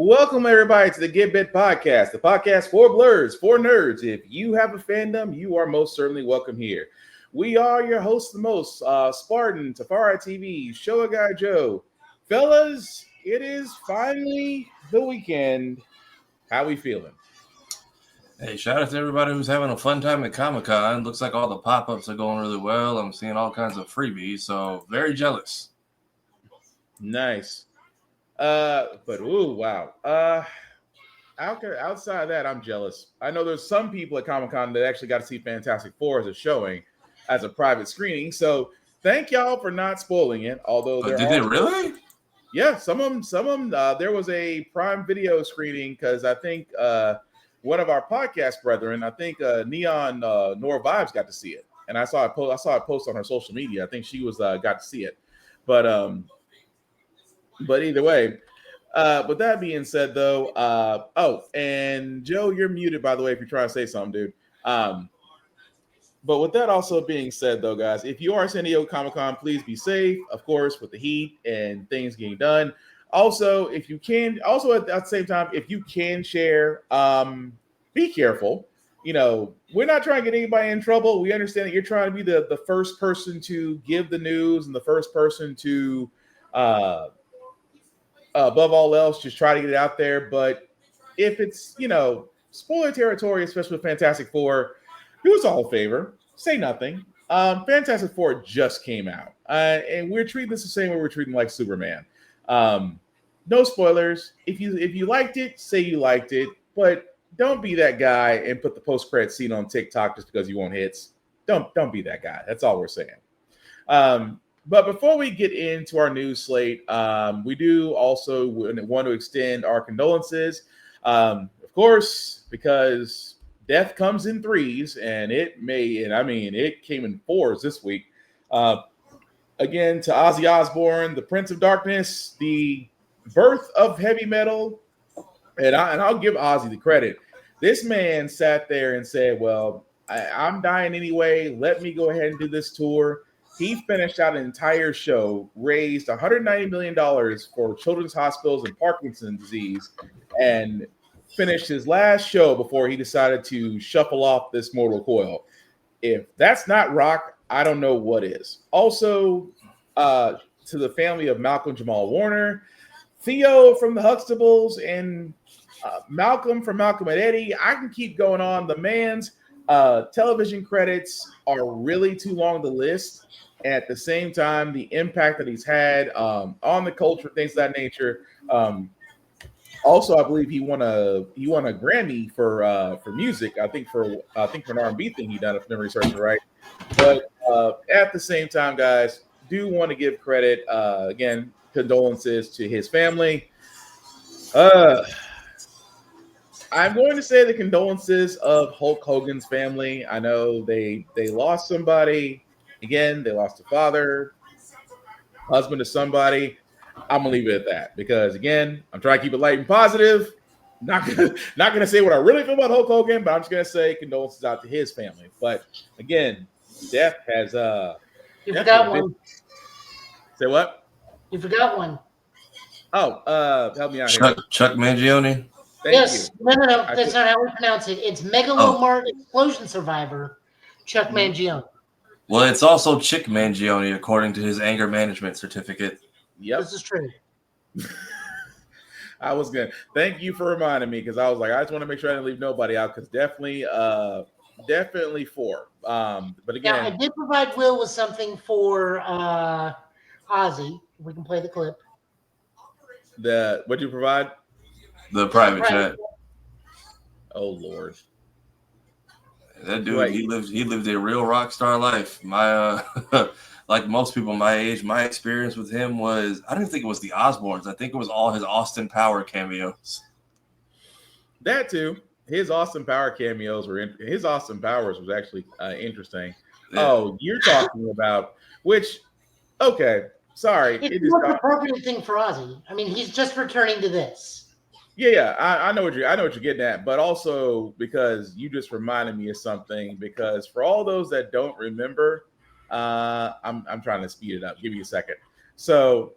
Welcome, everybody, to the Get Bit Podcast, the podcast for blurs, for nerds. If you have a fandom, you are most certainly welcome here. We are your hosts, the most, Spartan, Tafari TV, Showa Guy Joe. Fellas, it is finally the weekend. How we feeling? Hey, shout out to everybody who's having a fun time at Comic-Con. Looks like all the pop-ups are going really well. I'm seeing all kinds of freebies, so very jealous. Nice. Wow. Outside of that, I'm jealous. I know there's some people at Comic-Con that actually got to see Fantastic Four as a showing, as a private screening. So thank y'all for not spoiling it. Although did they really? Yeah, some of them. There was a Prime Video screening because I think one of our podcast brethren, I think Neon Nora Vibes got to see it, and I saw a post on her social media. I think she was got to see it, but either way, with that being said, though, and Joe, you're muted, by the way, if you're trying to say something, dude. But with that also being said, though, guys, if you are San Diego Comic-Con, please be safe, of course, with the heat and things getting done. Also, if you can, also at the same time, if you can share, be careful. You know, we're not trying to get anybody in trouble. We understand that you're trying to be the first person to give the news and the first person to above all else, just try to get it out there. But if it's, spoiler territory, especially with Fantastic Four, do us all a favor. Say nothing. Fantastic Four just came out. And we're treating this the same way we're treating like Superman. No spoilers. If you liked it, say you liked it. But don't be that guy and put the post-credit scene on TikTok just because you want hits. Don't be that guy. That's all we're saying. But before we get into our news slate, we do also want to extend our condolences, of course, because death comes in threes, and it came in fours this week. Again, to Ozzy Osbourne, the Prince of Darkness, the birth of heavy metal, and I'll give Ozzy the credit. This man sat there and said, "Well, I'm dying anyway. Let me go ahead and do this tour." He finished out an entire show, raised $190 million for children's hospitals and Parkinson's disease, and finished his last show before he decided to shuffle off this mortal coil. If that's not rock, I don't know what is. Also, to the family of Malcolm Jamal Warner, Theo from the Huxtables, and Malcolm from Malcolm and Eddie. I can keep going on. The man's television credits are really too long to list. At the same time, the impact that he's had on the culture, things of that nature. Also, I believe he won a Grammy for music. I think for an R&B thing he done, if memory serves me right. But at the same time, guys, do want to give credit again, condolences to his family. I'm going to say the condolences of Hulk Hogan's family. I know they lost somebody. Again, they lost a father, husband to somebody. I'm gonna leave it at that because, again, I'm trying to keep it light and positive. Not gonna say what I really feel about Hulk Hogan, but I'm just gonna say condolences out to his family. But again, death has you forgot one. Say what? You forgot one. Oh, help me out here. Chuck Mangione. Yes, no, that's not how we pronounce it. It's Megalomart Explosion Survivor, Chuck Mangione. Well, it's also Chick Mangione, according to his anger management certificate. Yep. This is true. I was good. Thank you for reminding me because I was like, I just want to make sure I didn't leave nobody out because definitely four. But again, I did provide Will with something for Ozzy. We can play the clip. What'd you provide? The private chat. Oh Lord. That dude, he lived a real rock star life. My like most people my age, my experience with him was, I don't think it was the Osbournes. I think it was all his Austin Power cameos. That too. His Austin Powers was actually interesting. Yeah. Oh, you're talking about which? Okay, sorry. It's the most appropriate thing for Ozzy. I mean, he's just returning to this. Yeah, I know what you're getting at, but also because you just reminded me of something. Because for all those that don't remember, I'm trying to speed it up. Give me a second. So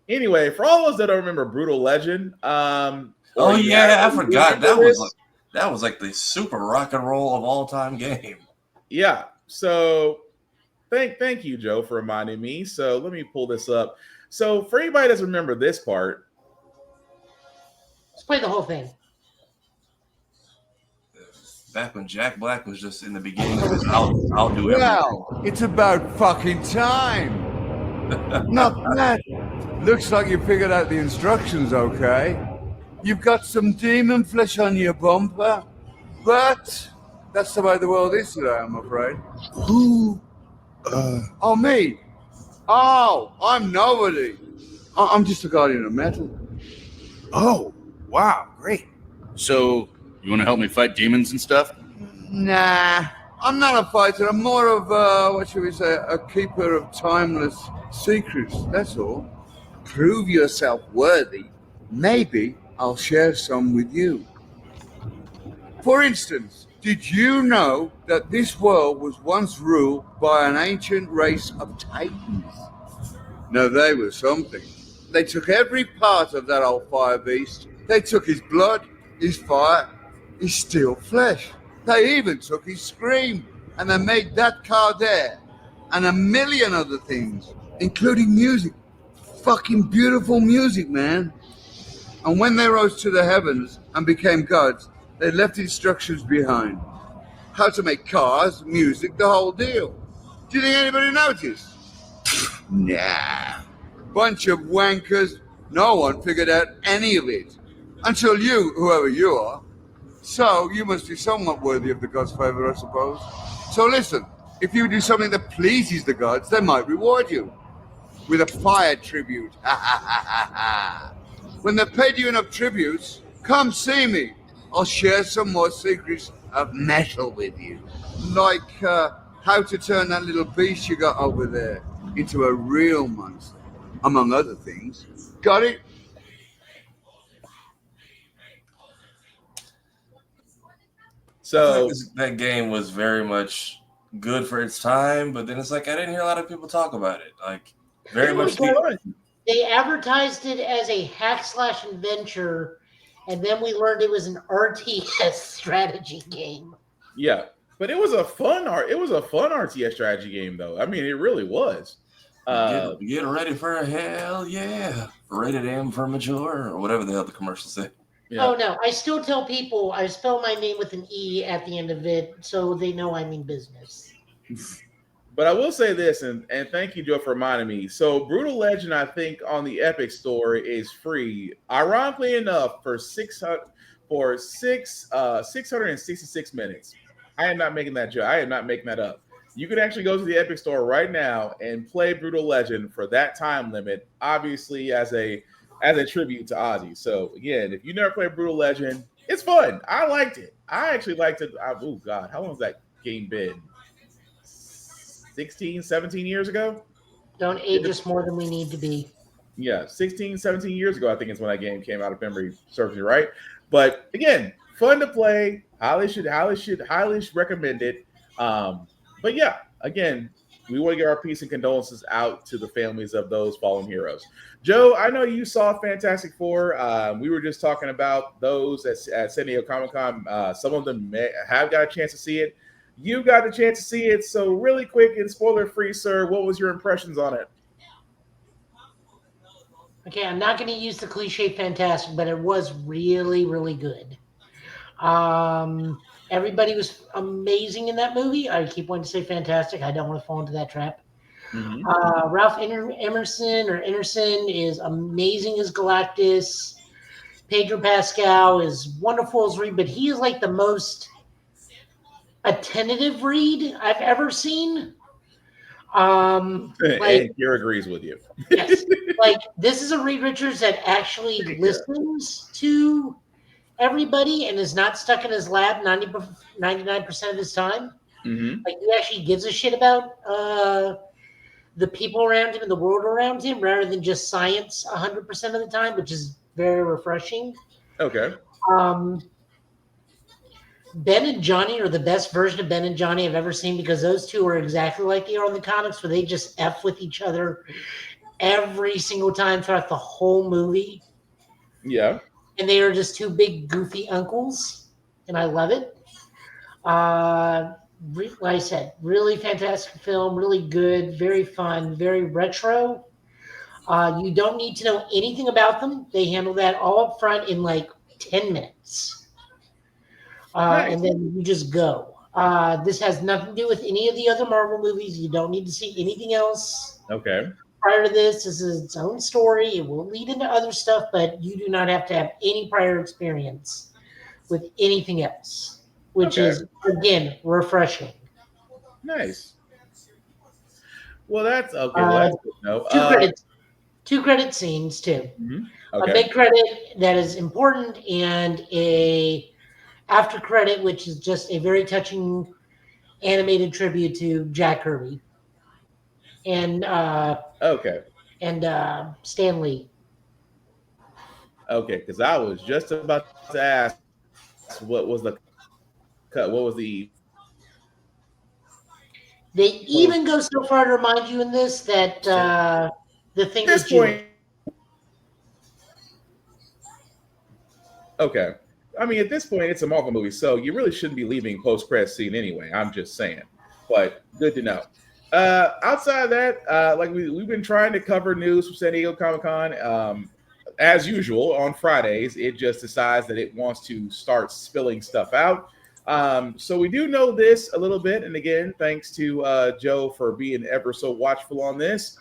Anyway, for all those that don't remember Brutal Legend, oh yeah, I forgot that was like the super rock and roll of all time game. Yeah. So thank you, Joe, for reminding me. So let me pull this up. So for anybody that doesn't remember this part, let's play the whole thing. Back when Jack Black was just in the beginning of his I'll do everything. Well, it's about fucking time. Not that. Looks like you figured out the instructions okay. You've got some demon flesh on your bumper, but that's the way the world is today, I'm afraid. Who? Oh, me. Oh, I'm nobody. I'm just a guardian of metal. Oh, wow, great. So, you want to help me fight demons and stuff? Nah, I'm not a fighter. I'm more of, what should we say, a keeper of timeless secrets, that's all. Prove yourself worthy. Maybe I'll share some with you. For instance, did you know that this world was once ruled by an ancient race of titans? Now they were something. They took every part of that old fire beast. They took his blood, his fire, his steel flesh. They even took his scream, and they made that car there, and a million other things, including music. Fucking beautiful music, man. And when they rose to the heavens and became gods, they left instructions behind. How to make cars, music, the whole deal. Do you think anybody noticed? Nah. Bunch of wankers. No one figured out any of it. Until you, whoever you are. So you must be somewhat worthy of the gods' favor, I suppose. So listen, if you do something that pleases the gods, they might reward you with a fire tribute. When they've paid you enough tributes, come see me. I'll share some more secrets of metal with you. Like how to turn that little beast you got over there into a real monster, among other things. Got it? So that game was very much good for its time, but then it's like I didn't hear a lot of people talk about it. Like very much. They advertised it as a hack/adventure, and then we learned it was an RTS strategy game. Yeah, but it was a fun RTS strategy game, though. I mean, it really was. Get ready for hell yeah, rated M for mature, or whatever the hell the commercial said. Yeah. Oh no, I still tell people I spell my name with an E at the end of it, so they know I mean business. But I will say this, and thank you, Joe, for reminding me. So Brutal Legend, I think, on the Epic Store is free. Ironically enough, for 666 minutes. I am not making that joke. I am not making that up. You can actually go to the Epic Store right now and play Brutal Legend for that time limit, obviously as a tribute to Ozzy. So again, if you never played Brutal Legend, it's fun. I liked it. I actually liked it. Oh God, how long has that game been? 16, 17 years ago? Don't age us more than we need to be. Yeah, 16, 17 years ago, I think is when that game came out, if memory serves me right. But again, fun to play. Highly recommend it. But yeah, again, we want to get our peace and condolences out to the families of those fallen heroes. Joe, I know you saw Fantastic Four. We were just talking about those at San Diego Comic-Con. Some of them have got a chance to see it. You got the chance to see it. So really quick and spoiler-free, sir, what was your impressions on it? Okay, I'm not going to use the cliche fantastic, but it was really, really good. Everybody was amazing in that movie. I keep wanting to say fantastic. I don't want to fall into that trap. Mm-hmm. Ralph Emerson is amazing as Galactus. Pedro Pascal is wonderful as Reed, but he is like the most attentive Reed I've ever seen. And Kier agrees with you. Yes, like this is a Reed Richards that actually listens to everybody and is not stuck in his lab 99% of his time. Mm-hmm. Like he actually gives a shit about the people around him and the world around him rather than just science 100% of the time, which is very refreshing. Okay. Ben and Johnny are the best version of Ben and Johnny I've ever seen because those two are exactly like they are in the comics where they just F with each other every single time throughout the whole movie. Yeah. And they are just two big goofy uncles, and I love it. Like I said, really fantastic film, really good, very fun, very retro. You don't need to know anything about them. They handle that all up front in like 10 minutes. Nice. And then you just go. This has nothing to do with any of the other Marvel movies. You don't need to see anything else. Okay. Prior to this is its own story. It will lead into other stuff, but you do not have to have any prior experience with anything else, which is, again, refreshing. Nice. Well, that's okay. Well, that's good to know. Two credit scenes too. Okay. A big credit that is important and a after credit, which is just a very touching animated tribute to Jack Kirby and Stan Lee. Okay, because I was just about to ask what was the cut? What was the? They even go so far to remind you in this that the thing is Jewish. Okay. I mean, at this point, it's a Marvel movie, so you really shouldn't be leaving post-credit scene anyway. I'm just saying, but good to know. Outside of that, like we've been trying to cover news from San Diego Comic-Con. As usual, on Fridays, it just decides that it wants to start spilling stuff out. So we do know this a little bit, and again, thanks to Joe for being ever so watchful on this.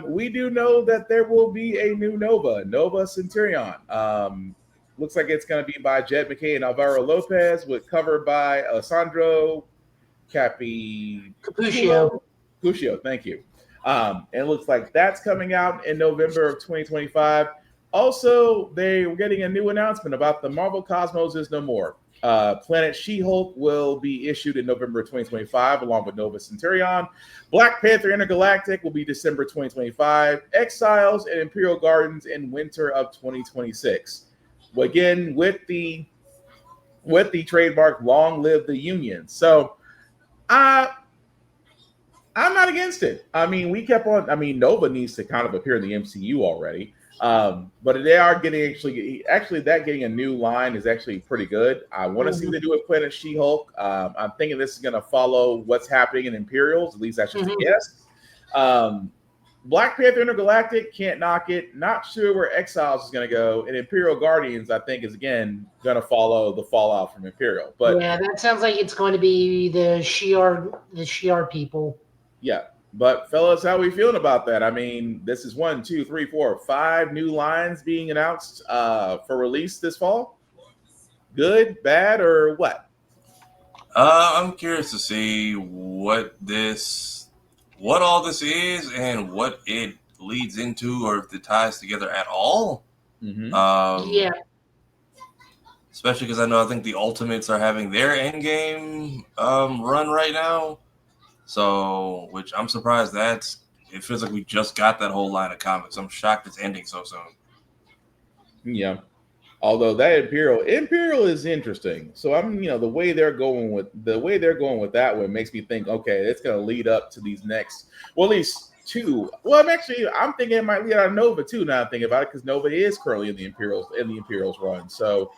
We do know that there will be a new Nova Centurion. Looks like it's going to be by Jed McKay and Alvaro Lopez, with cover by Alessandro Cappuccio. Thank you. And it looks like that's coming out in November of 2025. Also, they were getting a new announcement about the Marvel Cosmos is no more. Planet She-Hulk will be issued in November 2025, along with Nova Centurion. Black Panther Intergalactic will be December 2025. Exiles and Imperial Gardens in winter of 2026. Again, with the trademark "Long Live the Union." So, I'm not against it. I mean, Nova needs to kind of appear in the MCU already. But they are getting getting a new line is actually pretty good. I want to see what they do with Planet She-Hulk. I'm thinking this is going to follow what's happening in Imperials. At least that's just a guess. Black Panther Intergalactic, can't knock it. Not sure where Exiles is going to go. And Imperial Guardians, I think, is again going to follow the fallout from Imperial. But yeah, that sounds like it's going to be the Shi'ar people. Yeah. But fellas, how are we feeling about that? I mean, this is 1, 2, 3, 4, 5 new lines being announced for release this fall. Good, bad, or what? I'm curious to see what all this is and what it leads into, or if it ties together at all. Yeah. Especially because I think the Ultimates are having their Endgame run right now. So, which I'm surprised it feels like we just got that whole line of comics. I'm shocked it's ending so soon. Yeah. Although that Imperial is interesting. So I'm, the way they're going with that one makes me think, okay, it's going to lead up to these next, well, at least two. Well, I'm thinking it might lead out of Nova too. Now I'm thinking about it, because Nova is currently in the Imperials run. So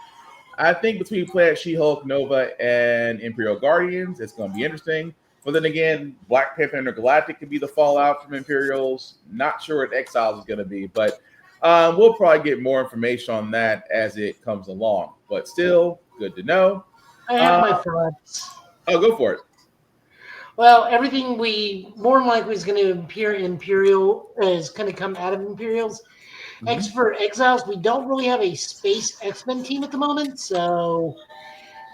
I think between Planet She-Hulk, Nova, and Imperial Guardians, it's going to be interesting. But then again, Black Panther Intergalactic could be the fallout from Imperials. Not sure what Exiles is going to be, but we'll probably get more information on that as it comes along. But still, good to know. I have my thoughts. Oh, go for it. Well, everything we more than likely is going to appear in Imperial is going to come out of Imperials. Except for Exiles, we don't really have a space X-Men team at the moment, so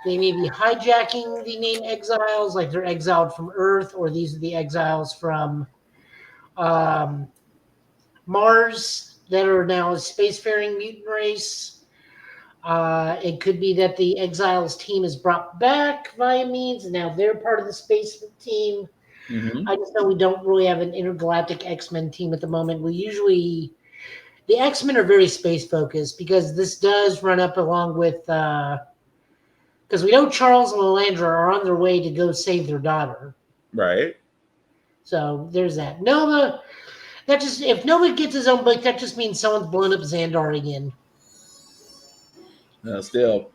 they may be hijacking the name Exiles, like they're exiled from Earth, or these are the exiles from Mars that are now a spacefaring mutant race. It could be that the Exiles team is brought back via means, and now they're part of the space team. I just know we don't really have an intergalactic X-Men team at the moment. The X-Men are very space focused, because this does run up along with, because we know Charles and Lilandra are on their way to go save their daughter. Right. So there's that. Nova if nobody gets his own book, that just means someone's blowing up Xandar again. No, still,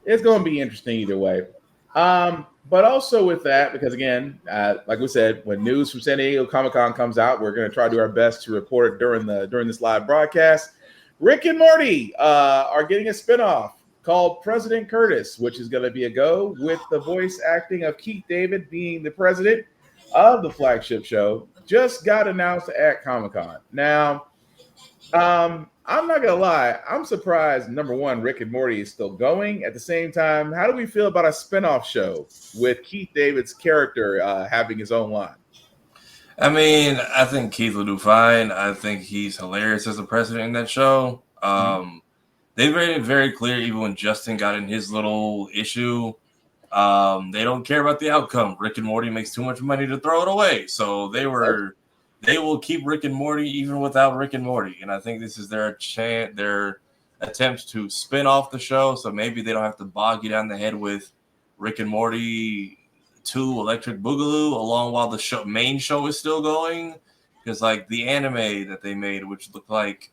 it's going to be interesting either way. But also with that, because again, like we said, when news from San Diego Comic-Con comes out, we're going to try to do our best to report it during this live broadcast. Rick and Morty are getting a spinoff called President Curtis, which is going to be a go with the voice acting of Keith David being the president of the flagship show. Just got announced at Comic-Con. Now, I'm not gonna lie, I'm surprised. Number one, Rick and Morty is still going. At the same time, how do we feel about a spinoff show with Keith David's character having his own line? I mean, I think Keith will do fine. I think he's hilarious as a president in that show. They made it very clear, even when Justin got in his little issue, they don't care about the outcome. Rick and Morty makes too much money to throw it away. So they will keep Rick and Morty even without Rick and Morty. And I think this is their attempt to spin off the show. So maybe they don't have to bog you down the head with Rick and Morty 2 Electric Boogaloo along while the main show is still going. Because like the anime that they made, which looked like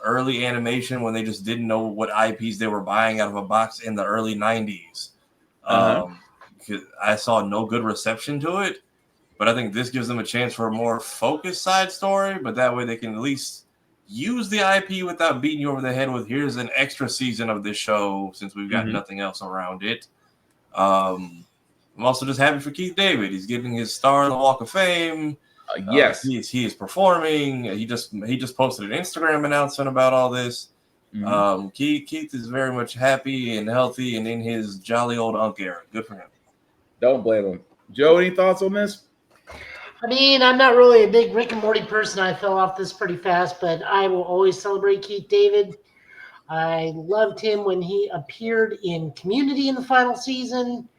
early animation when they just didn't know what IPs they were buying out of a box in the early 90s. I saw no good reception to it. But I think this gives them a chance for a more focused side story. But that way they can at least use the IP without beating you over the head with here's an extra season of this show since we've got nothing else around it. I'm also just happy for Keith David. He's getting his star on the Walk of Fame. Yes, he is performing. He just posted an Instagram announcement about all this. Keith is very much happy and healthy and in his jolly old unk era. Good for him. Don't blame him. Joe, any thoughts on this? I mean, I'm not really a big Rick and Morty person. I fell off this pretty fast, but I will always celebrate Keith David. I loved him when he appeared in Community in the final season.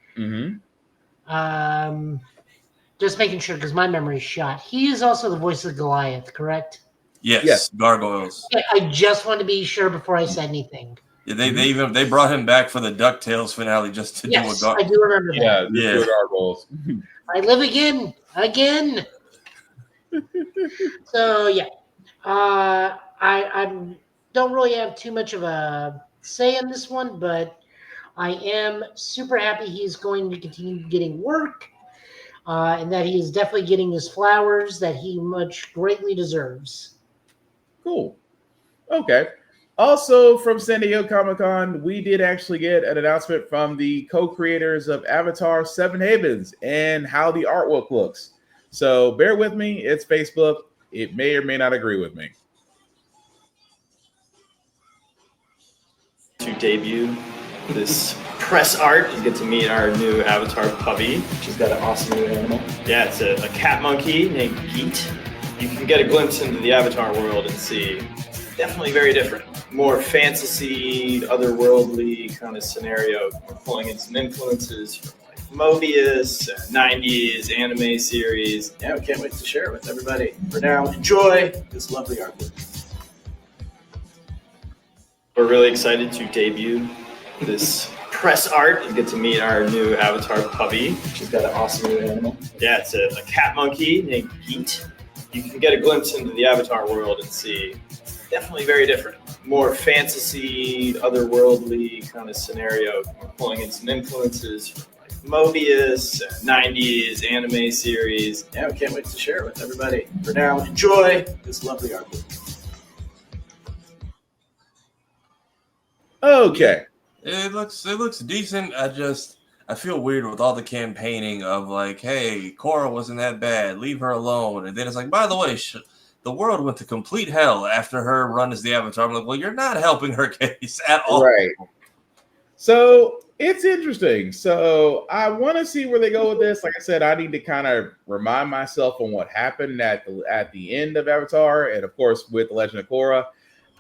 Just making sure because my memory's shot. He is also the voice of Goliath, correct? Yes. Gargoyles. Okay, I just want to be sure before I said anything. Yeah, they brought him back for the DuckTales finale just to do a I do remember that. Yeah, Gargoyles. I live again. So yeah, I don't really have too much of a say in this one, but I am super happy he's going to continue getting work, and that he is definitely getting his flowers that he much greatly deserves. Cool. Okay. Also from San Diego Comic-Con, we did actually get an announcement from the co-creators of Avatar 7 Havens and how the artwork looks. So bear with me. It's Facebook. It may or may not agree with me. To debut this press art, you get to meet our new Avatar puppy. She's got an awesome new animal. Yeah, it's a cat monkey named Geet. You can get a glimpse into the Avatar world and see definitely very different. More fantasy, otherworldly kind of scenario. We're pulling in some influences from like Mobius, 90s anime series. Yeah, we can't wait to share it with everybody. For now, enjoy this lovely artwork. We're really excited to debut this press art. You get to meet our new Avatar puppy. She's got an awesome new animal. Yeah, it's a cat monkey named Geet. You can get a glimpse into the Avatar world and see definitely very different. More fantasy, otherworldly kind of scenario. We're pulling in some influences from like Mobius, 90s anime series. Yeah, we can't wait to share it with everybody. For now, enjoy this lovely artwork. Okay. It looks decent. I feel weird with all the campaigning of like, hey, Korra wasn't that bad. Leave her alone. And then it's like, by the way, the world went to complete hell after her run as the Avatar. I'm like, well, you're not helping her case at all. Right. So it's interesting. So I want to see where they go with this. Like I said, I need to kind of remind myself on what happened at the end of Avatar. And of course, with The Legend of Korra,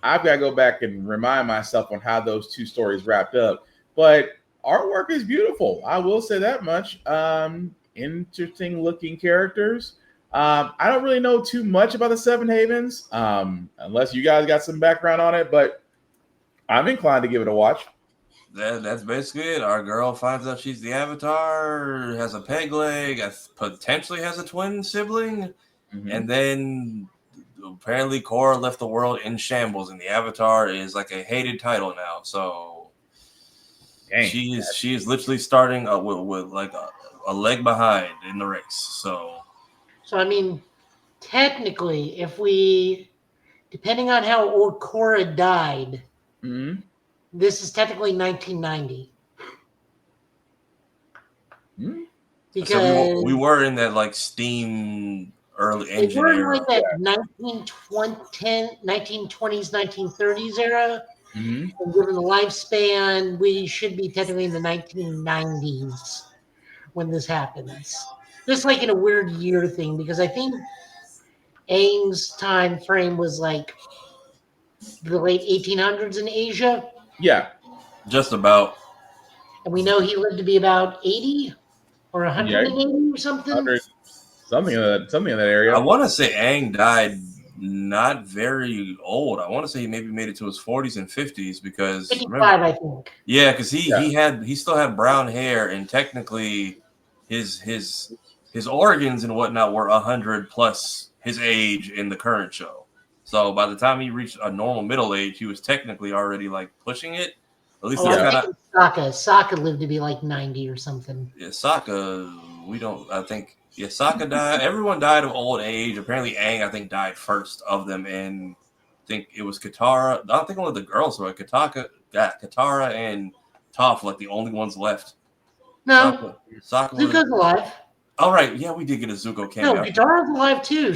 I've got to go back and remind myself on how those two stories wrapped up. But artwork is beautiful. I will say that much. Interesting looking characters. I don't really know too much about the Seven Havens, unless you guys got some background on it, but I'm inclined to give it a watch. That's basically it. Our girl finds out she's the Avatar, has a peg leg, potentially has a twin sibling, And then apparently Korra left the world in shambles, and the Avatar is like a hated title now. So she is literally starting with like a leg behind in the race. So I mean, technically, depending on how old Korra died, this is technically 1990. Because so we were in that like steam early engine we're in era. like that 1920s, 1930s era. And given the lifespan, we should be technically in the 1990s when this happens. Just like in a weird year thing, because I think Aang's time frame was like the late 1800s in Asia. Yeah. Just about. And we know he lived to be about 80 or 180 or something. Something in that area. I want to say Aang died not very old. I want to say he maybe made it to his 40s and 50s because 55, I think. Yeah, because he still had brown hair, and technically his organs and whatnot were 100 plus his age in the current show. So by the time he reached a normal middle age, he was technically already like pushing it. At least that's kind of Sokka lived to be like 90 or something. Yeah, Sokka, Sokka died. Everyone died of old age. Apparently Aang, I think, died first of them, and I think it was Katara. I don't think only the girls were Katara and Toph like the only ones left. No, Sokka Zuko's alive. All right, yeah, we did get a Zuko cameo. No, Katara's alive too.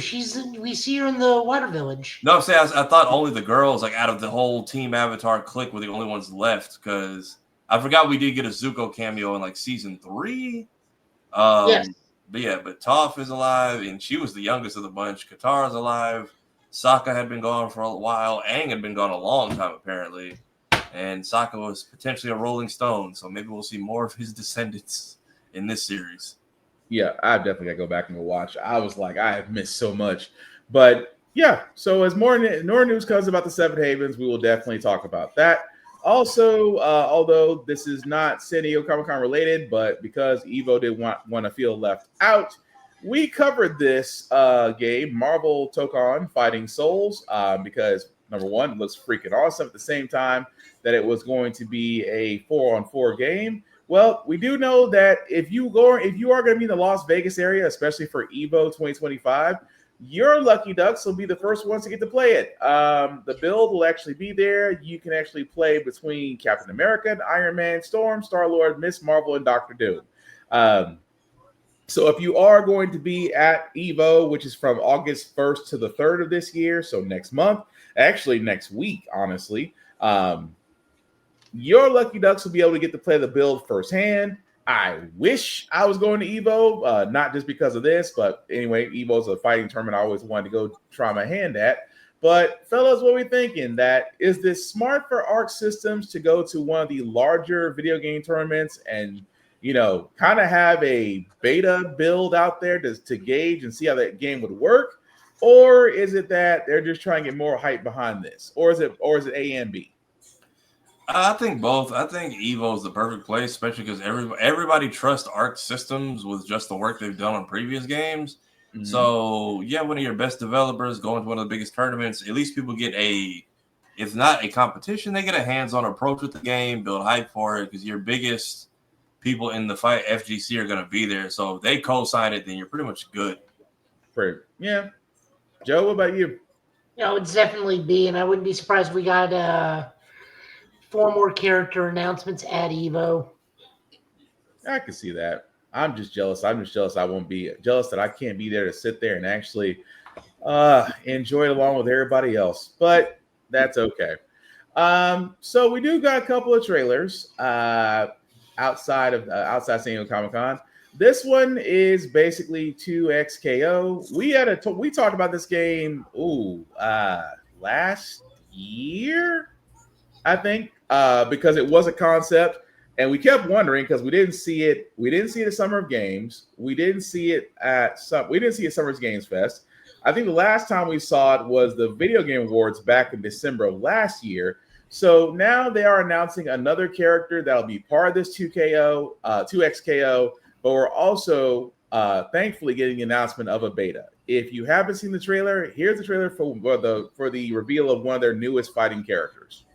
We see her in the Water Village. No, I'm saying I thought only the girls, like out of the whole Team Avatar clique, were the only ones left. Because I forgot we did get a Zuko cameo in like season 3. Yes. But Toph is alive, and she was the youngest of the bunch. Katara's alive. Sokka had been gone for a while. Aang had been gone a long time, apparently. And Sokka was potentially a Rolling Stone, so maybe we'll see more of his descendants in this series. Yeah, I've definitely got to go back and go watch. I was like, I have missed so much. But yeah, so as more news comes about the Seven Havens, we will definitely talk about that. Also, although this is not San Diego Comic-Con related, but because Evo didn't want to feel left out, we covered this game, Marvel Tokon Fighting Souls, because number one, it looks freaking awesome. At the same time that it was going to be a 4-on-4 game. Well, we do know that if you are going to be in the Las Vegas area, especially for Evo 2025, your Lucky Ducks will be the first ones to get to play it. The build will actually be there. You can actually play between Captain America, Iron Man, Storm, Star-Lord, Miss Marvel, and Doctor Doom. So if you are going to be at Evo, which is from August 1st to the 3rd of this year, so next month, actually next week, honestly, your Lucky Ducks will be able to get to play the build firsthand. I wish I was going to Evo, not just because of this, but anyway, Evo's a fighting tournament I always wanted to go try my hand at. But fellas, what are we thinking? That is this smart for Arc Systems to go to one of the larger video game tournaments and, kind of have a beta build out there to gauge and see how that game would work? Or is it that they're just trying to get more hype behind this? Or is it A and B? I think both. I think Evo is the perfect place, especially because everybody trusts Arc Systems with just the work they've done on previous games. Mm-hmm. So, yeah, one of your best developers going to one of the biggest tournaments, at least people get if not a competition, they get a hands-on approach with the game, build hype for it, because your biggest people in the fight, FGC, are going to be there. So if they co-sign it, then you're pretty much good. Great. Yeah. Joe, what about you? It's definitely B, and I wouldn't be surprised if we got 4 more character announcements at Evo. I can see that. I'm just jealous. I won't be jealous that I can't be there to sit there and actually enjoy it along with everybody else. But that's okay. So we do got a couple of trailers outside San Diego Comic-Con. This one is basically 2XKO. We talked about this game last year, I think, because it was a concept, and we kept wondering because we didn't see it. We didn't see it at Summer of Games. We didn't see it at Summer's Games Fest. I think the last time we saw it was the Video Game Awards back in December of last year. So now they are announcing another character that'll be part of this 2XKO, but we're also thankfully getting the announcement of a beta. If you haven't seen the trailer, here's the trailer for the reveal of one of their newest fighting characters.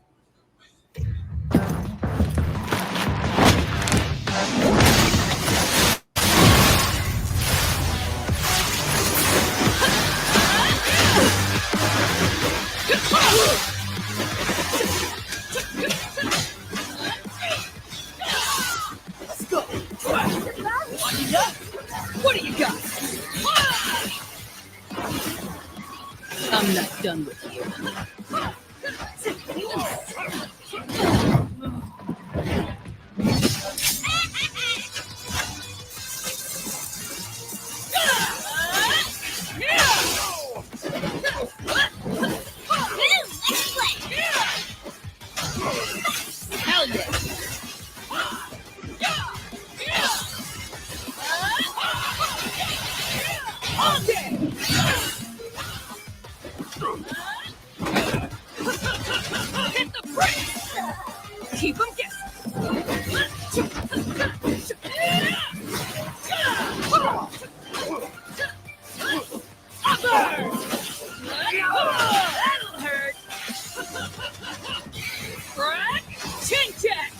What do you got? I'm not done with you. Hell yeah. Hit the brakes! Keep them guessing! That'll hurt! Crack! Chin check!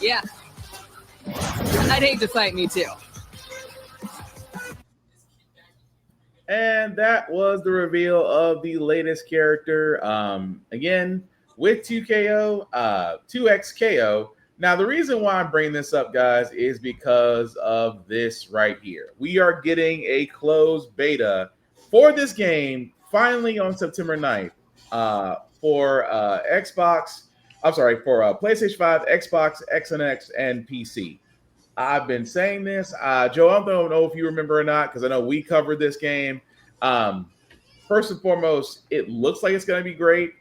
Yeah. I'd hate to fight me too. And that was the reveal of the latest character. Again, with 2KO, 2XKO. Now, the reason why I'm bringing this up, guys, is because of this right here. We are getting a closed beta for this game finally on September 9th for Xbox. I'm sorry, for PlayStation 5, Xbox, X and X, and PC. I've been saying this. Joe, I don't know if you remember or not, because I know we covered this game. First and foremost, it looks like it's going to be great.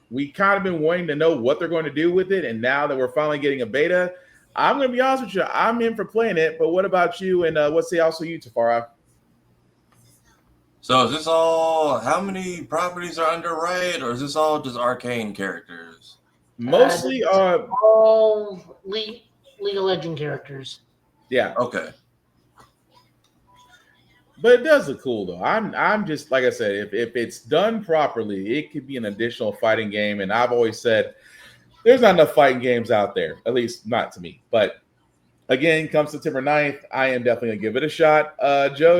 We kind of been wanting to know what they're going to do with it, and now that we're finally getting a beta, I'm going to be honest with you. I'm in for playing it, but what about you, and what's the also you, Tafara? So is this all, how many properties are under Riot, or is this all just Arcane characters? Mostly all League of Legends characters. Yeah. Okay. But it does look cool, though. I'm just, like I said, if it's done properly, it could be an additional fighting game. And I've always said there's not enough fighting games out there, at least not to me. But again, come September 9th, I am definitely going to give it a shot. Joe,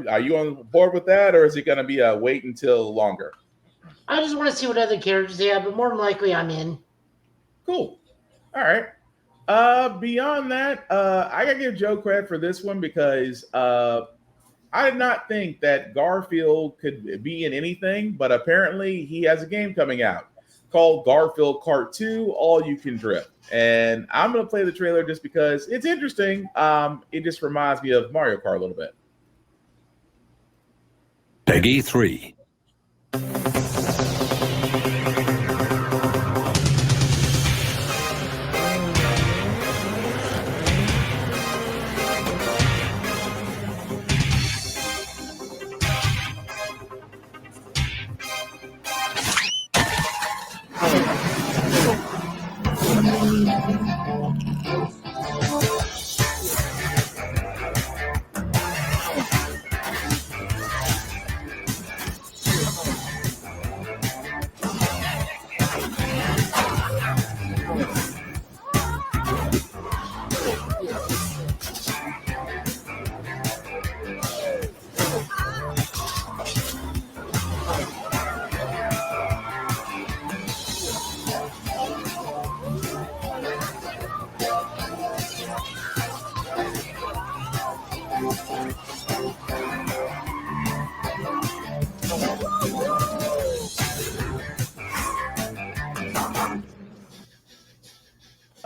are you on board with that, or is it going to be a wait until longer? I just want to see what other characters they have, but more than likely I'm in. Cool. All right. Beyond that, I got to give Joe credit for this one because I did not think that Garfield could be in anything, but apparently he has a game coming out called Garfield Kart 2, All You Can Drift. And I'm going to play the trailer just because it's interesting. It just reminds me of Mario Kart a little bit. Peggy 3.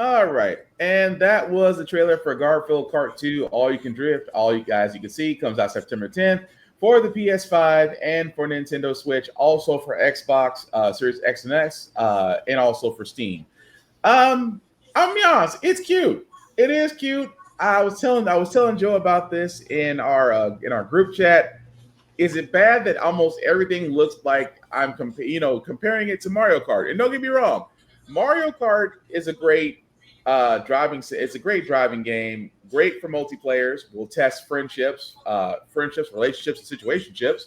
All right, and that was the trailer for Garfield Kart 2, All You Can Drift. All you guys, you can see, comes out September 10th for the PS5 and for Nintendo Switch, also for Xbox Series X and S, and also for Steam. I'll be honest, it's cute. It is cute. I was telling Joe about this in our group chat. is it bad that almost everything looks like I'm comparing it to Mario Kart? And don't get me wrong, Mario Kart is a great driving. It's a great driving game. Great for multiplayers. We'll test friendships, relationships, and situationships.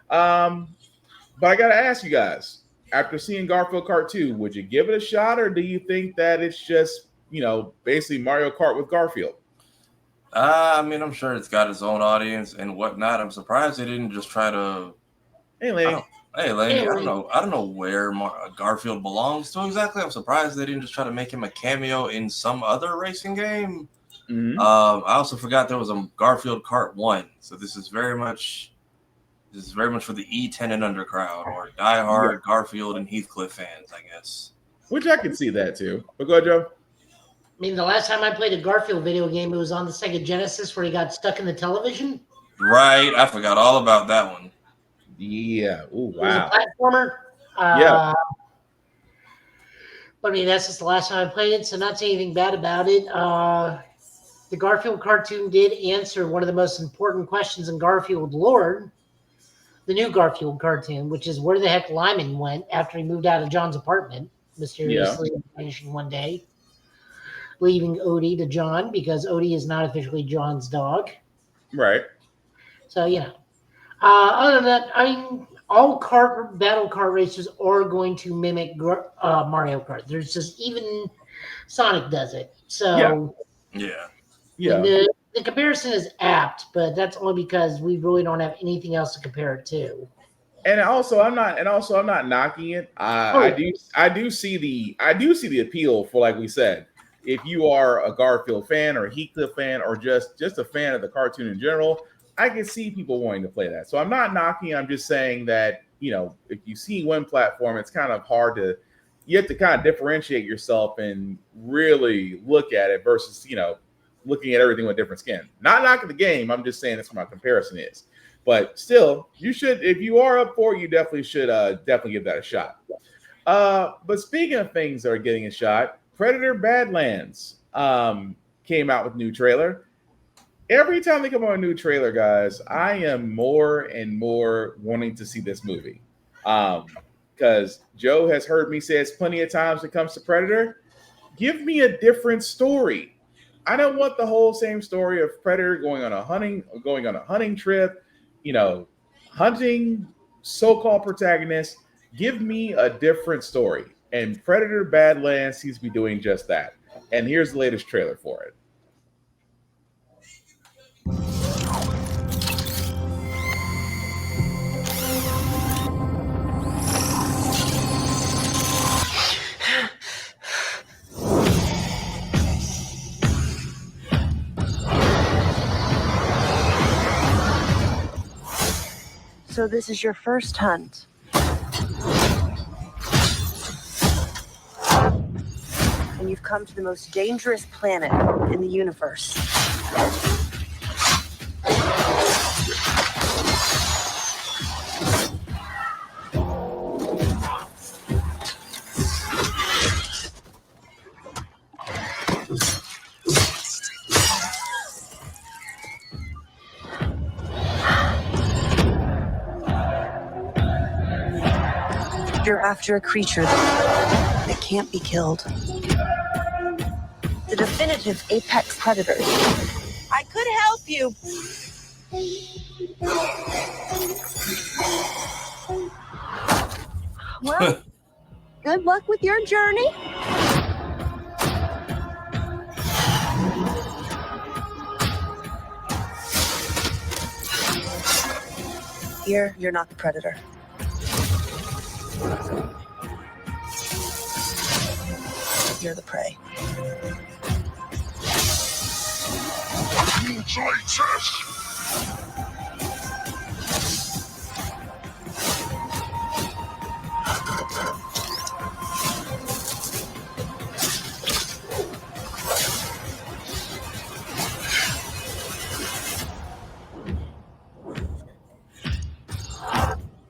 But I got to ask you guys, after seeing Garfield Kart 2, would you give it a shot, or do you think that it's just, basically Mario Kart with Garfield? I mean, I'm sure it's got its own audience and whatnot. I'm surprised they didn't just try to. Hey, Lady. I don't know. I don't know where Garfield belongs to exactly. I'm surprised they didn't just try to make him a cameo in some other racing game. Mm-hmm. I also forgot there was a Garfield Kart 1. So this is very much for the E10 and under crowd, or diehard Garfield and Heathcliff fans, I guess. Which I can see that too. But go ahead, Joe. I mean, the last time I played a Garfield video game, it was on the Sega Genesis where he got stuck in the television. Right. I forgot all about that one. Yeah. Oh, wow. It was a platformer. Yeah. But I mean, that's just the last time I played it, so not saying anything bad about it. The Garfield cartoon did answer one of the most important questions in Garfield lore, the new Garfield cartoon, which is where the heck Lyman went after he moved out of John's apartment, mysteriously vanishing one day, leaving Odie to John because Odie is not officially John's dog. Right. So, other than that, I mean, all battle kart races are going to mimic Mario Kart. There's just, even Sonic does it. So, yeah. The comparison is apt, but that's only because we really don't have anything else to compare it to. And also, I'm not knocking it. I do see the appeal for, like we said, if you are a Garfield fan or a Heathcliff fan or just a fan of the cartoon in general, I can see people wanting to play that. So I'm not knocking. I'm just saying that, if you see one platform, it's kind of hard to, you have to kind of differentiate yourself and really look at it versus, looking at everything with different skin. Not knocking the game. I'm just saying that's what my comparison is. But still, you should, if you are up for it, you definitely should give that a shot. But speaking of things that are getting a shot, Predator Badlands came out with a new trailer. Every time they come out with a new trailer, guys, I am more and more wanting to see this movie. Because Joe has heard me say this plenty of times when it comes to Predator. Give me a different story. I don't want the whole same story of Predator going on a hunting trip, hunting so-called protagonists. Give me a different story. And Predator Badlands seems to be doing just that. And here's the latest trailer for it. So this is your first hunt. And you've come to the most dangerous planet in the universe. You're after a creature that can't be killed. The definitive apex predator. I could help you. Well, good luck with your journey. Here, you're not the predator. You're the prey.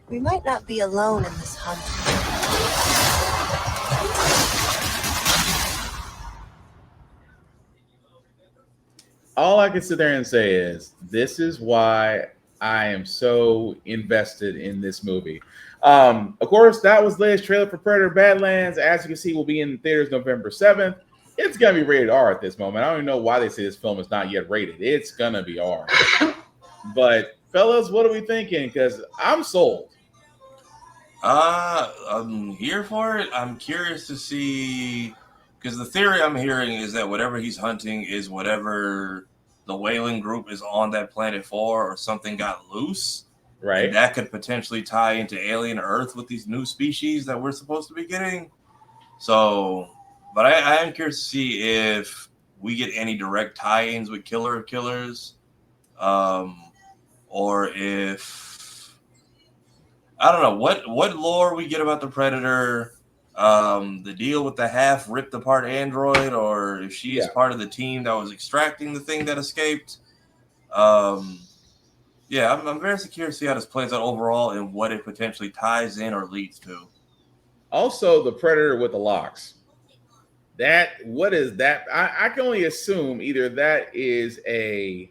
We might not be alone in this hunt. All I can sit there and say is this is why I am so invested in this movie. Of course, that was the latest trailer for Predator Badlands. As you can see, will be in theaters November 7th. It's gonna be rated R at this moment. I don't even know why they say this film is not yet rated. It's gonna be R. But fellas, what are we thinking? Because I'm sold. I'm here for it. I'm curious to see, because the theory I'm hearing is that whatever he's hunting is whatever the whaling group is on that planet for, or something got loose. Right. And that could potentially tie into alien Earth with these new species that we're supposed to be getting. So, but I am curious to see if we get any direct tie-ins with Killer of Killers, or if I don't know what lore we get about the Predator, the deal with the half ripped apart android, or if she is part of the team that was extracting the thing that escaped. I'm very curious to see how this plays out overall and what it potentially ties in or leads to. Also, the Predator with the locks. What is that? I can only assume either that is a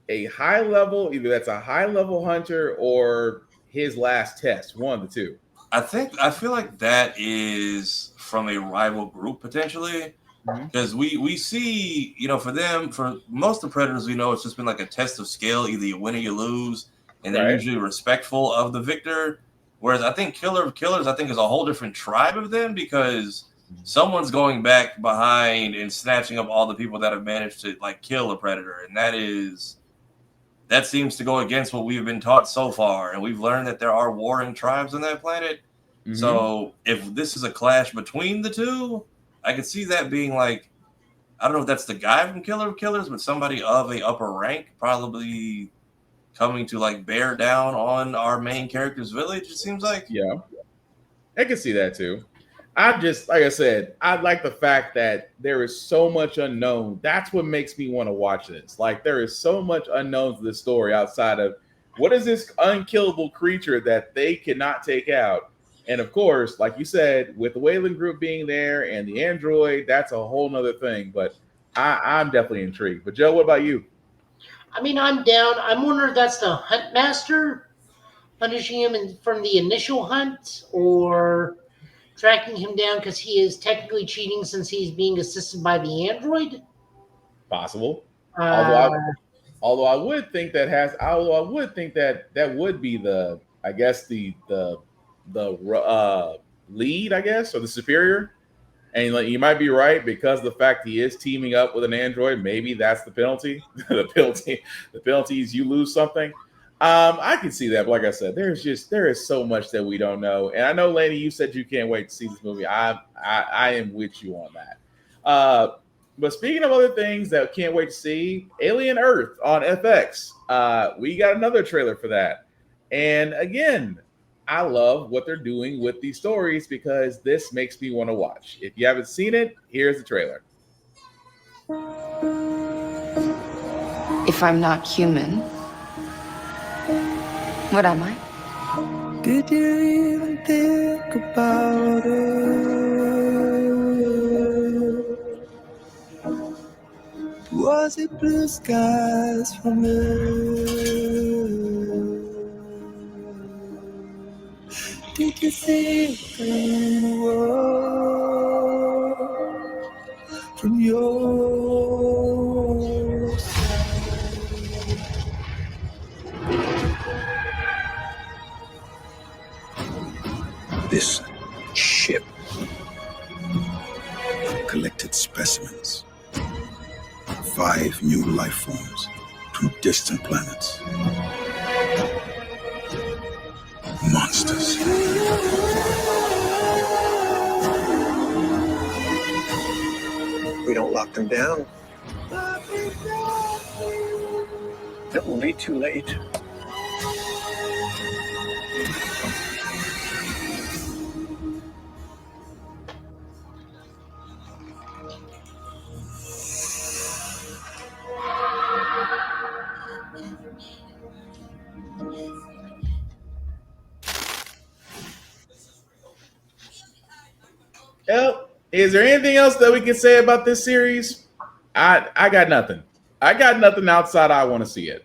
high level, either that's a high level hunter or his last test, one of the two. I feel like that is from a rival group potentially, because we see, for most of the Predators we know, it's just been like a test of skill. Either you win or you lose, and they're usually respectful of the victor. Whereas I think Killer of Killers, is a whole different tribe of them, because someone's going back behind and snatching up all the people that have managed to kill a Predator, and that seems to go against what we've been taught so far. And we've learned that there are warring tribes on that planet. Mm-hmm. So if this is a clash between the two, I could see that being I don't know if that's the guy from Killer of Killers, but somebody of a upper rank probably coming to bear down on our main character's village, it seems like. Yeah. I can see that too. I just, like I said, I like the fact that there is so much unknown. That's what makes me want to watch this. There is so much unknown to this story outside of what is this unkillable creature that they cannot take out. And of course, like you said, with the whaling group being there and the android, that's a whole nother thing. But I'm definitely intrigued. But Joe, what about you? I mean, I'm down. I'm wondering if that's the hunt master punishing him from the initial hunt, or tracking him down because he is technically cheating since he's being assisted by the android. Possible. Although I would think that would be the lead, I guess, or the superior. And you might be right, because the fact he is teaming up with an android, maybe that's the penalty. the penalty is you lose something. I can see that, but like I said, there is so much that we don't know. And I know, Lainey, you said you can't wait to see this movie. I am with you on that. But speaking of other things that can't wait to see, Alien Earth on FX. We got another trailer for that. And again, I love what they're doing with these stories, because this makes me want to watch. If you haven't seen it, here's the trailer. If I'm not human, what am I? Did you even think about it? Was it blue skies from it? Did you think in a world from your side? This ship collected specimens, 5 new life forms from distant planets. Monsters. We don't lock them down, it will be too late. Well, is there anything else that we can say about this series? I got nothing. I got nothing outside. I want to see it.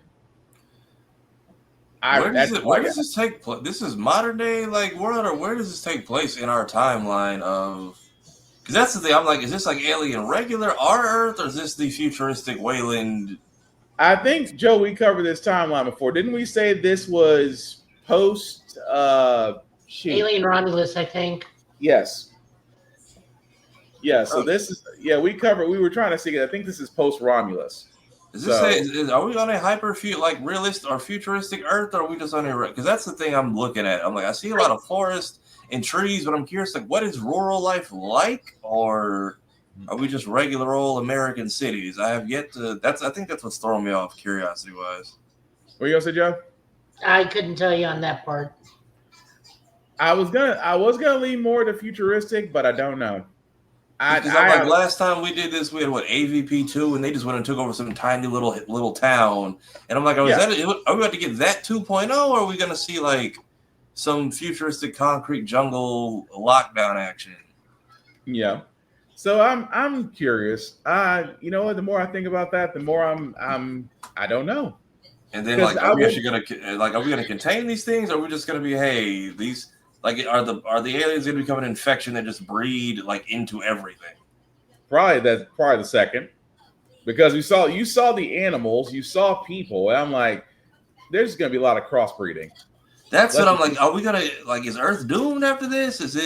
Where does this take place? This is modern day like world, or where does this take place in our timeline of? Because that's the thing. I'm like, is this like Alien regular our Earth, or is this the futuristic Wayland? I think Joe, we covered this timeline before, didn't we? Say this was post Alien Romulus, I think. Yes. Yeah. So this is we covered. We were trying to see. I think this is post Romulus. Is this are we on a realist or futuristic Earth, or are we just on a? Because that's the thing I'm looking at. I'm like, I see a lot of forest and trees, but I'm curious, like, what is rural life like, or are we just regular old American cities? I have yet to. I think that's what's throwing me off, curiosity wise. What are you gonna say, Joe? I couldn't tell you on that part. I was gonna lean more to futuristic, but I don't know. Like last time we did this, we had AVP2, and they just went and took over some tiny little town. And I'm like, are we about to get that 2.0, or are we going to see like some futuristic concrete jungle lockdown action? Yeah. So I'm curious. You know what? The more I think about that, the more I don't know. And then like, are we gonna contain these things, or are we just gonna be, hey, these? Like, are the aliens going to become an infection that just breed like into everything? Probably the second, because you saw the animals, you saw people, and I'm like, there's going to be a lot of crossbreeding. That's what I'm like. Are we gonna like? Is Earth doomed after this? Is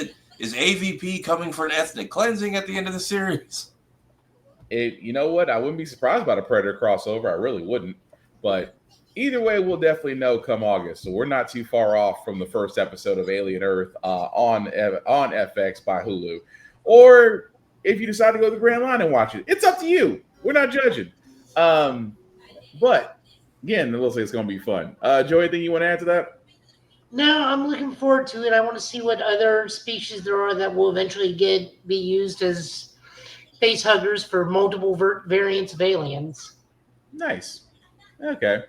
AVP coming for an ethnic cleansing at the end of the series? You know what? I wouldn't be surprised by the Predator crossover. I really wouldn't, but. Either way, we'll definitely know come August. So we're not too far off from the first episode of Alien Earth on FX by Hulu. Or if you decide to go to the Grand Line and watch it, it's up to you. We're not judging. But again, it looks like it's going to be fun. Joe, anything you want to add to that? No, I'm looking forward to it. I want to see what other species there are that will eventually be used as face huggers for multiple variants of aliens. Nice. Okay.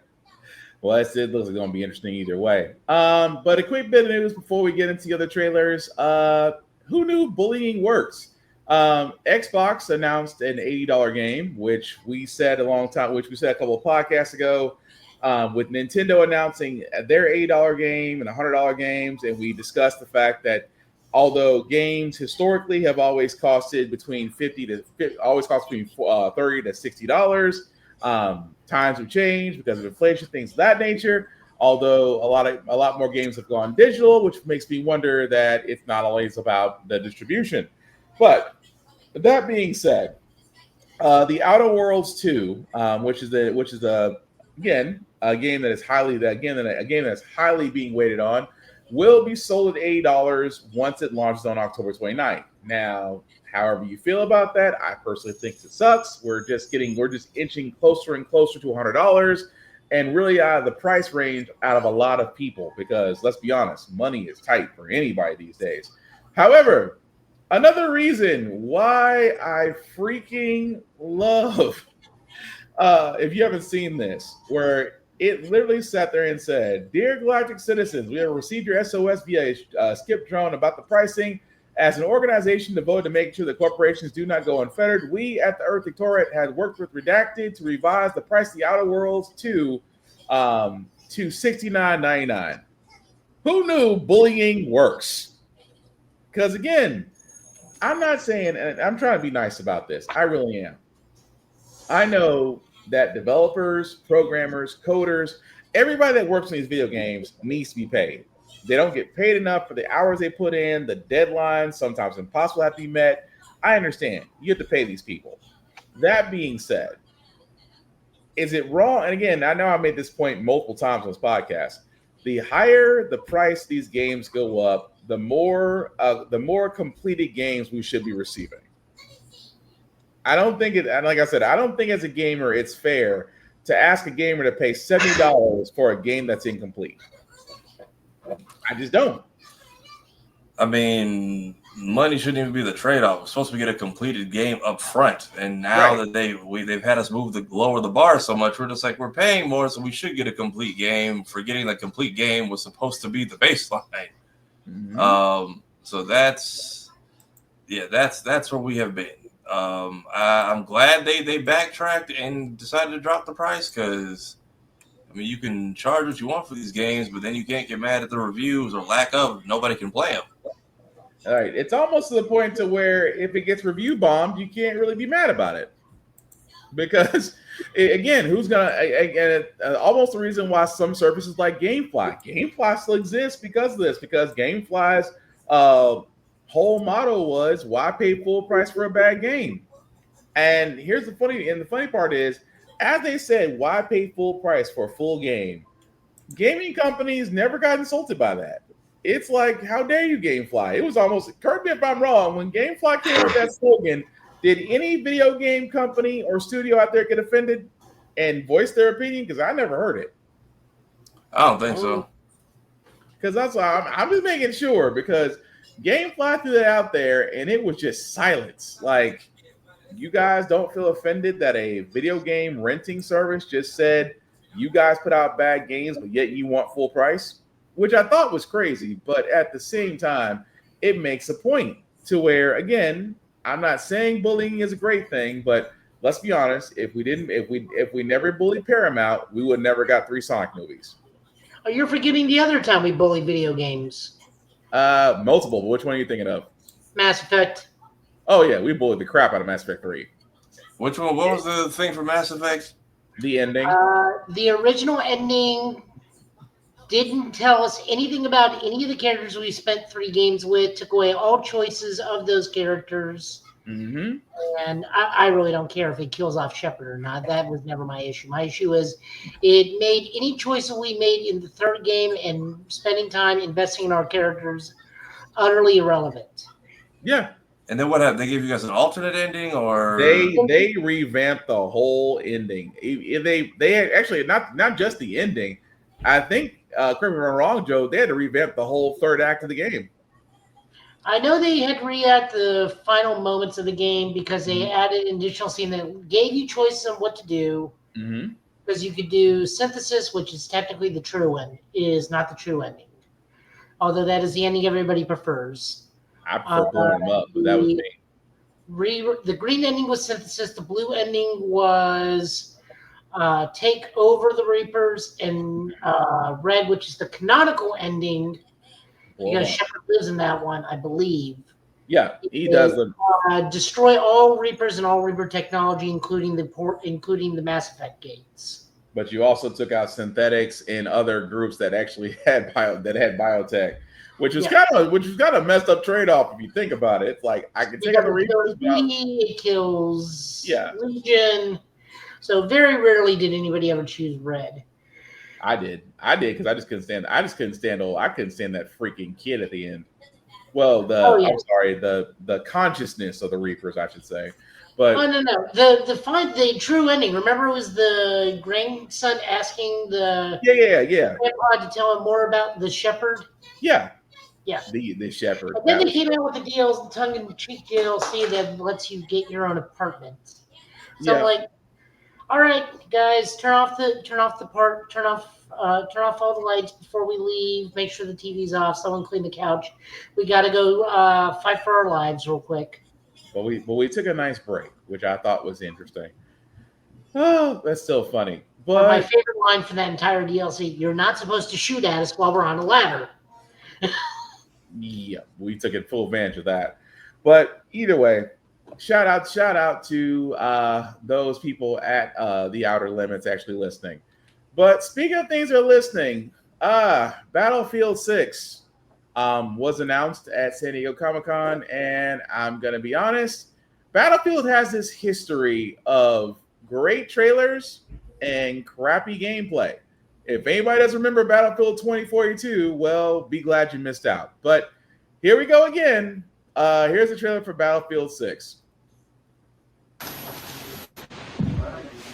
Well, it looks like it's going to be interesting either way. But a quick bit of news before we get into the other trailers. Who knew bullying works? Xbox announced an $80 game, which we said a couple of podcasts ago, with Nintendo announcing their $80 game and $100 games. And we discussed the fact that although games historically have always costed between $30 to $60, times have changed because of inflation, things of that nature. Although a lot more games have gone digital, which makes me wonder that it's not always about the distribution. But that being said, the Outer Worlds 2, which is a game that is highly being waited on, will be sold at $80 once it launches on October 29th. Now, however you feel about that, I personally think it sucks. We're just inching closer and closer to $100, and really out of the price range out of a lot of people, because let's be honest, money is tight for anybody these days. However, another reason why I freaking love, if you haven't seen this, where it literally sat there and said, "Dear Galactic citizens, we have received your SOS via skip drone about the pricing. As an organization devoted to making sure that corporations do not go unfettered, we at the Earth Victoriate had worked with Redacted to revise the price of the Outer Worlds to $69.99. Who knew bullying works? Because again, I'm not saying, and I'm trying to be nice about this. I really am. I know that developers, programmers, coders, everybody that works in these video games needs to be paid. They don't get paid enough for the hours they put in, the deadlines, sometimes impossible have to be met. I understand. You have to pay these people. That being said, is it wrong? And again, I know I made this point multiple times on this podcast. The higher the price these games go up, the more completed games we should be receiving. I don't think like I said, I don't think as a gamer it's fair to ask a gamer to pay $70 for a game that's incomplete. I just don't. I mean, money shouldn't even be the trade-off. We're supposed to get a completed game up front, and now that they've had us lower the bar so much, we're just like, we're paying more, so we should get a complete game. Forgetting the complete game was supposed to be the baseline. Mm-hmm. So that's where we have been. I'm glad they backtracked and decided to drop the price, because I mean, you can charge what you want for these games, but then you can't get mad at the reviews or lack of. Nobody can play them. All right, it's almost to the point to where if it gets review bombed, you can't really be mad about it because, again, who's gonna? Again, almost the reason why some services like GameFly still exists because of this. Because GameFly's whole motto was, "Why pay full price for a bad game?" And here's the funny part is, as they said, "Why pay full price for a full game?" Gaming companies never got insulted by that. It's like, how dare you, GameFly? It was almost, correct me if I'm wrong, when GameFly came with that slogan, did any video game company or studio out there get offended and voice their opinion? Because I never heard it. I don't think so. Because that's why I'm just making sure, because GameFly threw that out there and it was just silence. Like, you guys don't feel offended that a video game renting service just said you guys put out bad games, but yet you want full price? Which I thought was crazy, but at the same time, it makes a point to where, again, I'm not saying bullying is a great thing, but let's be honest, if we never bullied Paramount, we would never got 3 Sonic movies. Oh, you're forgetting the other time we bullied video games. Multiple, but which one are you thinking of? Mass Effect. Oh yeah, we bullied the crap out of Mass Effect 3. Which one? What was the thing for Mass Effect? The ending. The original ending didn't tell us anything about any of the characters we spent 3 games with, took away all choices of those characters. Mm-hmm. And I really don't care if it kills off Shepard or not. That was never my issue. My issue is it made any choice that we made in the 3rd game and spending time investing in our characters utterly irrelevant. Yeah. And then what happened? They gave you guys an alternate ending, or they revamped the whole ending. They actually not just the ending. I think, correct me if I'm wrong, Joe, they had to revamp the whole 3rd act of the game. I know they had to re-act the final moments of the game because they added an additional scene that gave you choices on what to do. Mm-hmm. Because you could do synthesis, which is technically the true end, is not the true ending. Although that is the ending everybody prefers. I prefer blowing them up, but that was me. The green ending was synthesis. The blue ending was take over the Reapers, and red, which is the canonical ending, because Shepard lives in that one, I believe. Yeah, he does. Destroy all Reapers and all Reaper technology, including the Mass Effect gates. But you also took out synthetics and other groups that actually had biotech. Which was kind of a messed up trade-off if you think about it. It's like, I can take out the Reapers. It kills Legion. So very rarely did anybody ever choose red. I did because I couldn't stand that freaking kid at the end. Well, the consciousness of the Reapers, I should say. But no. The true ending. Remember, it was the grandson asking the grandpa to tell him more about the Shepherd. Yeah. Yeah. The Shepherd. And then they came out with the tongue-in-cheek DLC that lets you get your own apartment. So I'm like, all right, guys, turn off all the lights before we leave. Make sure the TV's off. Someone clean the couch. We got to go fight for our lives real quick. But we took a nice break, which I thought was interesting. Oh, that's still funny. But my favorite line for that entire DLC: "You're not supposed to shoot at us while we're on a ladder." Yeah, we took full advantage of that. But either way, shout out to those people at the Outer Limits actually listening. But speaking of things that are listening, Battlefield 6 was announced at San Diego Comic-Con, and I'm gonna be honest, Battlefield has this history of great trailers and crappy gameplay. If anybody doesn't remember Battlefield 2042, well, be glad you missed out. But here we go again. Here's the trailer for Battlefield 6.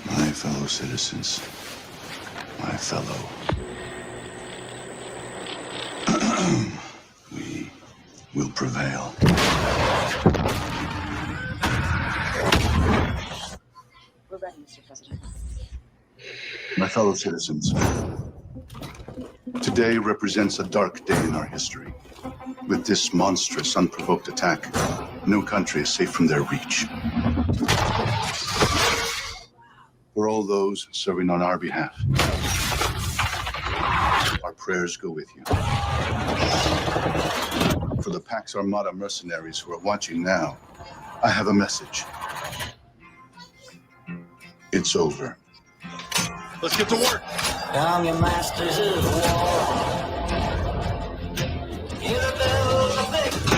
My fellow citizens, my fellow. We will prevail. We're ready, Mr. President. My fellow citizens, today represents a dark day in our history. With this monstrous, unprovoked attack, no country is safe from their reach. For all those serving on our behalf, prayers go with you. For the Pax Armada mercenaries who are watching now, I have a message. It's over. Let's get to work. I'm your masters of war. Hear the bells of victory.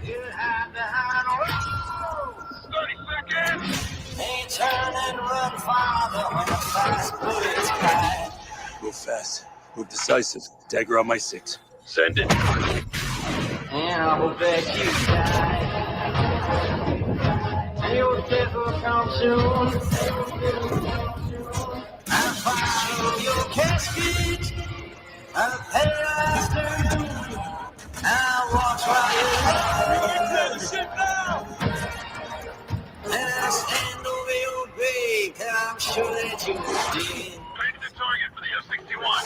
You hide behind a wall. 30 seconds. They turn and run farther when the fast bullets cry. Move fast. Move decisive. Dagger on my 6. Send it. And I hope that you die. And your death will come soon. I follow your casket. I'll pay after. I watch while you shit down. And I stand over your grave. 'Cause I'm sure that you did. Ready to target for the F-61.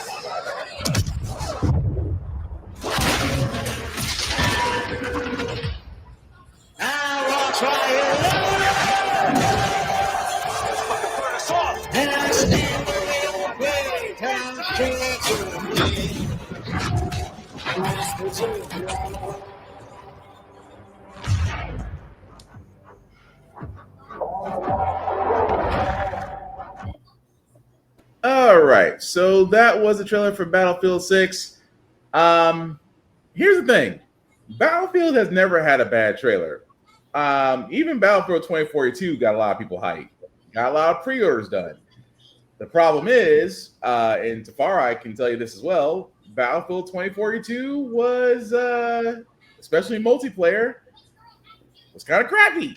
I watch while you and I stand over your grave. 'Cause I'm sure that you did. All right, so that was the trailer for Battlefield 6. Here's the thing. Battlefield has never had a bad trailer. Even Battlefield 2042 got a lot of people hyped. Got a lot of pre-orders done. The problem is, and Tafara, I can tell you this as well, Battlefield 2042 was, especially multiplayer, was kind of crappy.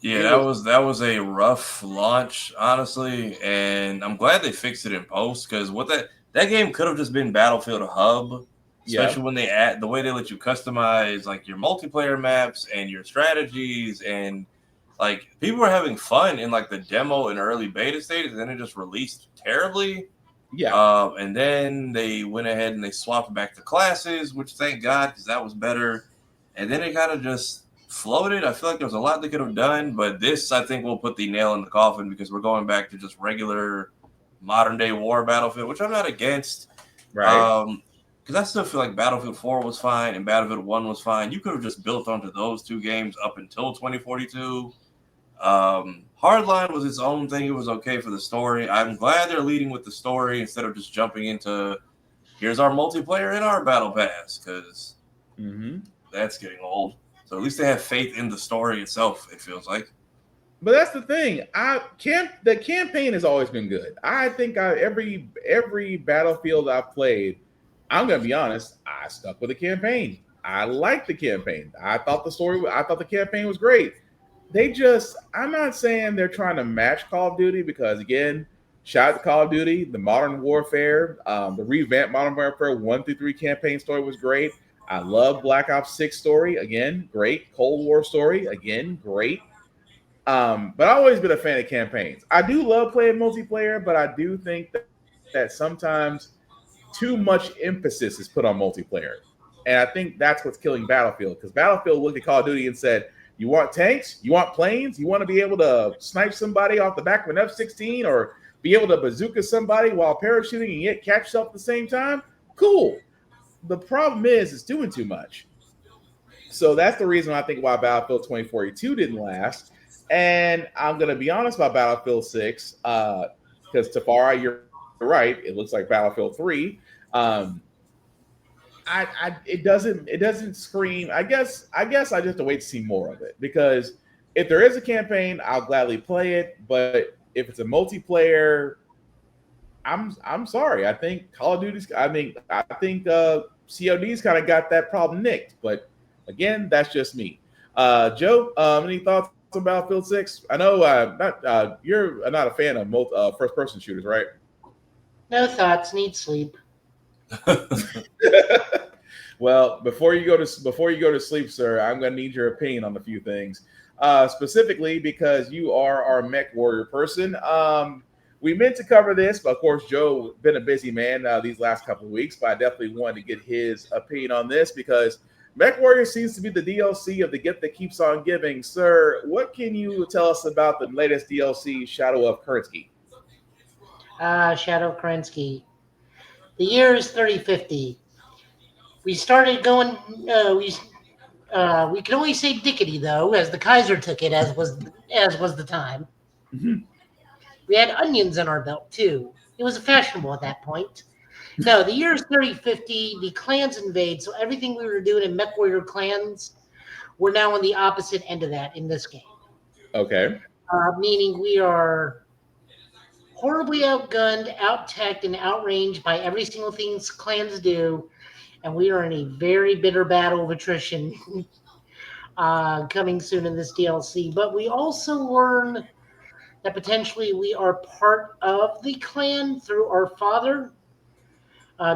Yeah, that was a rough launch, honestly, and I'm glad they fixed it in post because what that game could have just been Battlefield Hub, especially when they add the way they let you customize like your multiplayer maps and your strategies, and like people were having fun in like the demo and early beta stages, and then it just released terribly. Yeah, and then they went ahead and they swapped back to classes, which thank God because that was better, and then it kind of just floated. I feel like there was a lot they could have done, but this I think will put the nail in the coffin because we're going back to just regular modern day war Battlefield, which I'm not against. right. Because I still feel like Battlefield 4 was fine and Battlefield 1 was fine. You could have just built onto those two games up until 2042. Hardline was its own thing. It was okay for the story. I'm glad they're leading with the story instead of just jumping into here's our multiplayer and our battle pass because that's getting old. So at least they have faith in the story itself, it feels like. But that's the thing. The campaign has always been good. I think every Battlefield I've played, I'm gonna be honest, I stuck with the campaign. I liked the campaign. I thought the campaign was great. I'm not saying they're trying to match Call of Duty because again, shout out to Call of Duty, the Modern Warfare, the revamped Modern Warfare 1 through 3 campaign story was great. I love Black Ops 6 story, again, great. Cold War story, again, great. But I've always been a fan of campaigns. I do love playing multiplayer, but I do think that sometimes too much emphasis is put on multiplayer. And I think that's what's killing Battlefield because Battlefield looked at Call of Duty and said, you want tanks? You want planes? You want to be able to snipe somebody off the back of an F-16 or be able to bazooka somebody while parachuting and yet catch yourself at the same time? Cool. The problem is it's doing too much. So that's the reason I think why Battlefield 2042 didn't last. And I'm going to be honest about Battlefield 6 because Tafara, you're right. It looks like Battlefield 3. It doesn't scream. I guess I just have to wait to see more of it because if there is a campaign, I'll gladly play it. But if it's a multiplayer, I'm sorry. I think Call of Duty's. I think COD's kind of got that problem nicked. But again, that's just me. Joe, any thoughts on Battlefield 6? I know you're not a fan of first-person shooters, right? No thoughts. Need sleep. Well, before you go to sleep, sir, I'm going to need your opinion on a few things. Specifically, because you are our mech warrior person. We meant to cover this, but of course, Joe been a busy man these last couple of weeks. But I definitely wanted to get his opinion on this because Mech Warrior seems to be the DLC of the gift that keeps on giving. Sir, what can you tell us about the latest DLC, Shadow of Kerensky? Shadow Kerensky. The year is 3050. We started going. We can only say dickety though, as the Kaiser took it, as was the time. Mhm. We had onions in our belt too. It was fashionable at that point. No, the year is 3050. The clans invade, so everything we were doing in MechWarrior clans, we're now on the opposite end of that in this game. Okay. Meaning we are horribly outgunned, out-teched, and outranged by every single thing clans do, and we are in a very bitter battle of attrition coming soon in this DLC. But we also learn that potentially we are part of the clan through our father,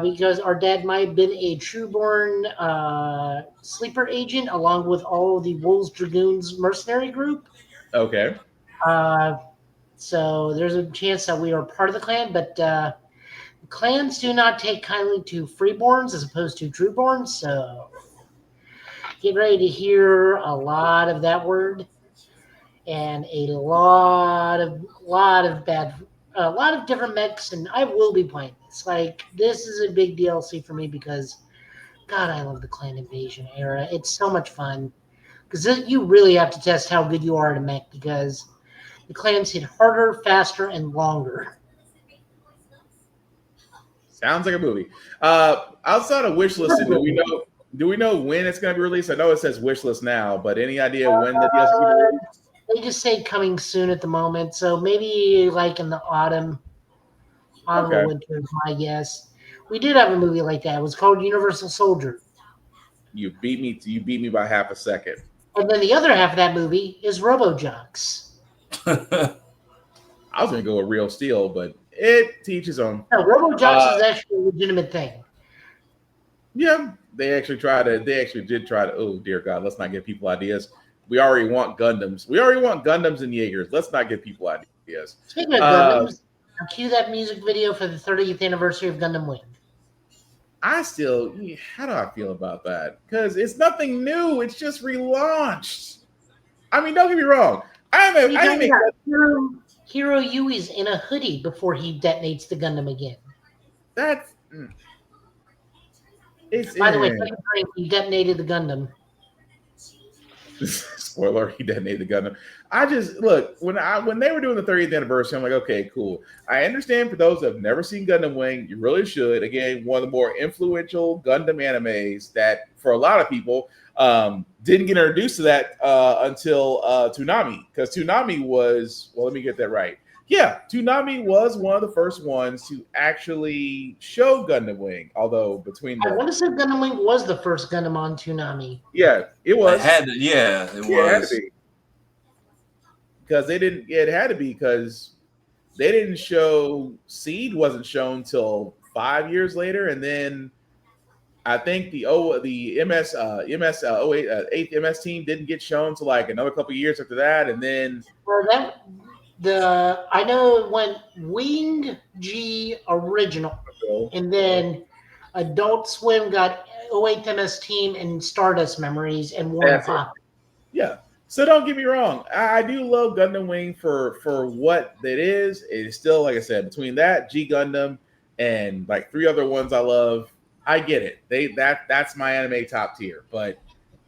because our dad might have been a Trueborn sleeper agent along with all of the Wolves Dragoons mercenary group. Okay. So there's a chance that we are part of the clan, but clans do not take kindly to freeborns as opposed to trueborns. So get ready to hear a lot of that word and a lot of different mechs, and I will be playing this. Like, this is a big DLC for me because, God, I love the clan invasion era. It's so much fun because you really have to test how good you are at a mech because the clans hit harder, faster, and longer. Sounds like a movie. Outside of wishlist, do we know when it's going to be released? I know it says wishlist now, but any idea when the DLC will be released? They just say coming soon at the moment, so maybe like in the autumn or winter is my guess. We did have a movie like that. It was called Universal Soldier. You beat me by half a second. And then the other half of that movie is RoboJocks. I was going to go with Real Steel, but it teaches on. No, RoboJocks is actually a legitimate thing. Yeah, they actually did try to. Oh dear God, let's not give people ideas. We already want Gundams. We already want Gundams and Jaegers. Let's not give people ideas. Speaking of Gundams, cue that music video for the 30th anniversary of Gundam Wing. How do I feel about that? Because it's nothing new. It's just relaunched. I mean, don't get me wrong. Hiro Yui's in a hoodie before he detonates the Gundam again. That's. By the way, he detonated the Gundam. Spoiler: he detonated the Gundam. I just look when they were doing the 30th anniversary. I'm like, okay, cool. I understand for those that have never seen Gundam Wing, you really should. Again, one of the more influential Gundam animes that, for a lot of people, didn't get introduced to that until Toonami, because Toonami was let me get that right. Yeah, Toonami was one of the first ones to actually show Gundam Wing. Although I want to say Gundam Wing was the first Gundam on Toonami. Yeah, it was. It was. It had to be. Because they didn't. It had to be because they didn't show. Seed wasn't shown till 5 years later, and then I think the 8th MS team didn't get shown till like another couple of years after that, and then. I know it went Wing G original, and then Adult Swim got 08 MS Team and Stardust Memories and Warren Pop. Yeah. So don't get me wrong. I do love Gundam Wing for what it is. It is still, like I said, between that, G Gundam, and like 3 other ones I love. I get it. That's my anime top tier. But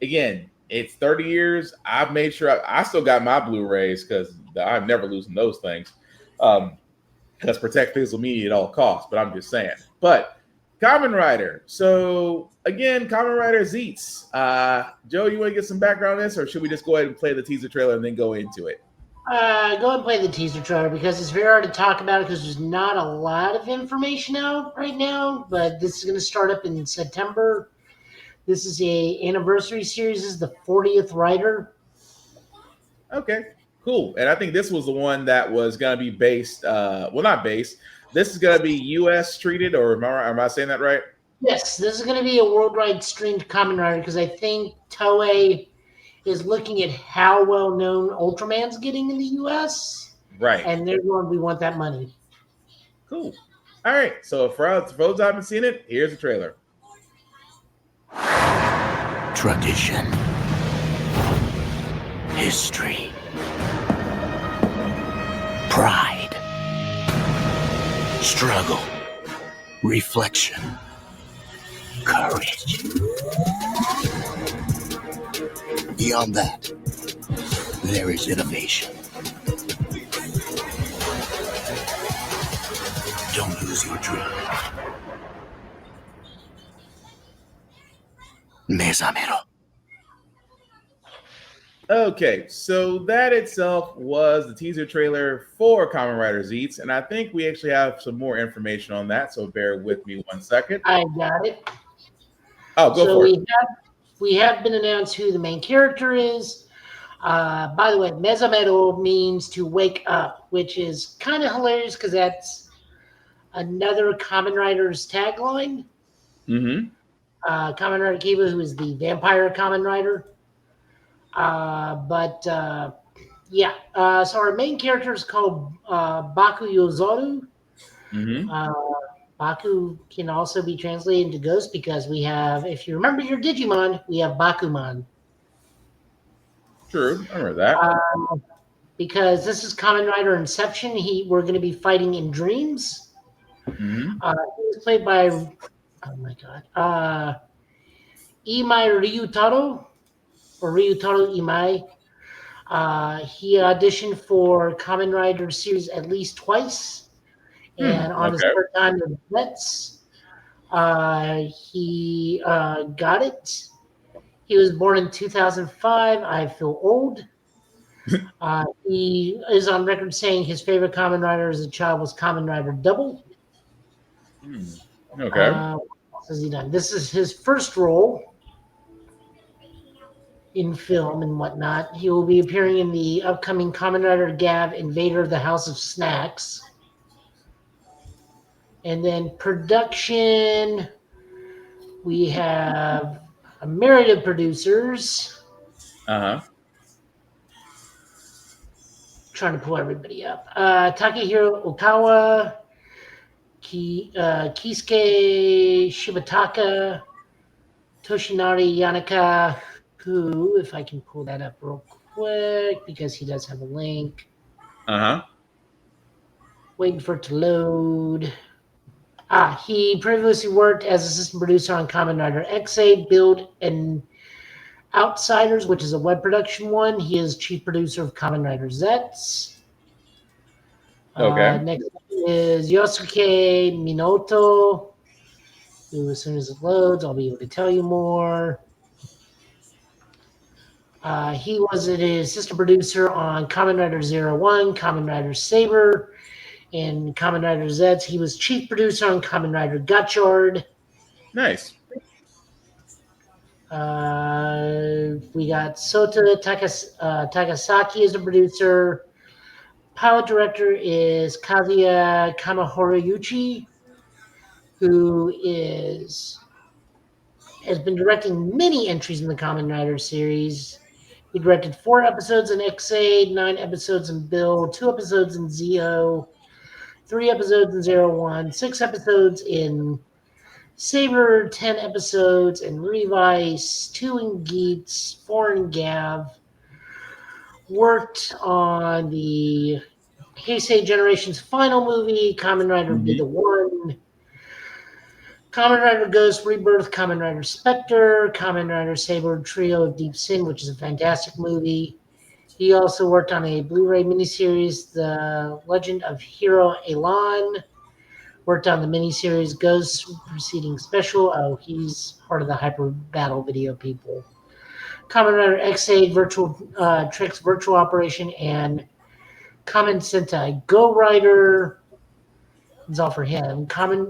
again, it's 30 years. I've made sure I still got my Blu-rays because I'm never losing those things. Let's protect physical media at all costs. But I'm just saying. But Kamen Rider. So again, Kamen Rider Zeets. Joe, you want to get some background on this, or should we just go ahead and play the teaser trailer and then go into it? Go ahead and play the teaser trailer because it's very hard to talk about it because there's not a lot of information out right now. But this is going to start up in September. This is a anniversary series. This is the 40th Rider. Okay, cool. And I think this was the one that was going to be based. Not based. This is going to be U.S. treated, or am I saying that right? Yes, this is going to be a worldwide streamed Kamen Rider because I think Toei is looking at how well known Ultraman's getting in the U.S. Right. And they're going, we want that money. Cool. All right. So for those who haven't seen it, here's the trailer. Tradition. History. Pride. struggle, reflection, courage. Beyond that, there is innovation. Don't lose your dream. Mesamero. Okay, so that itself was the teaser trailer for Kamen Rider Zeets, and I think we actually have some more information on that, so bear with me 1 second. I got it. Oh, go for it. We have been announced who the main character is. By the way, Mesamero means to wake up, which is kind of hilarious because that's another Kamen Rider's tagline. Mm-hmm. Kamen Rider Kiba, who is the vampire Kamen Rider. So our main character is called Baku Yozoru. Mm-hmm. Baku can also be translated into ghost because we have, if you remember your Digimon, we have Bakuman. True, I remember that. Because this is Kamen Rider Inception, we're going to be fighting in dreams. Mm-hmm. He was played by, oh my god, Imai Ryutaro, or Ryutaro Imai. He auditioned for Kamen Rider series at least twice, and on his third time in Mets, he got it. He was born in 2005. I feel old. He is on record saying his favorite Kamen Rider as a child was Kamen Rider Double. Okay. What else has he done? This is his first role in film and whatnot. He will be appearing in the upcoming Kamen Rider Gav Invader of the House of Snacks. And then production, we have a myriad of producers. Trying to pull everybody up. Takahiro Okawa, Kisuke Shibataka, Toshinari Yanaka, who, if I can pull that up real quick, because he does have a link. Waiting for it to load. He previously worked as assistant producer on Kamen Rider XA, Build, and Outsiders, which is a web production one. He is chief producer of Kamen Rider Zets. Next is Yosuke Minato, who, as soon as it loads, I'll be able to tell you more. He was an assistant producer on Kamen Rider 01, Kamen Rider Saber, and Kamen Rider Zets. He was chief producer on Kamen Rider Gotchard. Nice. We got Sota Takasaki as a producer. Pilot director is Kazuya Kamahorayuchi, who has been directing many entries in the Kamen Rider series. He directed 4 episodes in XA, 9 episodes in Build, 2 episodes in ZO, 3 episodes in 01, 6 episodes in Saber, 10 episodes in Revice, 2 in Geats, 4 in Gav. Worked on the Heisei Generation's final movie, Kamen Rider Be the One, Kamen Rider Ghost Rebirth, Kamen Rider Spectre, Kamen Rider Saber Trio of Deep Sin, which is a fantastic movie. He also worked on a Blu-ray miniseries, The Legend of Hero Elan. Worked on the miniseries Ghost Proceeding Special. Oh, he's part of the Hyper Battle video people. Kamen Rider XA Virtual Tricks Virtual Operation and Kamen Sentai Go Rider. It's all for him.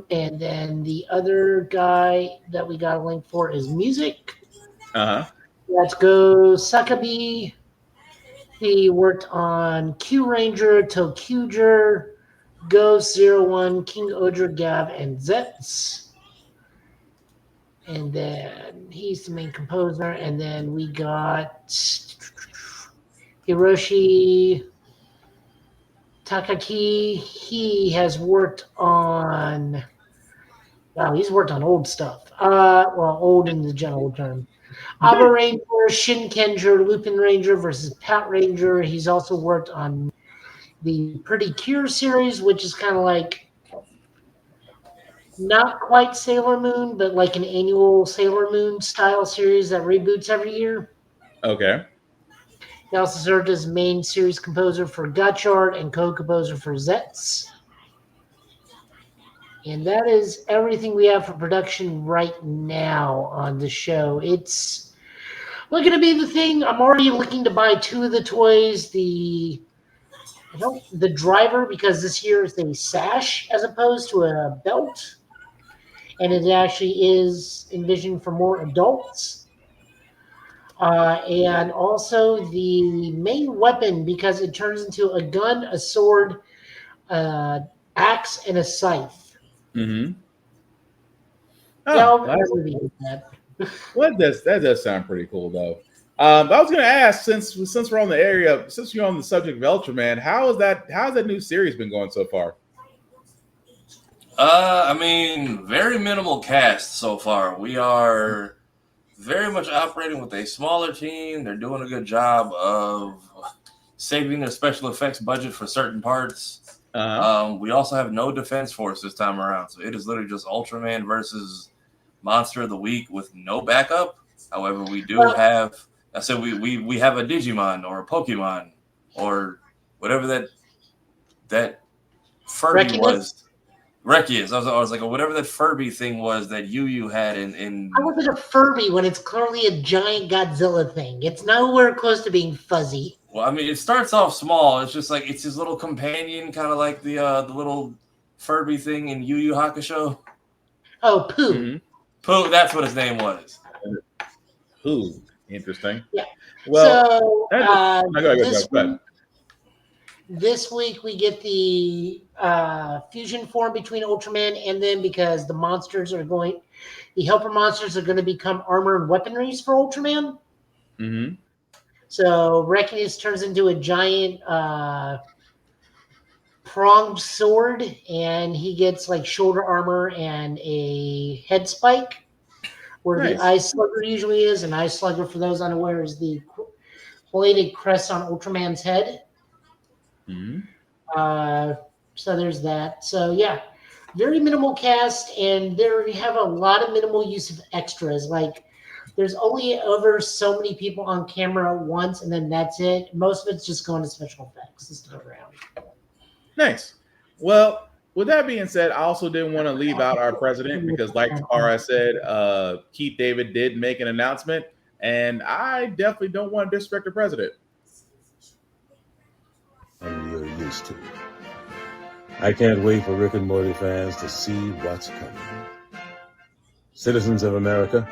And then the other guy that we got a link for is music. Let's go Sakabe. He worked on Q Ranger, Tokuger, Ghost 01, King Odra, Gav, and Zets. And then he's the main composer. And then we got Hiroshi Takaki. He has worked on... Wow, he's worked on old stuff. Old in the general term. Aba Ranger, Shinkenger, Lupin Ranger versus Pat Ranger. He's also worked on the Pretty Cure series, which is kind of like not quite Sailor Moon, but like an annual Sailor Moon style series that reboots every year. Okay. He also served as main series composer for Gotchard and co-composer for Zets. And that is everything we have for production right now on the show. It's looking to be the thing. I'm already looking to buy 2 of the toys. The driver, because this year is a sash as opposed to a belt. And it actually is envisioned for more adults. And also the main weapon, because it turns into a gun, a sword, axe, and a scythe. Mm-hmm. Yeah, Oh, I'll leave it at that. well, that does sound pretty cool, though. I was going to ask, since we're on the area, since you're on the subject of Ultraman, how's that new series been going so far? I mean, very minimal cast so far. We are very much operating with a smaller team. They're doing a good job of saving their special effects budget for certain parts. We also have no defense force this time around, so it is literally just Ultraman versus Monster of the Week with no backup. However, we do have. I said we have a Digimon or a Pokemon or whatever that Furby was. Rekius. I was like, whatever that Furby thing was that Yu had in. How was it a Furby when it's clearly a giant Godzilla thing? It's nowhere close to being fuzzy. Well, I mean, it starts off small. It's just like it's his little companion, kind of like the little Furby thing in Yu Yu Hakusho. Oh, Pooh. Mm-hmm. Pooh, that's what his name was. Pooh. Interesting. Yeah. Well, so this week we get the fusion form between Ultraman and them, because the helper monsters are going to become armor and weaponries for Ultraman. Mm-hmm. So Rekius turns into a giant pronged sword, and he gets like shoulder armor and a head spike, where the Ice Slugger usually is. And Ice Slugger, for those unaware, is the bladed crest on Ultraman's head. Mm-hmm. So there's that. So yeah, very minimal cast, and we have a lot of minimal use of extras. Like there's only over so many people on camera at once, and then that's it. Most of it's just going to special effects this time around. Nice. Well, with that being said, I also didn't want to leave out our president, because like Takara said, Keith David did make an announcement, and I definitely don't want to disrespect the president. And you're used to it. I can't wait for Rick and Morty fans to see what's coming. Citizens of America,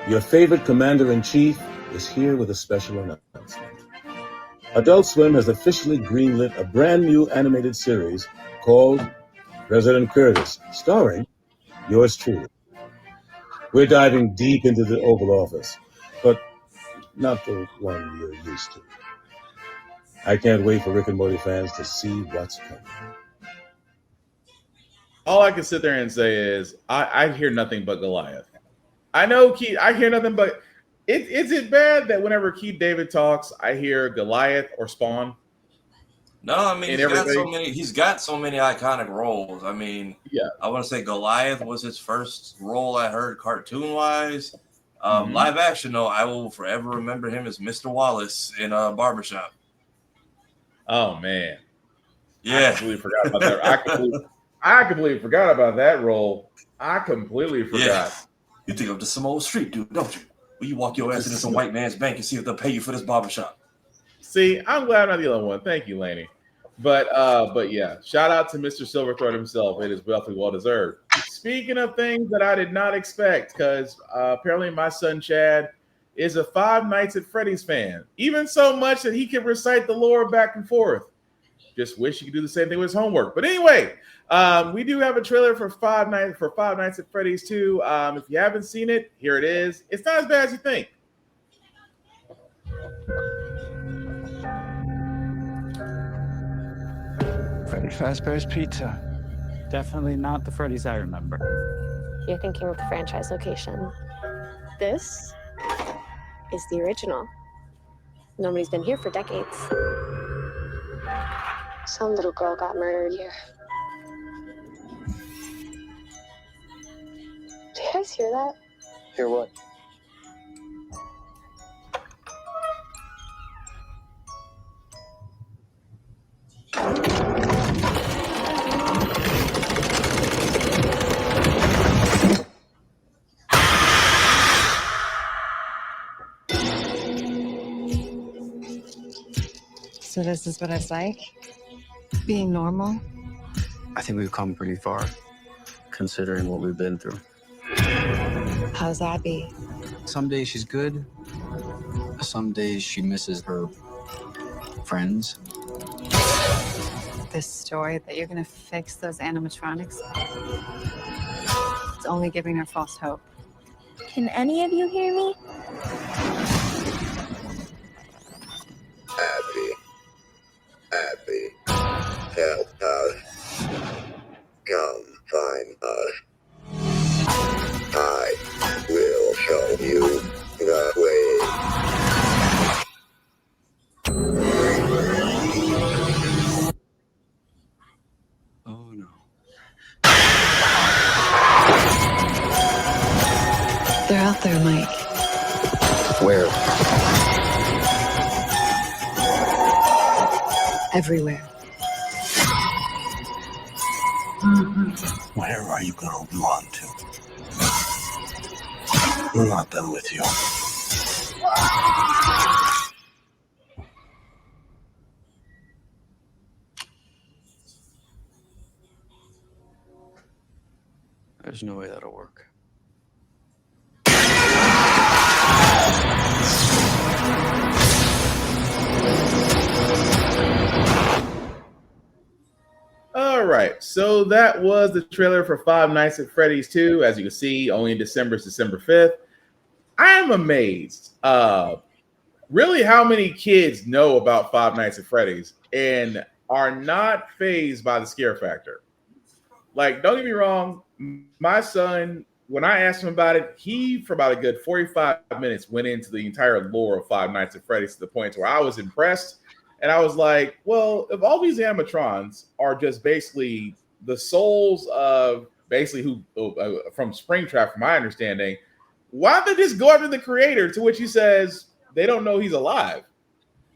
your favorite commander-in-chief is here with a special announcement. Adult Swim has officially greenlit a brand new animated series called President Curtis, starring yours truly. We're diving deep into the Oval Office, but not the one you're used to. I can't wait for Rick and Morty fans to see what's coming. All I can sit there and say is I hear nothing but Goliath. I know Keith. I hear nothing but. Is it bad that whenever Keith David talks, I hear Goliath or Spawn? No, I mean he's got so many iconic roles. I mean, yeah, I want to say Goliath was his first role I heard cartoon wise. Live action though, I will forever remember him as Mr. Wallace in Barbershop. Oh man, yeah, I completely forgot about that. I completely forgot about that role. I completely forgot. Yeah. You think I'm just some old street dude, don't you? Will you walk your ass into some white man's bank and see if they'll pay you for this barbershop? See, I'm glad I'm not the only one. Thank you, Laney. But yeah, shout out to Mr. Silverthroat himself. It is definitely well deserved. Speaking of things that I did not expect, because apparently my son Chad is a Five Nights at Freddy's fan, even so much that he can recite the lore back and forth. Just wish he could do the same thing with his homework. But anyway, we do have a trailer for Five Nights at Freddy's 2. If you haven't seen it, here it is. It's not as bad as you think. Freddy Fazbear's Pizza. Definitely not the Freddy's I remember. You're thinking of the franchise location. This is the original. Nobody's been here for decades. Some little girl got murdered here. guys hear that? Hear what? So this is what it's like? Being normal? I think we've come pretty far, considering what we've been through. How's Abby? Some days she's good. Some days she misses her friends. This story that you're gonna fix those animatronics? It's only giving her false hope. Can any of you hear me? Abby, help us. Come find us. I will show you the way. Oh no. They're out there, Mike. Where? Everywhere. Where are you gonna run to? We're not done with you. There's no way that'll work. All right, so that was the trailer for Five Nights at Freddy's 2. As you can see, only in December, it's December 5th. I am amazed, really, how many kids know about Five Nights at Freddy's and are not fazed by the scare factor. Like, don't get me wrong, my son, when I asked him about it, he, for about a good 45 minutes, went into the entire lore of Five Nights at Freddy's to the point where I was impressed. And I was like, well, if all these animatrons are just basically the souls of basically who from Springtrap, from my understanding, why don't they just go after the creator? To which he says they don't know he's alive.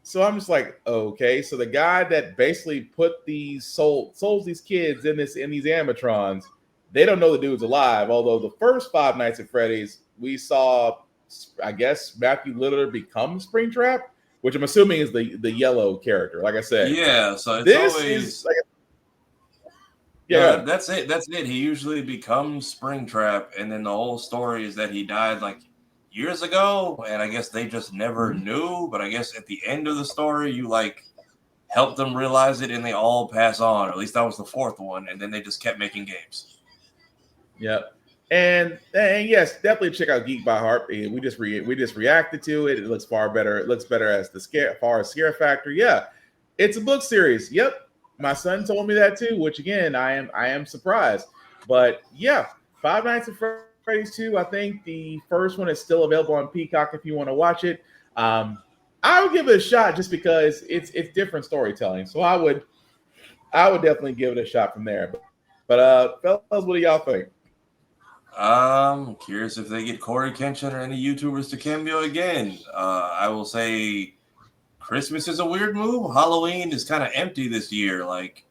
So I'm just like, okay, so the guy that basically put these souls these kids in these animatrons, they don't know the dude's alive. Although the first Five Nights at Freddy's, we saw, I guess, Matthew Lillard become Springtrap, which I'm assuming is the yellow character. Like I said, Yeah, so it's this always is like, yeah, that's it. That's it. He usually becomes Springtrap, and then the whole story is that he died like years ago, and I guess they just never knew. But I guess at the end of the story, you like help them realize it, and they all pass on. Or at least that was the fourth one, and then they just kept making games. Yep. And yes, definitely check out Geek by Heart. We just reacted to it. It looks far better. It looks better as the scare factor. Yeah, it's a book series. Yep, my son told me that too. Which again, I am surprised. But yeah, Five Nights at Freddy's 2. I think the first one is still available on Peacock if you want to watch it. I would give it a shot just because it's different storytelling. So I would definitely give it a shot from there. But fellas, what do y'all think? Curious if they get Corey Kenshin or any YouTubers to cameo again. I will say Christmas is a weird move. Halloween is kind of empty this year. Like,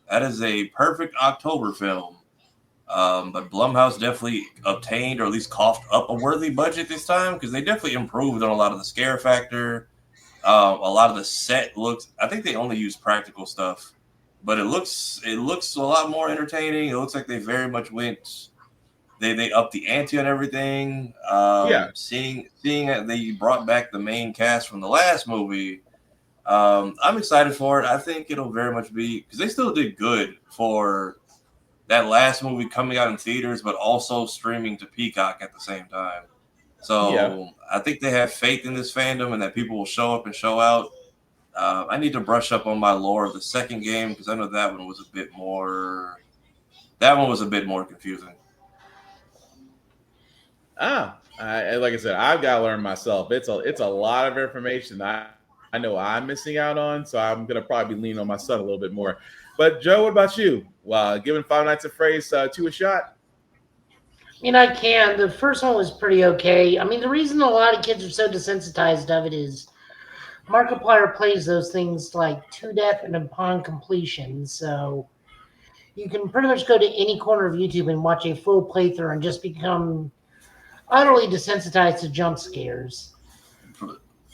that is a perfect October film. But Blumhouse definitely obtained or at least coughed up a worthy budget this time because they definitely improved on a lot of the scare factor. A lot of the set looks, I think they only use practical stuff, but it looks a lot more entertaining. It looks like they very much went. They upped the ante on everything. Seeing that they brought back the main cast from the last movie, I'm excited for it. I think it'll very much be because they still did good for that last movie coming out in theaters, but also streaming to Peacock at the same time. So I think they have faith in this fandom and that people will show up and show out. I need to brush up on my lore of the second game because I know that one was a bit more. That one was a bit more confusing. Like I said, I've got to learn myself. It's a lot of information I know I'm missing out on, so I'm gonna probably be leaning on my son a little bit more. But Joe, what about you? Giving Five Nights at Freddy's 2 a shot? mean, I can. The first one was pretty okay. I mean, the reason a lot of kids are so desensitized of it is Markiplier plays those things like to death and upon completion. So you can pretty much go to any corner of YouTube and watch a full playthrough and just become utterly desensitized to jump scares.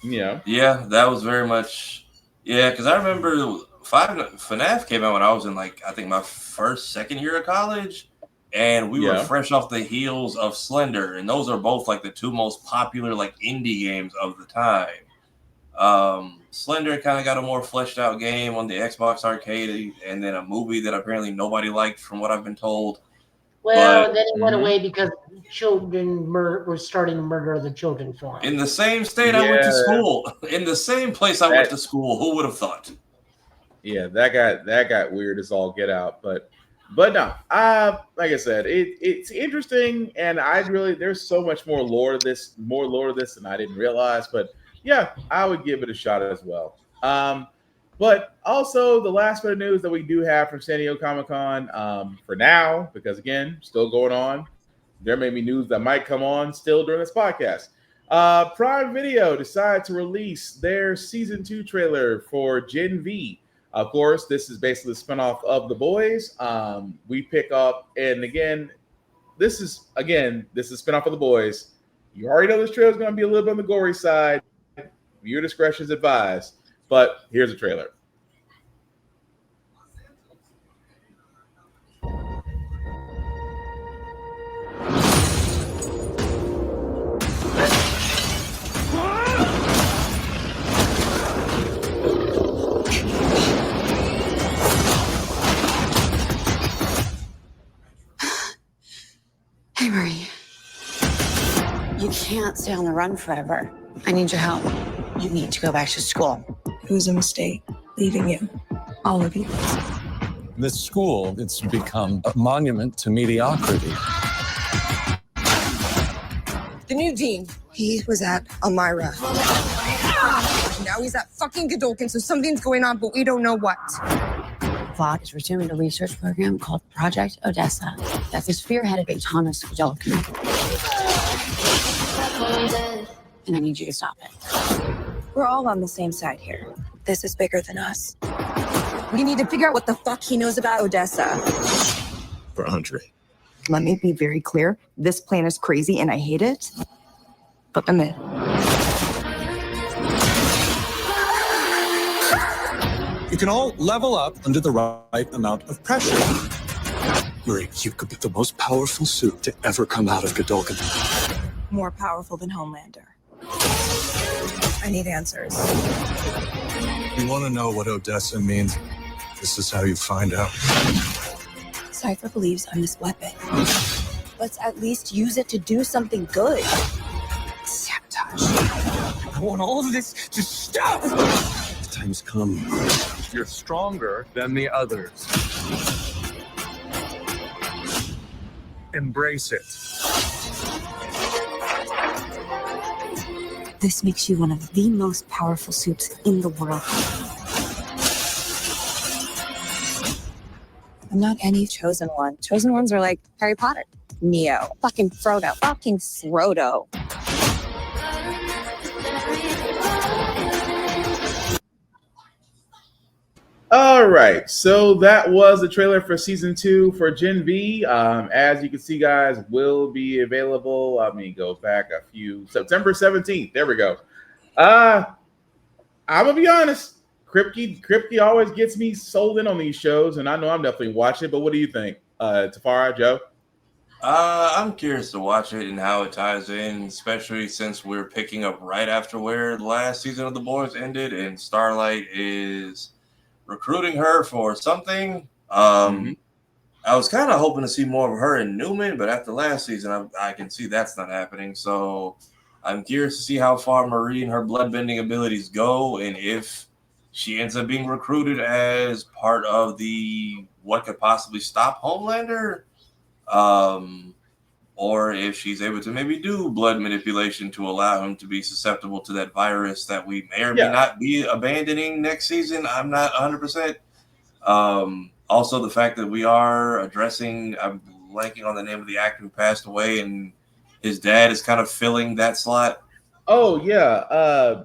Yeah. Yeah, that was very much. Yeah, because I remember FNAF came out when I was in I think my second year of college, and we were fresh off the heels of Slender, and those are both the two most popular indie games of the time. Slender kind of got a more fleshed out game on the Xbox arcade, and then a movie that apparently nobody liked, from what I've been told. Well, and then it went away because children were starting to murder other children for him. In the same state I went to school, in the same place I went to school, who would have thought? Yeah, that got weird as all get out, but no, like I said, it's interesting, and there's so much more lore to this than I didn't realize, but yeah, I would give it a shot as well. But also the last bit of news that we do have from San Diego Comic-Con, for now, because again, still going on, there may be news that might come on still during this podcast. Prime Video decided to release their season 2 trailer for Gen V. Of course, this is basically the spinoff of The Boys. We pick up, and again, this is spinoff of The Boys. You already know this trailer is going to be a little bit on the gory side. Viewer discretion is advised. But here's a trailer. Hey, Marie. You can't stay on the run forever. I need your help. You need to go back to school. It was a mistake leaving you. All of you. This school, it's become a monument to mediocrity. The new dean, he was at Elmira. Now he's at fucking Godolkin, so something's going on, but we don't know what. Vought is resuming a research program called Project Odessa that is spearheaded by Thomas Godolkin. And I need you to stop it. We're all on the same side here. This is bigger than us. We need to figure out what the fuck he knows about Odessa. For Andre. Let me be very clear. This plan is crazy and I hate it. But I'm in. You can all level up under the right amount of pressure. Marie, you could be the most powerful suit to ever come out of Godolkin. More powerful than Homelander. I need answers. You want to know what Odessa means? This is how you find out. Cypher believes I'm this weapon. Let's at least use it to do something good. Sabotage. I want all of this to stop! The time's come. You're stronger than the others. Embrace it. This makes you one of the most powerful suits in the world. I'm not any chosen one. Chosen ones are like Harry Potter, Neo, fucking Frodo, fucking Frodo. All right, so that was the trailer for season 2 for Gen V. As you can see, guys, will be available. Let me go back a few. September 17th. There we go. I'm gonna be honest. Kripke always gets me sold in on these shows, and I know I'm definitely watching it. But what do you think, Tafara, Joe? I'm curious to watch it and how it ties in, especially since we're picking up right after where the last season of The Boys ended, and Starlight is recruiting her for something. I was kind of hoping to see more of her and Newman, but after last season, I can see that's not happening. So I'm curious to see how far Marie and her bloodbending abilities go, and if she ends up being recruited as part of the what could possibly stop Homelander, or if she's able to maybe do blood manipulation to allow him to be susceptible to that virus that we may or may not be abandoning next season. I'm not 100%. Also, the fact that we are addressing, I blanking on the name of the actor who passed away, and his dad is kind of filling that slot. Oh yeah,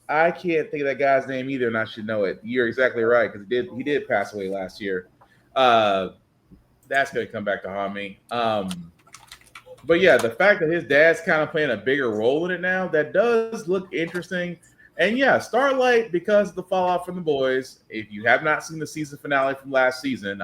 I can't think of that guy's name either, and I should know it. You're exactly right because he did pass away last year. That's gonna come back to haunt me. But yeah, the fact that his dad's kind of playing a bigger role in it now, that does look interesting. And yeah, Starlight, because of the fallout from the boys, if you have not seen the season finale from last season,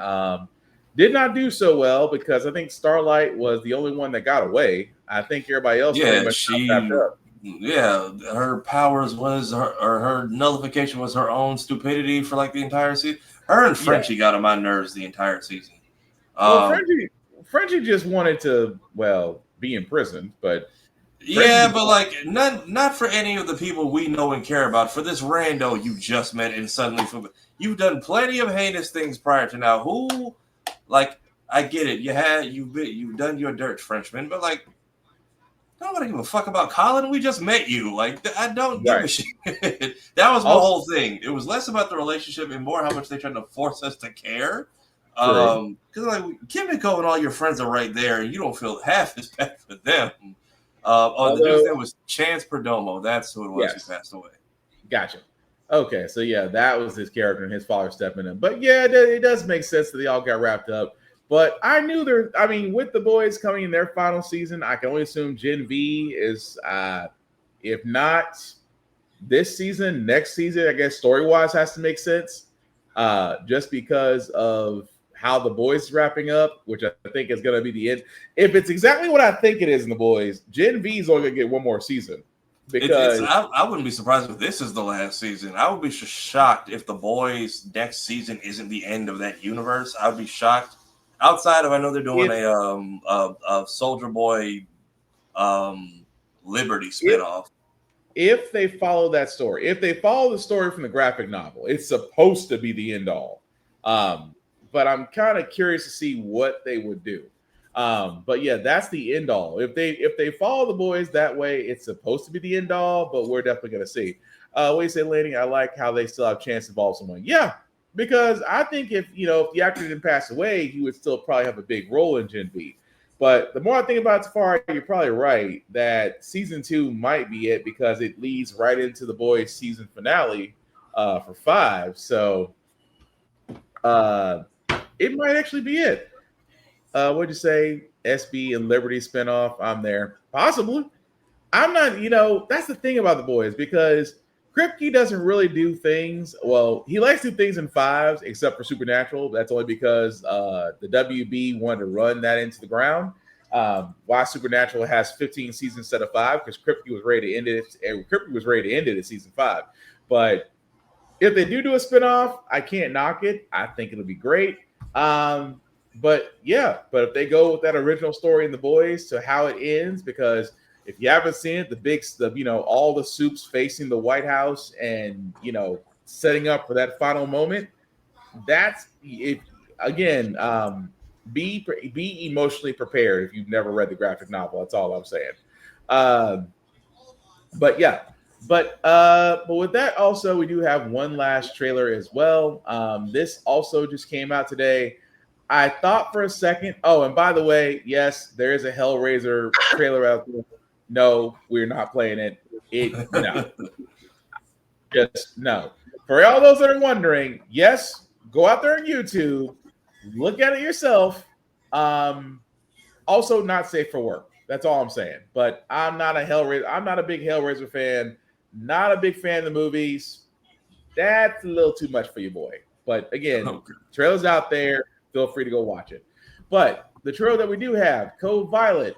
did not do so well because I think Starlight was the only one that got away. I think everybody else pretty much got wrapped up. Yeah, her powers was her nullification was her own stupidity for like the entire season. Her and Frenchie got on my nerves the entire season. Well, Frenchie just wanted to, be in prison, but but like not for any of the people we know and care about. For this rando you just met and suddenly you've done plenty of heinous things prior to now. Who, like, I get it. You've done your dirt, Frenchman, but like, nobody give a fuck about Colin. We just met you. Like, I don't give a shit. That was my whole thing. It was less about the relationship and more how much they tried to force us to care. Because like Kimiko and all your friends are right there, and you don't feel half as bad for them. The dude that was Chance Perdomo, that's who it was who passed away. Gotcha. Okay, so yeah, that was his character and his father stepping in. But yeah, it does make sense that they all got wrapped up. But I knew with the boys coming in their final season, I can only assume Gen V is, if not this season, next season, I guess story-wise has to make sense. Just because of how the boys is wrapping up, which I think is going to be the end. If it's exactly what I think it is in the boys, Gen V is only going to get one more season. Because I wouldn't be surprised if this is the last season. I would be shocked if the boys next season isn't the end of that universe. I would be shocked. Outside of, I know they're doing a Soldier Boy Liberty spinoff. If they follow that story, if they follow the story from the graphic novel, it's supposed to be the end all. But I'm kind of curious to see what they would do. But yeah, that's the end all. If they follow the boys that way, it's supposed to be the end all, but we're definitely going to see. What do you say, Laney? I like how they still have a chance to involve someone. Yeah, because I think if the actor didn't pass away, he would still probably have a big role in Gen V. But the more I think about it, Tafari, you're probably right that season 2 might be it because it leads right into the boys' season finale for 5. So it might actually be it. What'd you say? SB and Liberty spinoff? I'm there. Possibly. I'm not, that's the thing about the boys because Kripke doesn't really do things. Well, he likes to do things in 5s, except for Supernatural. That's only because the WB wanted to run that into the ground. Why Supernatural has 15 seasons instead of 5, because Kripke was ready to end it. Kripke was ready to end it at season 5. But if they do a spinoff, I can't knock it. I think it'll be great. But if they go with that original story in the boys to how it ends, because if you haven't seen it, all the soups facing the White House and setting up for that final moment, that's it. Again, be emotionally prepared if you've never read the graphic novel. That's all I'm saying. But with that, also we do have one last trailer as well. This also just came out today. I thought for a second. Oh, and by the way, yes, there is a Hellraiser trailer out there. No, we're not playing it. No. Just no. For all those that are wondering, yes, go out there on YouTube, look at it yourself. Also not safe for work. That's all I'm saying. But I'm not a big Hellraiser fan. Not a big fan of the movies. That's a little too much for you, boy. But again, trailers out there. Feel free to go watch it. But the trailer that we do have, Code Violet.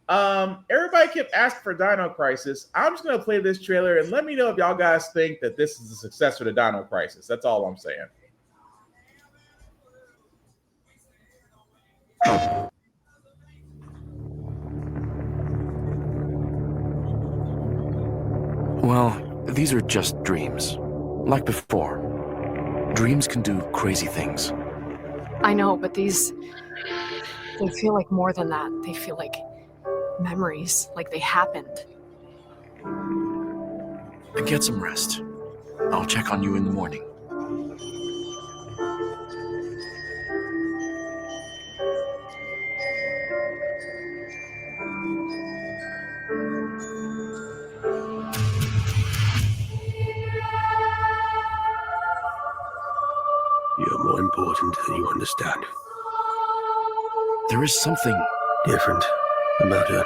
Everybody kept asking for Dino Crisis. I'm just going to play this trailer and let me know if y'all guys think that this is a successor to Dino Crisis. That's all I'm saying. Well, these are just dreams. Like before. Dreams can do crazy things. I know, but they feel like more than that. They feel like memories, like they happened. Get some rest. I'll check on you in the morning. important than you understand. There is something different about her.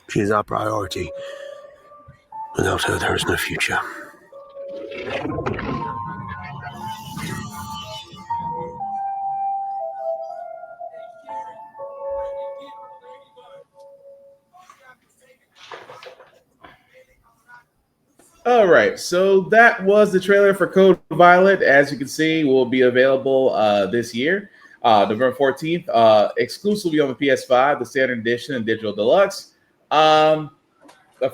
She is our priority. Without her, there is no future. All right, so that was the trailer for Code Violet. As you can see, will be available this year, November 14th, exclusively on the PS5, the Standard Edition and Digital Deluxe. The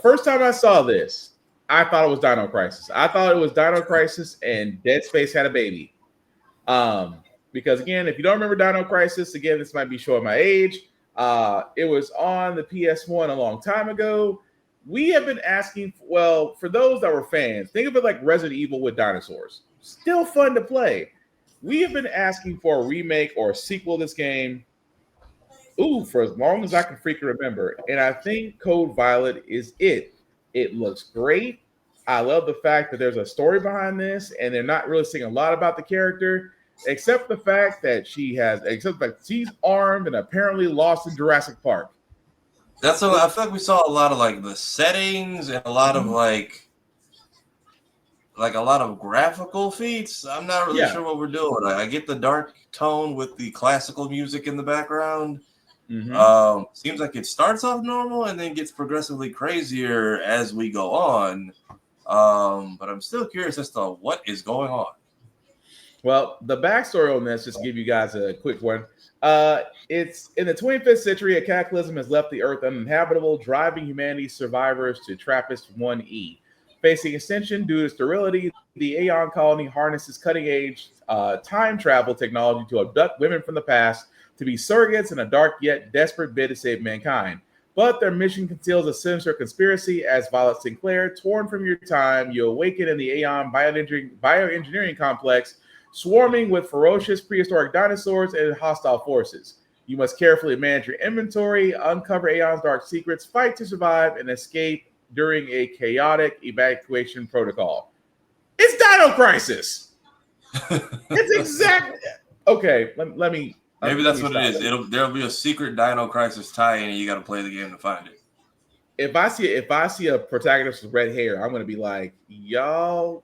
first time I saw this, I thought it was Dino Crisis. I thought it was Dino Crisis and Dead Space had a baby. Because again, if you don't remember Dino Crisis, again, this might be showing my age. It was on the PS1 a long time ago. We have been asking, well, for those that were fans, think of it like Resident Evil with dinosaurs. Still fun to play. We have been asking for a remake or a sequel to this game, for as long as I can freaking remember. And I think Code Violet is it. It looks great. I love the fact that there's a story behind this, and they're not really saying a lot about the character, except the fact that she's armed and apparently lost in Jurassic Park. I feel like we saw a lot of like the settings and a lot of like a lot of graphical feats. I'm not really sure what we're doing. I get the dark tone with the classical music in the background. Seems like it starts off normal and then gets progressively crazier as we go on. But I'm still curious as to what is going on. Well, the backstory on this, just to give you guys a quick one. It's in the 25th century, a cataclysm has left the Earth uninhabitable, driving humanity's survivors to TRAPPIST 1E. Facing extinction due to sterility, the Aeon colony harnesses cutting-edge time travel technology to abduct women from the past to be surrogates in a dark yet desperate bid to save mankind. But their mission conceals a sinister conspiracy. As Violet Sinclair, torn from your time, you awaken in the Aeon bioengineering complex, swarming with ferocious prehistoric dinosaurs and hostile forces. You must carefully manage your inventory, uncover Aeon's dark secrets, fight to survive, and escape during a chaotic evacuation protocol. It's Dino Crisis. It's exactly okay. Let me. Maybe that's what it is. There'll be a secret Dino Crisis tie-in, and you got to play the game to find it. If I see a protagonist with red hair, I'm gonna be like, y'all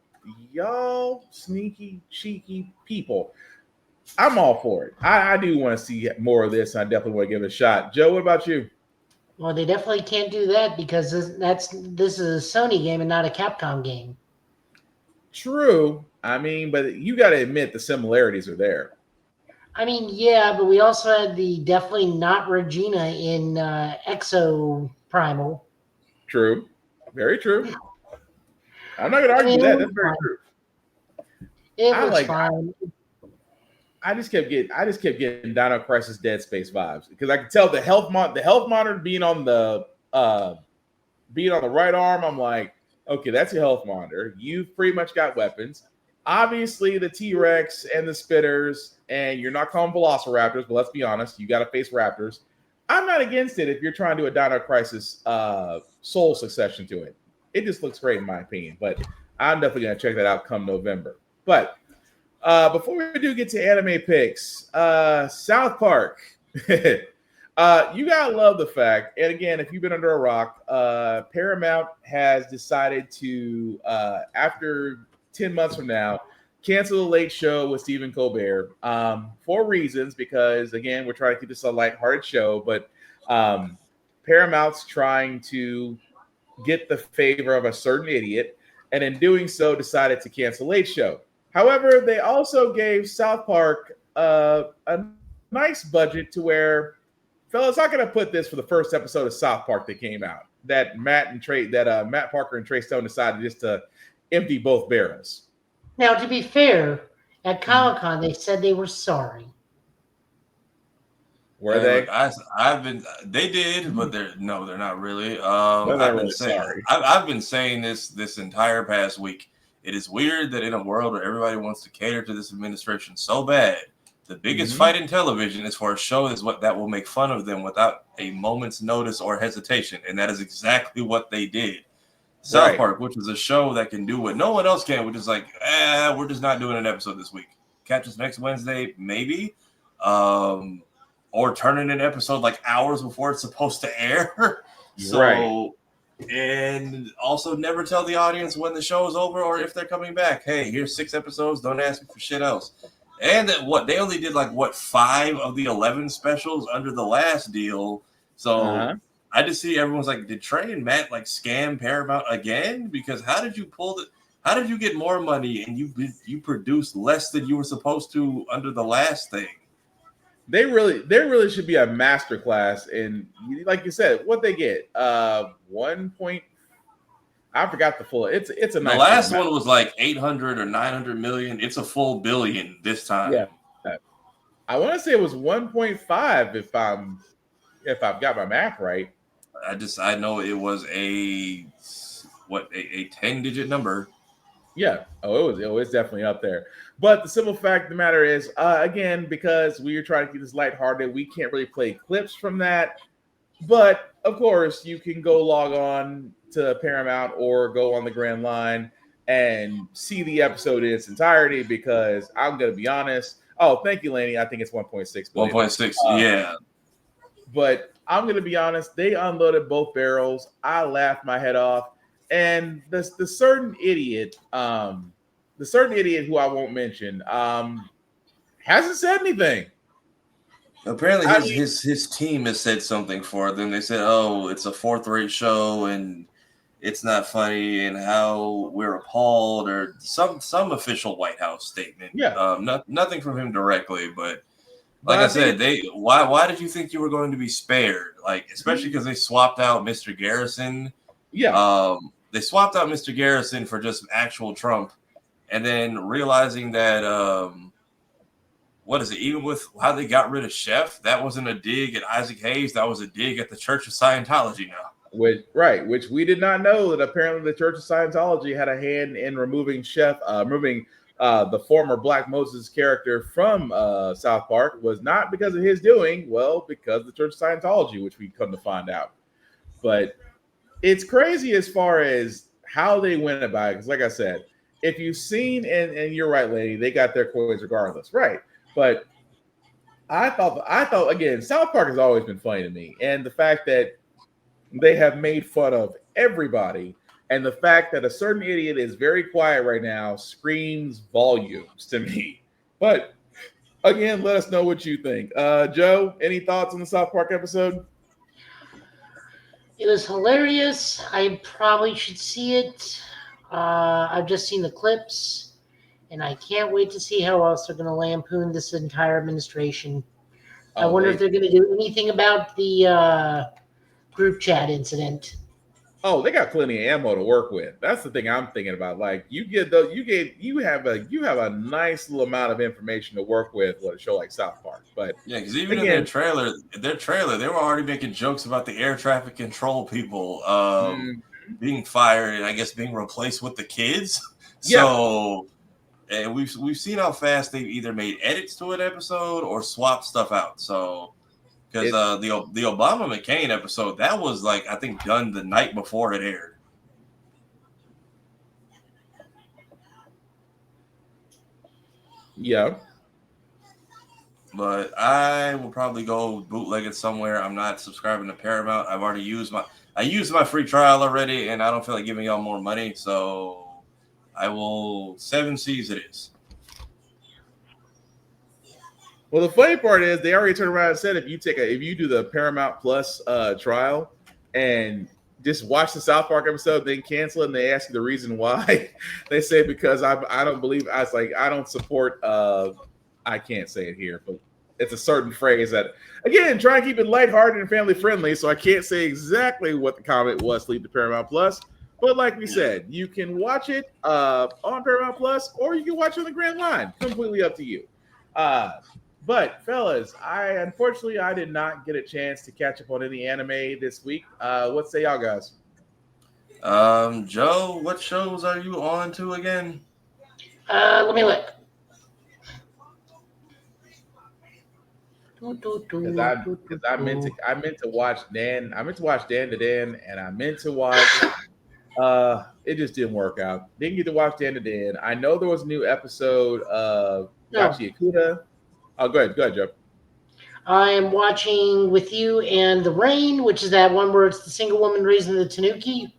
sneaky, cheeky people. I'm all for it. I do want to see more of this. I definitely want to give it a shot. Joe, what about you? Well, they definitely can't do that because this is a Sony game and not a Capcom game. True. I mean, but you got to admit the similarities are there. I mean, yeah, but we also had the definitely not Regina in Exo Primal. True. Very true. I'm not going to argue that. That's very true. It was fine. I just kept getting Dino Crisis Dead Space vibes because I could tell the health monitor being on the right arm. I'm like, okay, that's your health monitor. You've pretty much got weapons. obviously the T-Rex and the Spitters, and you're not calling Velociraptors, but let's be honest, you got to face Raptors. I'm not against it if you're trying to do a Dino Crisis Soul succession to it. It just looks great in my opinion, but I'm definitely going to check that out come November. But before we do get to anime picks, South Park. You gotta love the fact, and again, if you've been under a rock, Paramount has decided to, after 10 months from now, cancel the Late Show with Stephen Colbert for reasons, because again, we're trying to keep this a lighthearted show, but Paramount's trying to get the favor of a certain idiot, and in doing so, decided to cancel Late Show. However, they also gave South Park a nice budget to where, fellas, I'm going to put this for the first episode of South Park that came out, that Matt Parker and Trey Stone decided just to empty both barrels. Now, to be fair, at Comic-Con, they said they were sorry. Were they? They did, but they're not really. Sorry. I've been saying this entire past week. It is weird that in a world where everybody wants to cater to this administration so bad, the biggest fight in television is for a show that will make fun of them without a moment's notice or hesitation, and that is exactly what they did. South Park, which is a show that can do what no one else can, which is like, we're just not doing an episode this week. Catch us next Wednesday, maybe, or turn in an episode like hours before it's supposed to air. And also never tell the audience when the show is over or if they're coming back. Hey, here's 6 episodes. Don't ask me for shit else. And they only did 5 of the 11 specials under the last deal. So I just see everyone's like, did Trey and Matt scam Paramount again? Because how did you get more money and you produced less than you were supposed to under the last thing? There really should be a master class in, like you said, what they get. 1 point. I forgot the full. It's a nice. The last one was 800 or 900 million. It's a full billion this time. Yeah, I want to say it was 1.5 if I've got my math right. I know it was a 10-digit number. Yeah. Oh, it was definitely up there. But the simple fact of the matter is, again, because we are trying to keep this lighthearted, we can't really play clips from that. But of course, you can go log on to Paramount or go on the Grand Line and see the episode in its entirety, because I'm going to be honest. Oh, thank you, Laney. I think it's 1.6 billion. 1.6, yeah. But I'm going to be honest. They unloaded both barrels. I laughed my head off. And the certain idiot who I won't mention, hasn't said anything. Apparently, his team has said something for them. They said, "Oh, it's a fourth-rate show and it's not funny," and how we're appalled, or some official White House statement. Yeah, nothing from him directly, but I said, why did you think you were going to be spared? Especially because they swapped out Mr. Garrison. Yeah. They swapped out Mr. Garrison for just actual Trump, and then realizing that, even with how they got rid of Chef, that wasn't a dig at Isaac Hayes. That was a dig at the Church of Scientology now. Which we did not know that apparently the Church of Scientology had a hand in removing the former Black Moses character from South Park. Was not because of his doing, because of the Church of Scientology, which we come to find out. But it's crazy as far as how they went about it. Because like I said, if you've seen, and you're right, lady, they got their coins regardless. Right. But I thought again, South Park has always been funny to me. And the fact that they have made fun of everybody, and the fact that a certain idiot is very quiet right now screams volumes to me. But again, let us know what you think. Joe, any thoughts on the South Park episode? It was hilarious. I probably should see it. I've just seen the clips, and I can't wait to see how else they're going to lampoon this entire administration. I wonder if they're going to do anything about the group chat incident. Oh, they got plenty of ammo to work with. That's the thing I'm thinking about. You have a nice little amount of information to work with with a show like South Park. But yeah, because even in their trailer, they were already making jokes about the air traffic control people being fired and I guess being replaced with the kids. So and we've seen how fast they've either made edits to an episode or swapped stuff out. So, because the Obama McCain episode, that was like I think done the night before it aired. Yeah. But I will probably go bootleg it somewhere. I'm not subscribing to Paramount. I've already used my free trial already, and I don't feel like giving y'all more money. So I will 7 Seas it is. Well, the funny part is they already turned around and said if you do the Paramount Plus trial and just watch the South Park episode, then cancel it, and they ask you the reason why. They say because I don't believe I don't support I can't say it here, but it's a certain phrase that, again, try and keep it lighthearted and family friendly. So I can't say exactly what the comment was, leave to Paramount Plus. But like we said, you can watch it on Paramount Plus, or you can watch it on the Grand Line. Completely up to you. But fellas, unfortunately I did not get a chance to catch up on any anime this week. What say y'all guys? Joe, what shows are you on to again? Let me look. Because I meant to watch Dan. I meant to watch Dan to Dan, and I meant to watch. It just didn't work out. Didn't get to watch Dan to Dan. I know there was a new episode of Gachi Akuda. Oh, go ahead, Joe. I am watching With You and the Rain, which is that one where it's the single woman raising the Tanuki.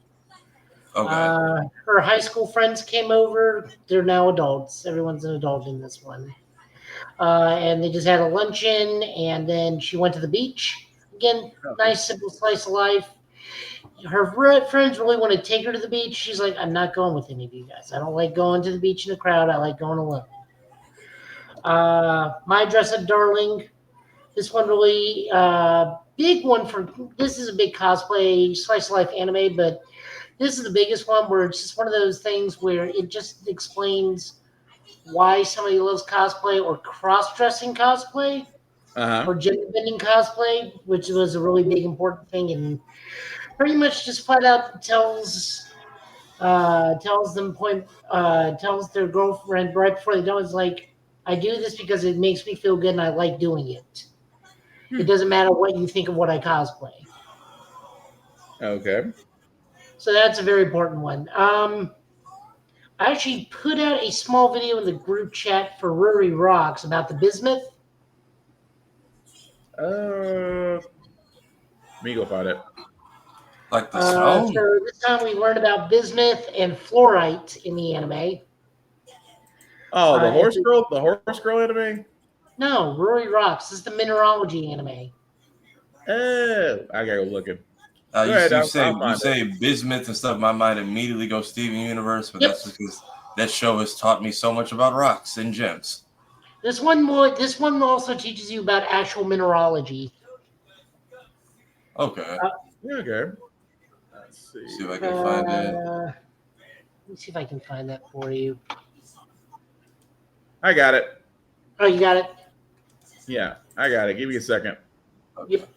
Okay. Her high school friends came over. They're now adults. Everyone's an adult in this one. And they just had a luncheon, and then she went to the beach. Again, nice, simple slice of life. Her friends really want to take her to the beach. She's like, I'm not going with any of you guys. I don't like going to the beach in a crowd. I like going alone. My Dress Up Darling. This one really big one this is a big cosplay slice of life anime, but this is the biggest one where it's just one of those things where it just explains why somebody loves cosplay or cross-dressing cosplay or gender-bending cosplay, which was a really big important thing, and pretty much just flat out tells their girlfriend right before they do it, it's like, I do this because it makes me feel good and I like doing it. It doesn't matter what you think of what I cosplay. Okay. So that's a very important one. I actually put out a small video in the group chat for Ruri Rocks about the bismuth. Let me go find it. Like the snow? So this time we learned about bismuth and fluorite in the anime. Oh, the horse girl anime? No, Ruri Rocks. This is the mineralogy anime. I gotta go looking. You say bismuth and stuff. My mind immediately goes Steven Universe, but that's because that show has taught me so much about rocks and gems. This one also teaches you about actual mineralogy. Okay. Okay. Let's see if I can find it. Let me see if I can find that for you. I got it. Oh, you got it? Yeah, I got it. Give me a second. Yep.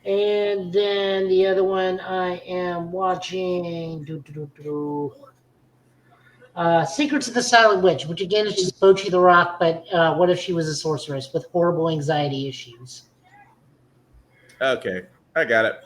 And then the other one I am watching Secrets of the Silent Witch, which again is just Bochi the Rock, but what if she was a sorceress with horrible anxiety issues? Okay, I got it.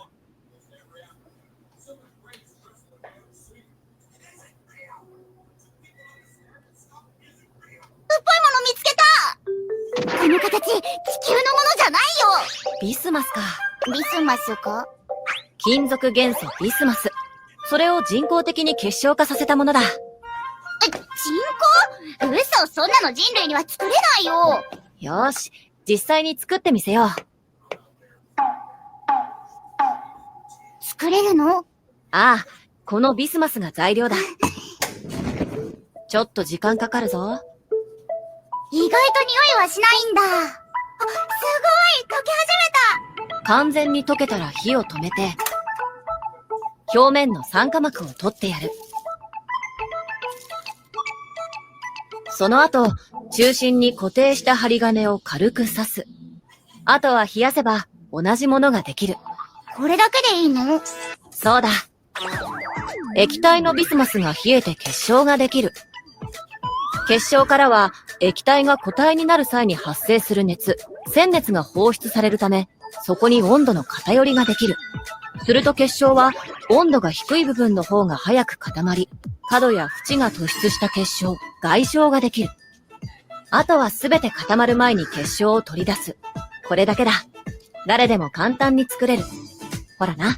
結晶からは液体が固体になる際に発生する熱、鮮熱が放出されるため、そこに温度の偏りができる。すると結晶は温度が低い部分の方が早く固まり、角や縁が突出した結晶、外晶ができる。あとはすべて固まる前に結晶を取り出す。これだけだ。誰でも簡単に作れる。ほらな。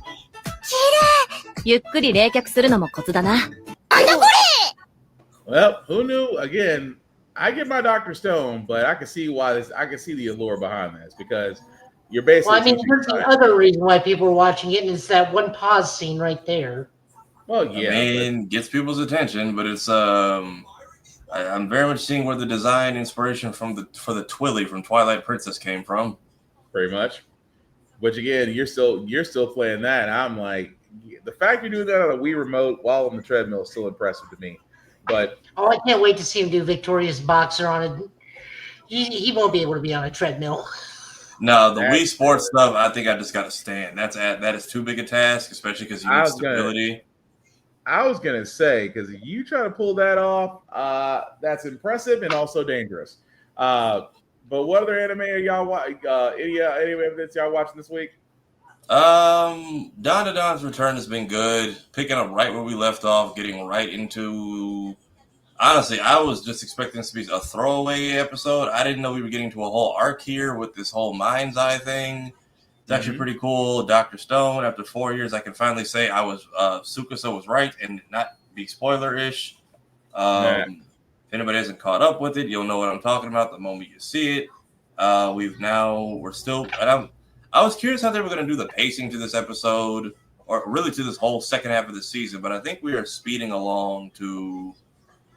ゆっくり冷却するのもコツだな。Well, who knew? Again, I get my Dr. Stone, but I can see why this. I can see the allure behind this because you're basically. Well, I mean, there's the other reason why people are watching it, and it's that one pause scene right there. Well, yeah, I mean, gets people's attention, but it's I'm very much seeing where the design inspiration for the Twilly from Twilight Princess came from. Pretty much. Which again, you're still playing that. I'm like, the fact you're doing that on a Wii remote while on the treadmill is still impressive to me. But I can't wait to see him do Victorious Boxer on it. He won't be able to be on a treadmill. No, the Wii Sports stuff, I think I just got to stand. That is too big a task, especially because you need stability. I was gonna say, because if you try to pull that off, that's impressive and also dangerous. But what other anime are y'all watching? Any anime that y'all watching this week? Dawn to Dawn's return has been good. Picking up right where we left off, getting right into. Honestly, I was just expecting this to be a throwaway episode. I didn't know we were getting to a whole arc here with this whole mind's eye thing. It's actually pretty cool. Dr. Stone, after 4 years, I can finally say I was Tsukasa was right and not be spoiler-ish. If anybody hasn't caught up with it, you'll know what I'm talking about the moment you see it. We're still. And I was curious how they were going to do the pacing to this episode, or really to this whole second half of the season. But I think we are speeding along to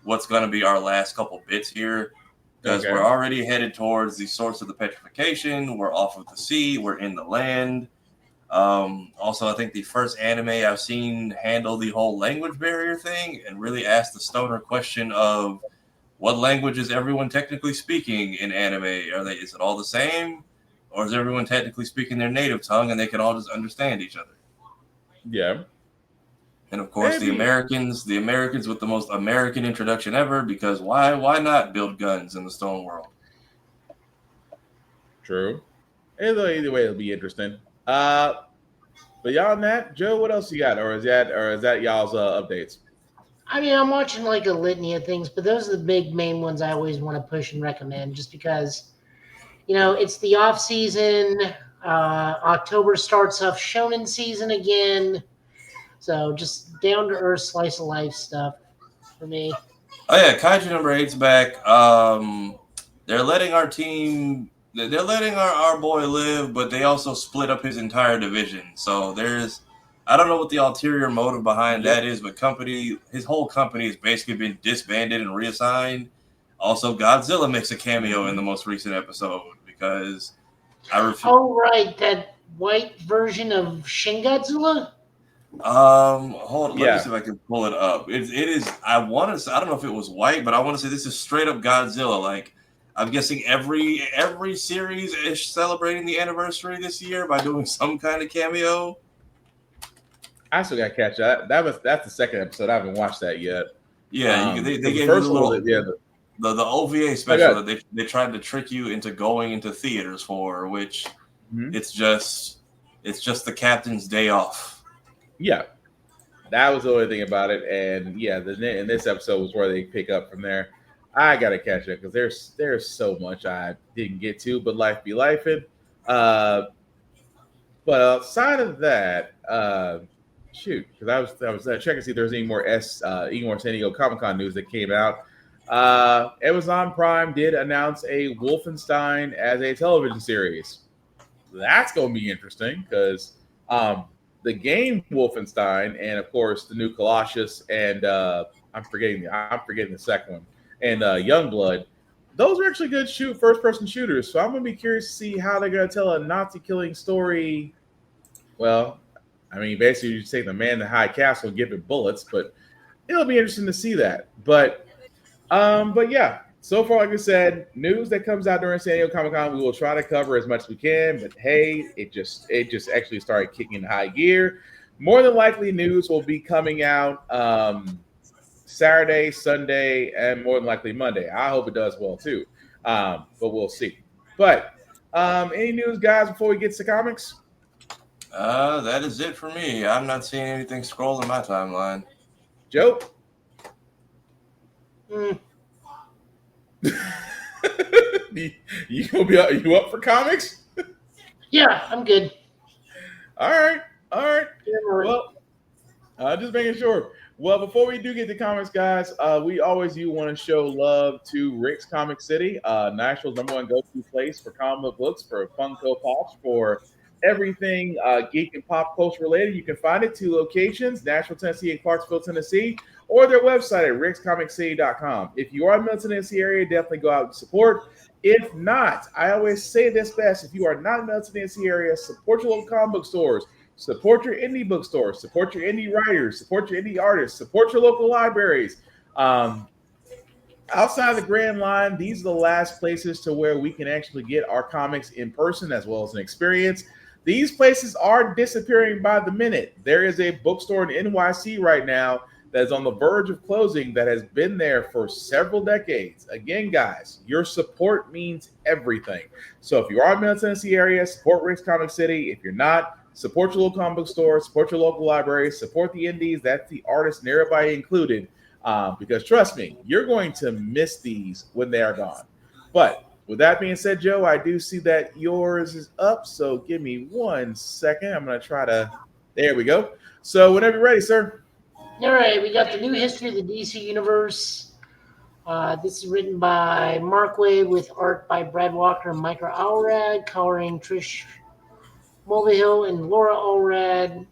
what's going to be our last couple bits here, because we're already headed towards the source of the petrification. We're off of the sea. We're in the land. Also, I think the first anime I've seen handle the whole language barrier thing and really ask the stoner question of what language is everyone technically speaking in anime? Is it all the same? Or is everyone technically speaking their native tongue and they can all just understand each other? Yeah. And of course, the Americans with the most American introduction ever, because why not build guns in the stone world? True. Either way, it'll be interesting. But beyond that, Joe, what else you got? Or is that y'all's updates? I mean, I'm watching like a litany of things, but those are the big main ones I always want to push and recommend, just because, it's the off season. October starts off shonen season again. So just down to earth slice of life stuff for me. Oh yeah, Kaiju number 8's back. They're letting our team. They're letting our boy live, but they also split up his entire division. So I don't know what the ulterior motive behind that is, but his whole company has basically been disbanded and reassigned. Also, Godzilla makes a cameo in the most recent episode because I refuse. Oh right, that white version of Shin Godzilla. Hold on. Let me see if I can pull it up. It is. I want to say. I don't know if it was white, but I want to say this is straight up Godzilla. Like, I'm guessing every series is celebrating the anniversary this year by doing some kind of cameo. I still got to catch that. That's the second episode. I haven't watched that yet. Yeah, they gave you the OVA special that they tried to trick you into going into theaters for, which it's just the captain's day off. Yeah, that was the only thing about it, and yeah, in this episode was where they pick up from there. I gotta catch up because there's so much I didn't get to, but life be lifing. But outside of that, because I was checking to see if there's any more San Diego Comic-Con news that came out. Amazon Prime did announce a Wolfenstein as a television series. That's gonna be interesting because the game Wolfenstein and of course the new Colossus and I'm forgetting the second one and Youngblood. Those are actually good first-person shooters. So I'm gonna be curious to see how they're gonna tell a Nazi killing story. Well, I mean, basically you take the man in the high castle and give it bullets, but it'll be interesting to see that. But yeah. So far, like I said, news that comes out during San Diego Comic-Con, we will try to cover as much as we can. But hey, it just actually started kicking into high gear. More than likely, news will be coming out Saturday, Sunday, and more than likely Monday. I hope it does well too, but we'll see. But any news, guys, before we get to comics? That is it for me. I'm not seeing anything scroll in my timeline. Joe? You up for comics? Yeah, I'm good. All right. Well, just making sure. Well, before we do get to comics, guys, we always do want to show love to Rick's Comic City, Nashville's #1 go-to place for comic book books, for Funko Pops, for everything geek and pop culture related. You can find it 2 locations, Nashville, Tennessee, and Clarksville, Tennessee, or their website at rickscomiccity.com. If you are in the Middle Tennessee area, definitely go out and support. If not, I always say this best: if you are not in the Middle Tennessee area, support your local comic book stores. Support your indie bookstores, support your indie writers, support your indie artists, support your local libraries. Outside of the Grand Line, these are the last places to where we can actually get our comics in person as well as an experience. These places are disappearing by the minute. There is a bookstore in NYC right now that is on the verge of closing that has been there for several decades. Again, guys, your support means everything. So if you are in the Middle Tennessee area, support Rick's Comic City. If you're not, support your local comic book store, support your local library, support the indies. That's the artists and everybody included. Because trust me, you're going to miss these when they are gone. But with that being said, Joe, I do see that yours is up. So give me 1 second. I'm going to try to. There we go. So whenever you're ready, sir. All right, we got the new history of the DC Universe. This is written by Mark Waid with art by Brad Walker and Micah Allred, coloring Trish Mulvihill and Laura Allred.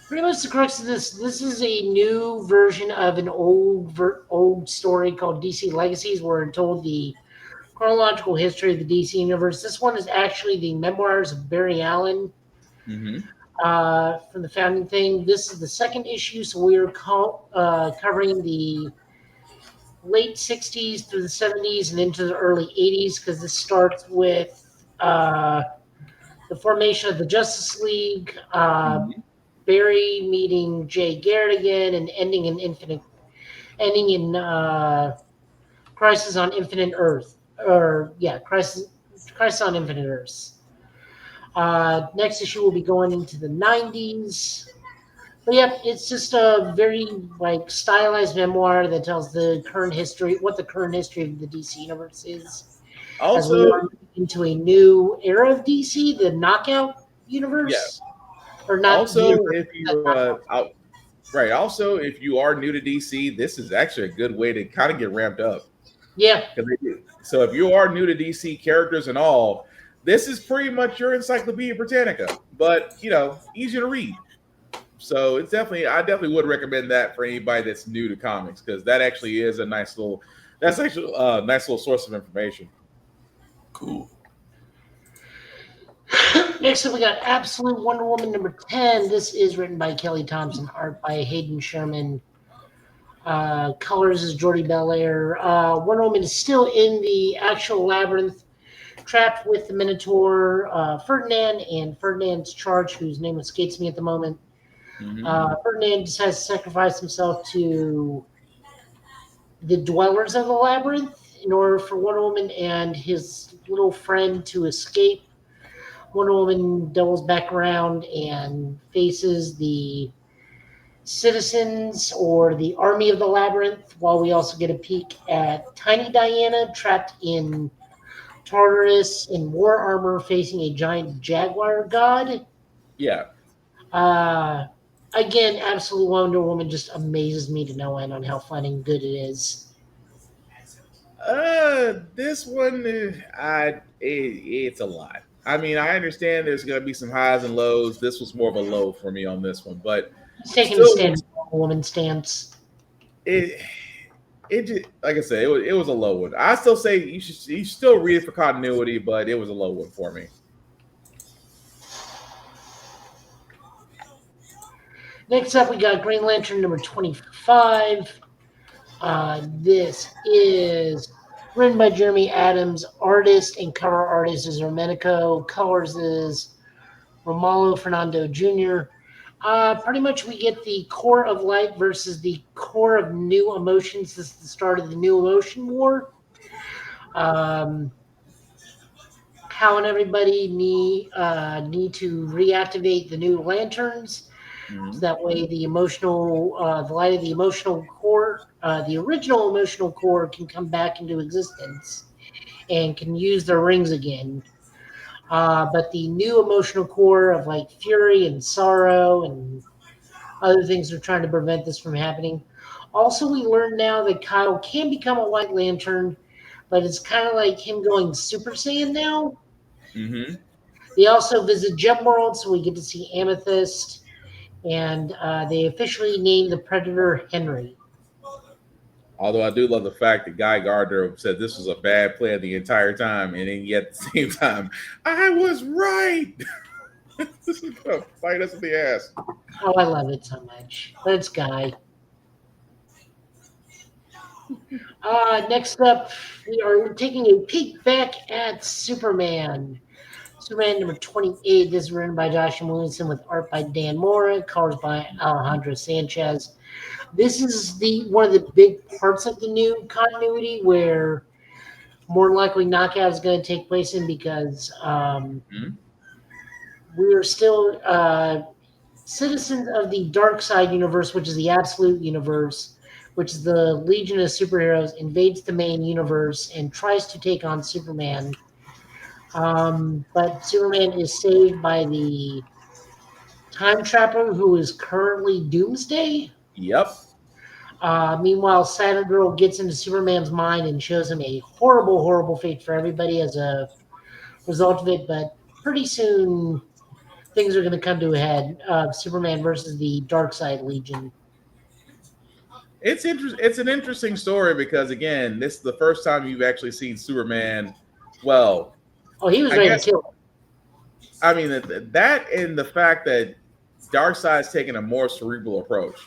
Pretty much the crux of this is a new version of an old story called DC Legacies, where we're told the chronological history of the DC Universe. This one is actually the memoirs of Barry Allen. From the founding thing. This is the 2nd issue, so we're covering the late 60s through the 70s and into the early 80s, because this starts with the formation of the Justice League, Barry meeting Jay Garrett again, and ending in Crisis on Infinite Earth, Crisis on Infinite Earths. Next issue will be going into the 90s. But yeah, it's just a very stylized memoir that tells the current history, what the current history of the DC Universe is. Also, as we are into a new era of DC, the Knockout Universe. Yeah. Or not. Also, if you Also, if you are new to DC, this is actually a good way to kind of get ramped up. Yeah. So if you are new to DC characters and all, this is pretty much your Encyclopedia Britannica, but easier to read. So I definitely would recommend that for anybody that's new to comics, because that actually is a nice little source of information. Cool. Next up, we got Absolute Wonder Woman number 10. This is written by Kelly Thompson, art by Hayden Sherman. Colors is Jordi Belair. Wonder Woman is still in the actual labyrinth, trapped with the Minotaur, Ferdinand, and Ferdinand's charge, whose name escapes me at the moment. Ferdinand just has to sacrifice himself to the dwellers of the labyrinth in order for Wonder Woman and his little friend to escape. Wonder Woman doubles back around and faces the citizens or the army of the labyrinth, while we also get a peek at Tiny Diana trapped in Tartarus in war armor facing a giant jaguar god. Yeah. Again, Absolute Wonder Woman just amazes me to no end on how fun and good it is. This one, it's a lot. I mean, I understand there's going to be some highs and lows. This was more of a low for me on this one, but he's taking the stand, woman stance. It just, like I said, it was a low one. I still say you should still read it for continuity, but it was a low one for me. Next up, we got Green Lantern number 25. This is written by Jeremy Adams. Artist and cover artist is Romenico. Colors is Romulo Fernando Jr. Pretty much we get the core of light versus the core of new emotions. This is the start of the new emotion war. How and everybody need to reactivate the new lanterns, so that way the the light of the emotional core, the original emotional core, can come back into existence and can use their rings again. But the new emotional core of like fury and sorrow and other things are trying to prevent this from happening. Also, we learned now that Kyle can become a White Lantern, but it's kind of like him going Super Saiyan now. Mm-hmm. They also visit Gem World, so we get to see Amethyst, and they officially named the Predator Henry. Although I do love the fact that Guy Gardner said this was a bad plan the entire time, and then yet at the same time, I was right. This is gonna bite us in the ass. Oh, I love it so much. But it's Guy. Next up, we are taking a peek back at Superman. Superman number 28. This is written by Josh Williamson with art by Dan Mora, colors by Alejandro Sanchez. This is one of the big parts of the new continuity where more likely Knockout is going to take place in, because we are still citizens of the Dark Side universe, which is the Absolute universe, which is the Legion of Superheroes invades the main universe and tries to take on Superman. But Superman is saved by the Time Trapper, who is currently Doomsday. Yep. Meanwhile, Saturn Girl gets into Superman's mind and shows him a horrible, horrible fate for everybody as a result of it. But pretty soon, things are going to come to a head. Superman versus the Darkseid Legion. It's an interesting story because, again, this is the first time you've actually seen Superman. Well, he was ready to kill him. I mean, that and the fact that Darkseid's taking a more cerebral approach.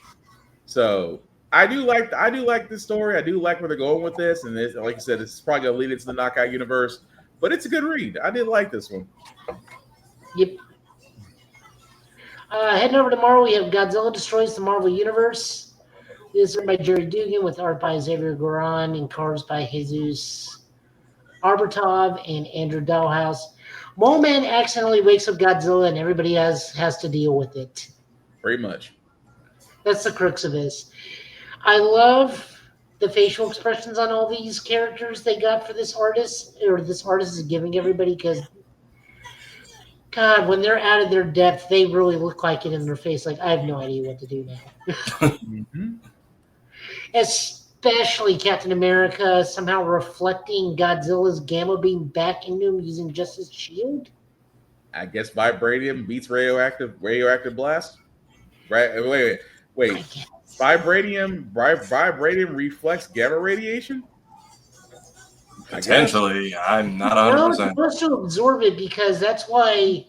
So I do like this story. I do like where they're going with this, and this, like you said, it's probably going to lead into the Knockout universe. But it's a good read. I did like this one. Yep. Heading over to Marvel, we have Godzilla Destroys the Marvel Universe. This is written by Jerry Dugan with art by Xavier Goran and colors by Jesus Arbatov and Andrew Dalhouse. Mole Man accidentally wakes up Godzilla, and everybody has to deal with it. Pretty much. That's the crux of this. I love the facial expressions on all these characters they got for this artist, or this artist is giving everybody, because God, when they're out of their depth, they really look like it in their face. Like, I have no idea what to do now. Mm-hmm. Especially Captain America somehow reflecting Godzilla's gamma beam back into him using just his shield. I guess vibranium beats radioactive blast. Right? Wait. Vibranium reflects gamma radiation? Potentially, I'm not 100%. No, it's supposed to absorb it, because that's why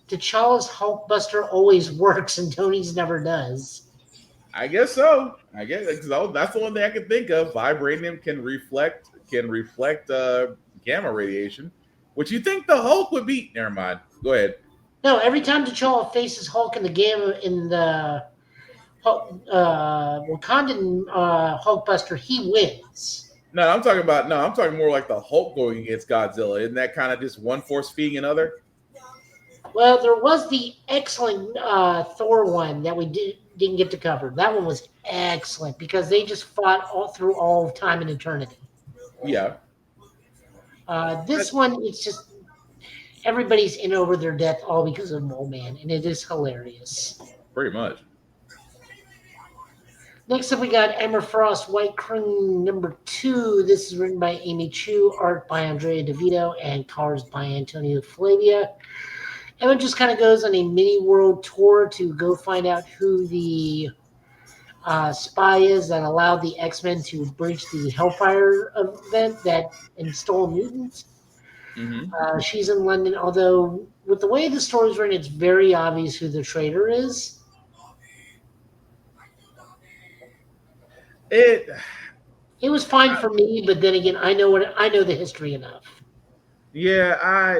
T'Challa's Hulkbuster always works and Tony's never does. I guess so. I guess that's the one thing I can think of. Vibranium can reflect gamma radiation, which you think the Hulk would beat. Never mind. Go ahead. No, every time T'Challa faces Hulk in the gamma in the Wakandan Hulkbuster, he wins. No, I'm talking more like the Hulk going against Godzilla. Isn't that kind of just one force feeding another? Well, there was the excellent Thor one that we didn't get to cover. That one was excellent because they just fought all through all of time and eternity. Yeah. This one, it's just everybody's in over their death all because of Mole Man, and it is hilarious. Pretty much. Next up, we got Emma Frost, White Crane #2. This is written by Amy Chu, art by Andrea DeVito, and colors by Antonio Flavia. Emma just kind of goes on a mini world tour to go find out who the spy is that allowed the X-Men to breach the Hellfire event that installed mutants. Mm-hmm. She's in London, although with the way the story's written, it's very obvious who the traitor is. It was fine for me, but then again, I know the history enough. Yeah,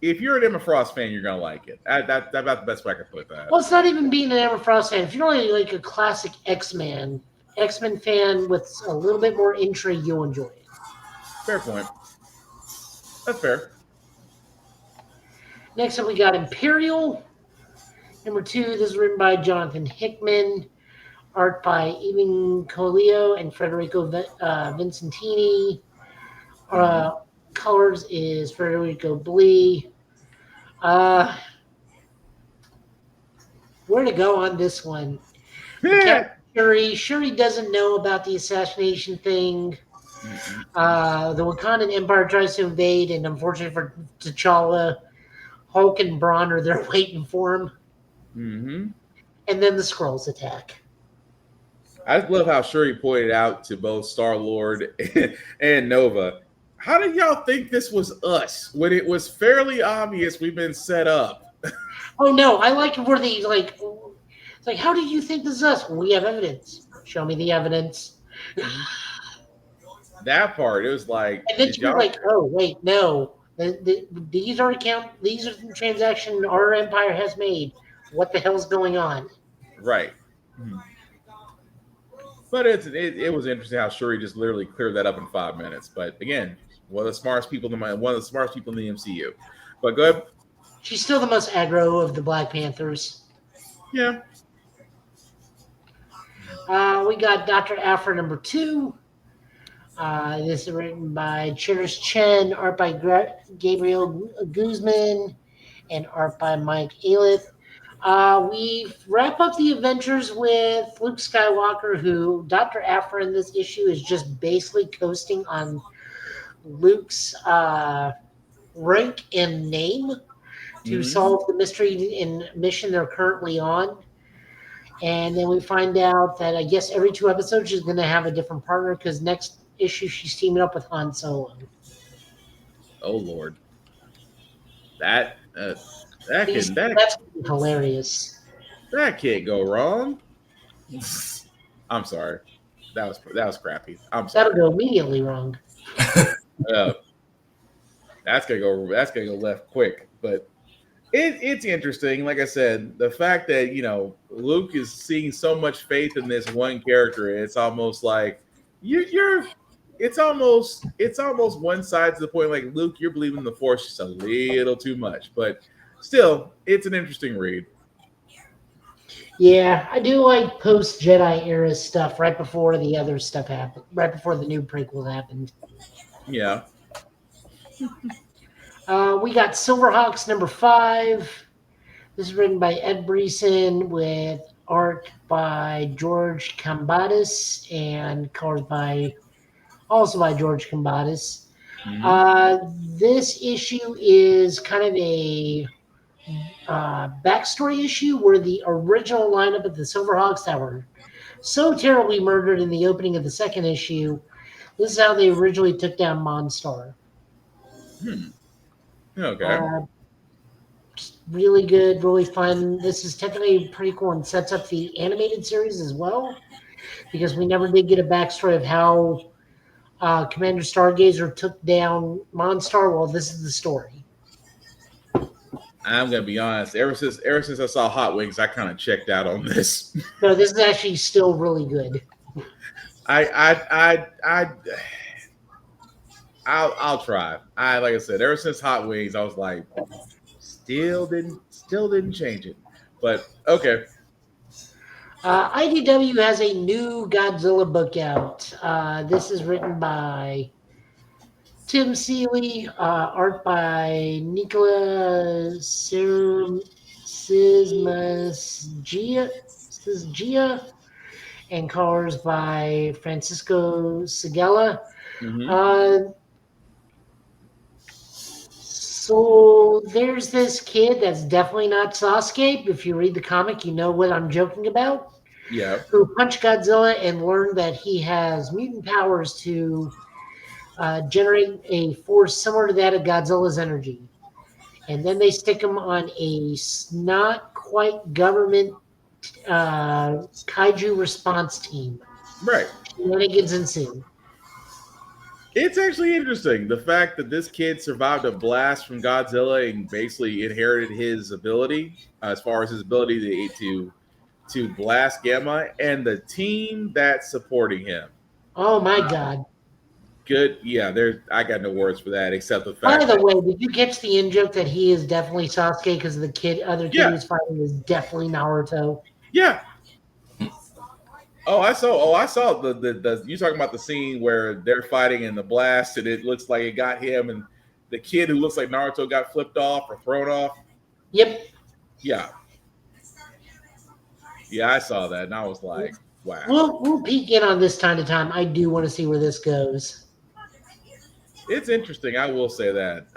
if you're an Emma Frost fan, you're gonna like it. That's about the best way I can put that. Well, it's not even being an Emma Frost fan. If you're only like a classic X-Men fan with a little bit more intrigue, you'll enjoy it. Fair point. That's fair. Next up, we got Imperial. Number 2, this is written by Jonathan Hickman. Art by Evan Colio and Federico Vincentini. Colors is Federico Blee. Where to go on this one? Shuri doesn't know about the assassination thing. The Wakandan Empire tries to invade, and unfortunately for T'Challa, Hulk and Braun are there waiting for him. Mm-hmm. And then the Skrulls attack. I love how Shuri pointed out to both Star-Lord and Nova, how did y'all think this was us when it was fairly obvious we've been set up? Oh no, I like where they like. It's like, how did you think this is us? We have evidence. Show me the evidence. That part, it was like, and then you're like, oh wait, no. These are the transactions our empire has made. What the hell's going on? Right. But it was interesting how Shuri just literally cleared that up in 5 minutes. But again, one of the smartest people in the MCU. But go ahead. She's still the most aggro of the Black Panthers. Yeah. We got Dr. Aphra number 2. This is written by Cherish Chen, art by Gabriel Guzman, and art by Mike Ayleth. We wrap up the adventures with Luke Skywalker, who Dr. Aphra in this issue is just basically coasting on Luke's rank and name to solve the mystery and mission they're currently on. And then we find out that I guess every 2 episodes she's going to have a different partner, because next issue she's teaming up with Han Solo. Oh Lord, that's hilarious. That can't go wrong. I'm sorry, that was crappy. I'm sorry. That'll go immediately wrong. That's gonna go left quick, but it's interesting. Like I said, the fact that Luke is seeing so much faith in this one character, it's almost like it's almost one side to the point like, Luke, you're believing the Force just a little too much, but still, it's an interesting read. Yeah, I do like post Jedi era stuff right before the other stuff happened, right before the new prequel happened. Yeah. We got Silverhawks number 5. This is written by Ed Brisson with art by George Kambatis and colors also by George Kambatis. This issue is kind of a backstory issue where the original lineup of the Silverhawks that were so terribly murdered in the opening of the second issue, this is how they originally took down Monstar. Okay. Really good, really fun. This is technically pretty cool and sets up the animated series as well, because we never did get a backstory of how Commander Stargazer took down Monstar. Well, this is the story. I'm gonna be honest. Ever since I saw Hot Wings, I kind of checked out on this. No, this is actually still really good. I'll try. Like I said, ever since Hot Wings, I was like, still didn't change it. But okay. IDW has a new Godzilla book out. This is written by Tim Seeley, art by Nicola Sismasgia, and colors by Francisco Segala. So there's this kid that's definitely not Sasuke. If you read the comic, you know what I'm joking about. Yeah. Who punched Godzilla and learned that he has mutant powers to generate a force similar to that of Godzilla's energy. And then they stick him on a not quite government kaiju response team. Right. Shenanigans ensue. It's actually interesting. The fact that this kid survived a blast from Godzilla and basically inherited his ability, as far as his ability to blast Gamma, and the team that's supporting him. Oh my God. Good. Yeah, I got no words for that except the By fact the that way, did you catch the in joke that he is definitely Sasuke because the other kid who's fighting is definitely Naruto? yeah. I saw the you talking about the scene where they're fighting in the blast and it looks like it got him and the kid who looks like Naruto got flipped off or thrown off. Yep. Yeah. Yeah, I saw that and I was like, wow. We'll peek in on this time to time. I do want to see where this goes. It's interesting, I will say that.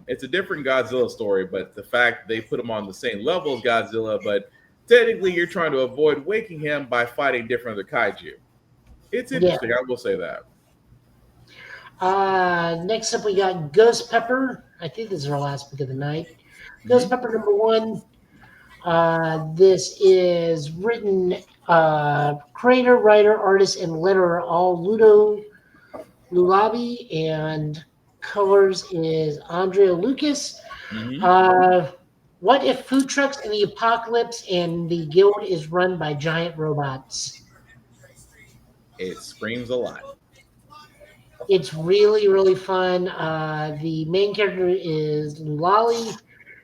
It's a different Godzilla story, but the fact they put him on the same level as Godzilla, but technically you're trying to avoid waking him by fighting different other kaiju. It's interesting, I will say that. Next up, we got Ghost Pepper. I think this is our last book of the night. Ghost Pepper number 1. This is written creator, writer, artist, and letterer all Ludo Lulabi, and colors is Andrea Lucas. What if food trucks in the apocalypse and the guild is run by giant robots? It screams a lot. It's really, really fun. The main character is Lulali,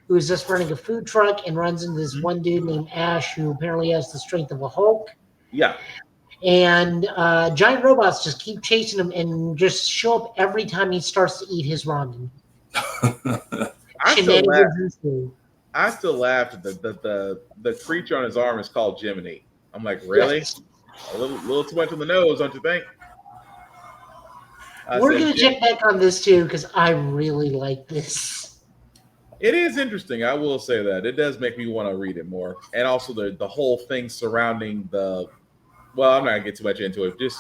who is just running a food truck and runs into this one dude named Ash, who apparently has the strength of a Hulk. Yeah. And giant robots just keep chasing him and just show up every time he starts to eat his ramen. I still laughed. The creature on his arm is called Jiminy. I'm like, really? Yes. A little too much on the nose, don't you think? We're going to check back on this too because I really like this. It is interesting. I will say that. It does make me want to read it more. And also the whole thing surrounding the... Well, I'm not going to get too much into it. Just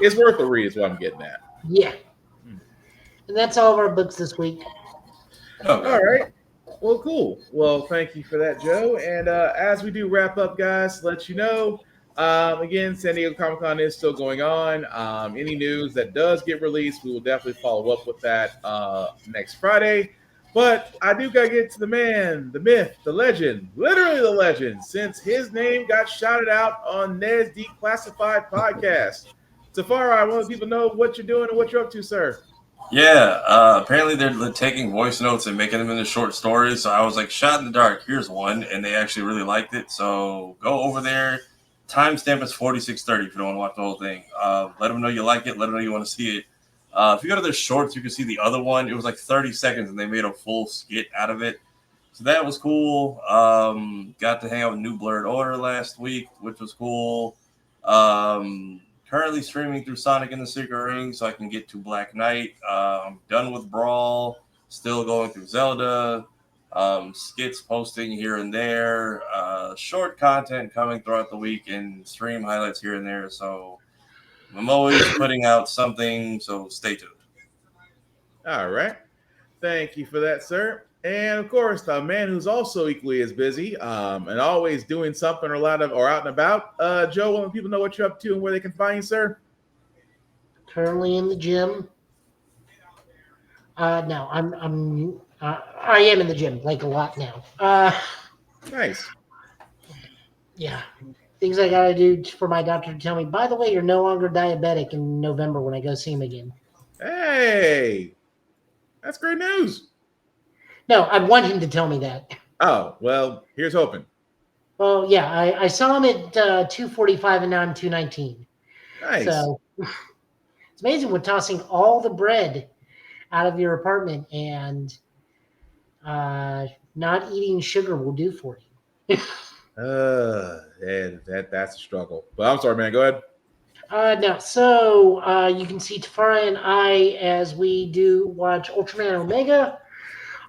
it's worth a read is what I'm getting at. Yeah. And that's all of our books this week. All right. Well, cool. Well, thank you for that, Joe. And as we do wrap up, guys, let you know, again, San Diego Comic-Con is still going on. Any news that does get released, we will definitely follow up with that next Friday. But I do got to get to the man, the myth, the legend, literally the legend, since his name got shouted out on Ned's Declassified podcast. Tafara, I want people to know what you're doing and what you're up to, sir. Yeah, apparently they're taking voice notes and making them into short stories. So I was like, shot in the dark, here's one. And they actually really liked it. So go over there. Timestamp is 46:30 if you don't want to watch the whole thing. Let them know you like it. Let them know you want to see it. If you go to their shorts, you can see the other one. It was like 30 seconds, and they made a full skit out of it. So that was cool. Got to hang out with New Blurred Order last week, which was cool. Currently streaming through Sonic and the Secret Ring, so I can get to Black Knight. I'm done with Brawl. Still going through Zelda. Skits posting here and there. Short content coming throughout the week, and stream highlights here and there. So I'm always putting out something, so stay tuned. All right. Thank you for that, sir. And of course, the man who's also equally as busy and always doing something or out and about. Joe, want people know what you're up to and where they can find you, sir? Currently in the gym. No, I am in the gym like a lot now. Nice. Yeah. Things I gotta do for my doctor to tell me, by the way, you're no longer diabetic in November when I go see him again. Hey, that's great news. No, I want him to tell me that. Oh, well, here's hoping. Well, yeah, I saw him at 245 and now I'm 219. Nice. So it's amazing what tossing all the bread out of your apartment and not eating sugar will do for you. And that's a struggle. But I'm sorry, man. Go ahead. No, so you can see Tafara and I as we do watch Ultraman Omega.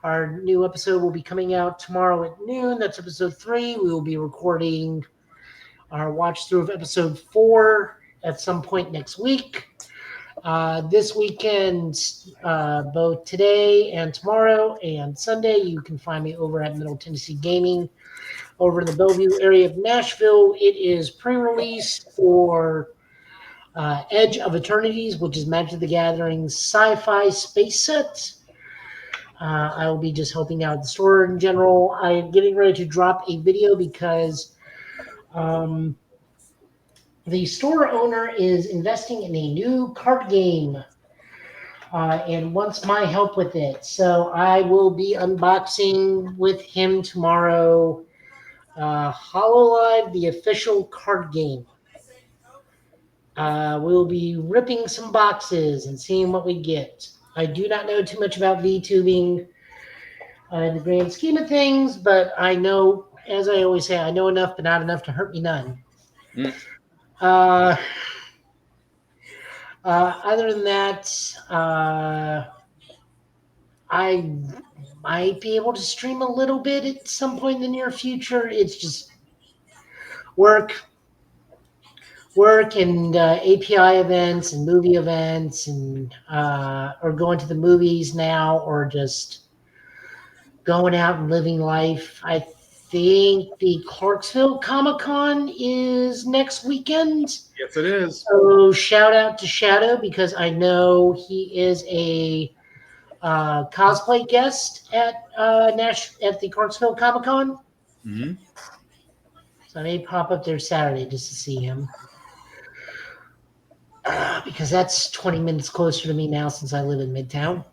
Our new episode will be coming out tomorrow at noon. That's episode 3. We will be recording our watch through of episode 4 at some point next week. This weekend, both today and tomorrow and Sunday, you can find me over at Middle Tennessee Gaming over in the Bellevue area of Nashville. It is pre-release for Edge of Eternities, which is Magic the Gathering's sci-fi space set. I will be just helping out the store in general. I am getting ready to drop a video because the store owner is investing in a new card game and wants my help with it. So I will be unboxing with him tomorrow HoloLive, the official card game. We'll be ripping some boxes and seeing what we get. I do not know too much about VTubing in the grand scheme of things, but I know, as I always say, I know enough, but not enough to hurt me none. Other than that, I might be able to stream a little bit at some point in the near future. It's just work and API events and movie events and or going to the movies now or just going out and living life. I think the Clarksville Comic-Con is next weekend. Yes, it is. So shout out to Shadow because I know he is a cosplay guest at the Clarksville Comic-Con. Mm-hmm. So I may pop up there Saturday just to see him. Because that's 20 minutes closer to me now since I live in Midtown.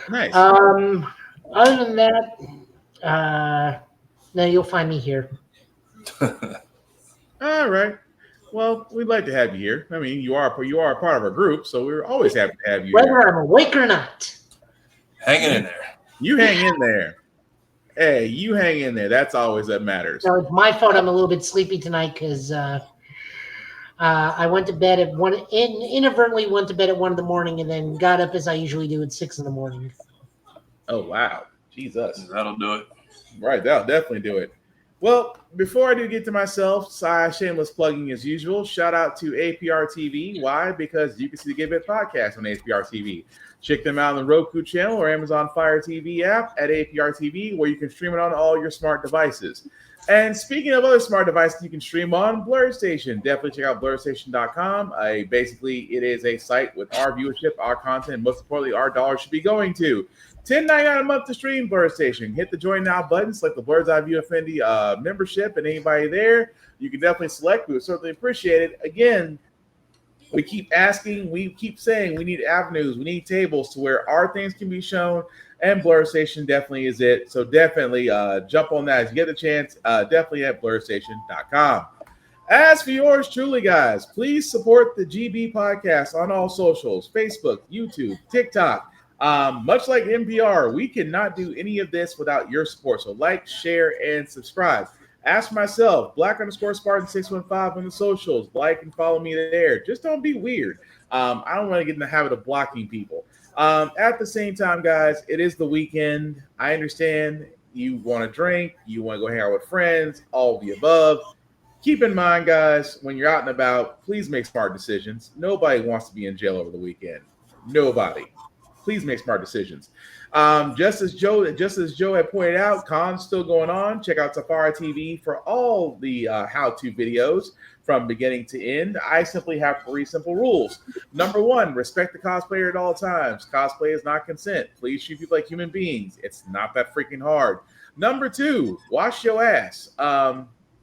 Nice. Other than that, no, you'll find me here. All right. Well, we'd like to have you here. I mean, you are a part of our group, so we're always happy to have you Whether here. I'm awake or not. Hanging in there. You hang in there. Hey, you hang in there. That's always that matters. So it's my fault I'm a little bit sleepy tonight because I went to bed at inadvertently went to bed at 1 a.m. and then got up as I usually do at 6 a.m. Oh, wow. Jesus. That'll do it. Right, that'll definitely do it. Well, before I do get to myself, shameless plugging as usual. Shout out to APR TV. Why? Because you can see the Give It podcast on APR TV. Check them out on the Roku channel or Amazon Fire TV app at APR TV, where you can stream it on all your smart devices. And speaking of other smart devices you can stream on, Blur Station. Definitely check out blurstation.com. Basically, it is a site with our viewership, our content, and most importantly, our dollars should be going to. $10.99 a month to stream Blur Station. Hit the join now button, select the Blur's Eye View Affinity membership, and anybody there, you can definitely select. We would certainly appreciate it. Again, we keep asking, we keep saying we need avenues, we need tables to where our things can be shown, and Blur Station definitely is it. So definitely jump on that as you get the chance, definitely at blurstation.com. As for yours truly, guys, please support the GB podcast on all socials, Facebook, YouTube, TikTok. Much like NPR, we cannot do any of this without your support. So like, share, and subscribe. Ask myself, Black_Spartan615 on the socials. Like and follow me there. Just don't be weird. I don't want to get in the habit of blocking people. At the same time, guys, it is the weekend. I understand you want to drink, you want to go hang out with friends, all of the above. Keep in mind, guys, when you're out and about, please make smart decisions. Nobody wants to be in jail over the weekend. Nobody. Please make smart decisions. Just as Joe had pointed out, con's still going on. Check out Safari TV for all the how-to videos from beginning to end. I simply have 3 simple rules. Number 1, respect the cosplayer at all times. Cosplay is not consent. Please treat people like human beings. It's not that freaking hard. Number 2, wash your ass.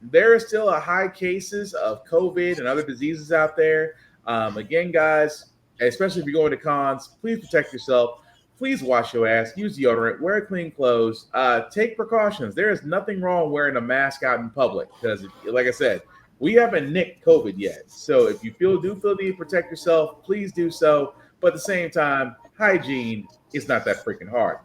There is still a high cases of COVID and other diseases out there. Again, guys, especially if you're going to cons, please protect yourself. Please wash your ass, use deodorant, wear clean clothes, take precautions. There is nothing wrong wearing a mask out in public because, like I said, we haven't nicked COVID yet. So if you do feel the need to protect yourself, please do so. But at the same time, hygiene is not that freaking hard.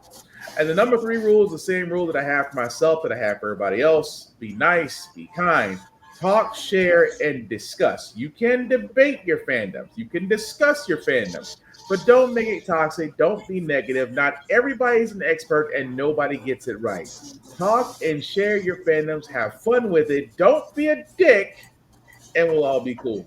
And the number 3 rule is the same rule that I have for myself, that I have for everybody else. Be nice, be kind. Talk, share, and discuss. You can debate your fandoms. You can discuss your fandoms. But don't make it toxic. Don't be negative. Not everybody's an expert and nobody gets it right. Talk and share your fandoms. Have fun with it. Don't be a dick, and we'll all be cool.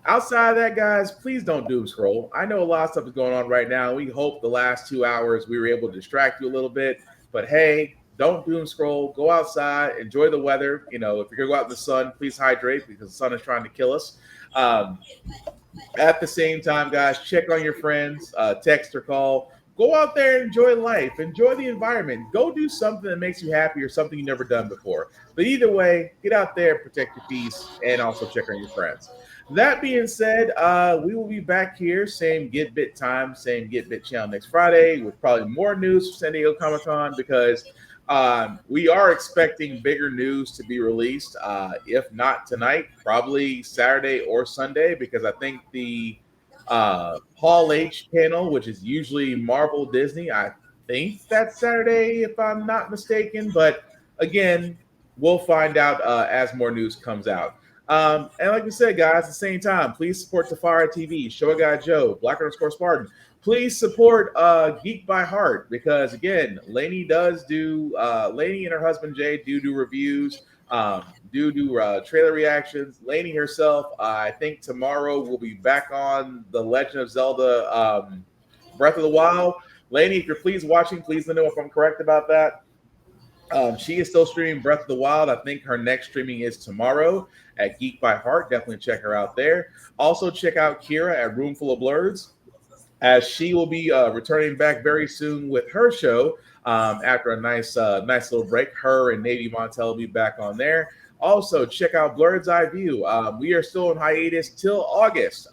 Outside of that, guys, please don't doom scroll. I know a lot of stuff is going on right now. We hope the last 2 hours we were able to distract you a little bit. But hey, don't doom scroll. Go outside. Enjoy the weather. You know, if you're going to go out in the sun, please hydrate because the sun is trying to kill us. At the same time, guys, check on your friends, text or call. Go out there and enjoy life. Enjoy the environment. Go do something that makes you happy or something you've never done before. But either way, get out there, protect your peace, and also check on your friends. That being said, we will be back here, same Get Bit time, same Get Bit channel next Friday with probably more news for San Diego Comic Con because we are expecting bigger news to be released. If not tonight, probably Saturday or Sunday, because I think the Hall H panel, which is usually Marvel Disney, I think that's Saturday, if I'm not mistaken. But again, we'll find out as more news comes out. And like we said, guys, at the same time, please support Tafari TV, Show Guy Joe, Black_Spartan. Please support Geek by Heart because again, Lainey does do Lainey and her husband Jay do reviews, do trailer reactions. Lainey herself, I think tomorrow will be back on the Legend of Zelda Breath of the Wild. Lainey, if you're please watching, please let me know if I'm correct about that. She is still streaming Breath of the Wild. I think her next streaming is tomorrow at Geek by Heart. Definitely check her out there. Also, check out Kira at Roomful of Blurs, as she will be returning back very soon with her show after a nice little break. Her and Navy Montel will be back on there. Also, check out Blurred's Eye View. We are still on hiatus till August,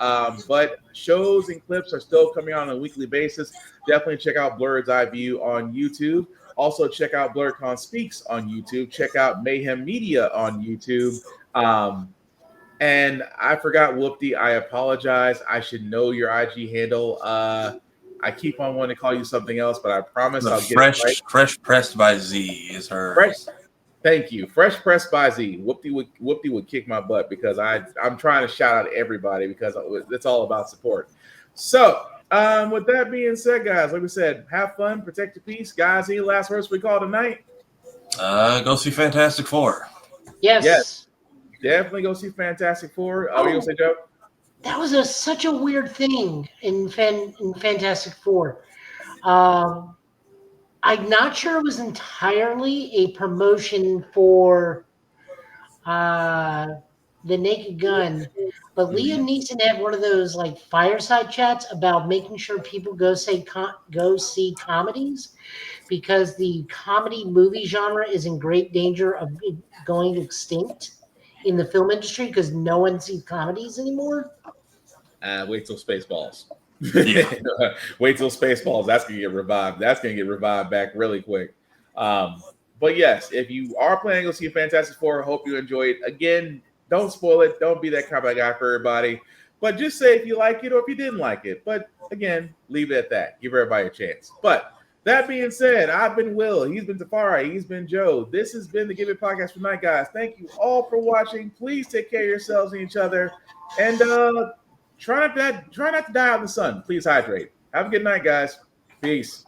but shows and clips are still coming out on a weekly basis. Definitely check out Blurred's Eye View on YouTube. Also, check out BlurredCon Speaks on YouTube. Check out Mayhem Media on YouTube. And I forgot Whoopty. I apologize. I should know your IG handle. I keep on wanting to call you something else, but I promise I'll get it right. Fresh Pressed by Z is her. Fresh. Thank you. Fresh Pressed by Z. Whoopty would kick my butt because I'm trying to shout out everybody because it's all about support. So with that being said, guys, like we said, have fun, protect your peace. Guys, any last words we call tonight? Go see Fantastic Four. Yes. Definitely go see Fantastic Four. What are you going to say, Joe? That was such a weird thing in Fantastic Four. I'm not sure it was entirely a promotion for the Naked Gun, but Liam Neeson had one of those like fireside chats about making sure people go see comedies because the comedy movie genre is in great danger of going extinct in the film industry because no one sees comedies anymore. Wait till Spaceballs. Yeah. Wait till Spaceballs. That's gonna get revived. That's gonna get revived back really quick. But yes, if you are planning to go see Fantastic Four, I hope you enjoy it. Again, don't spoil it. Don't be that kind of guy for everybody. But just say if you like it or if you didn't like it. But again, leave it at that. Give everybody a chance. But that being said, I've been Will. He's been Tafari. He's been Joe. This has been the Give It Podcast for tonight, guys. Thank you all for watching. Please take care of yourselves and each other. And try not to die out in the sun. Please hydrate. Have a good night, guys. Peace.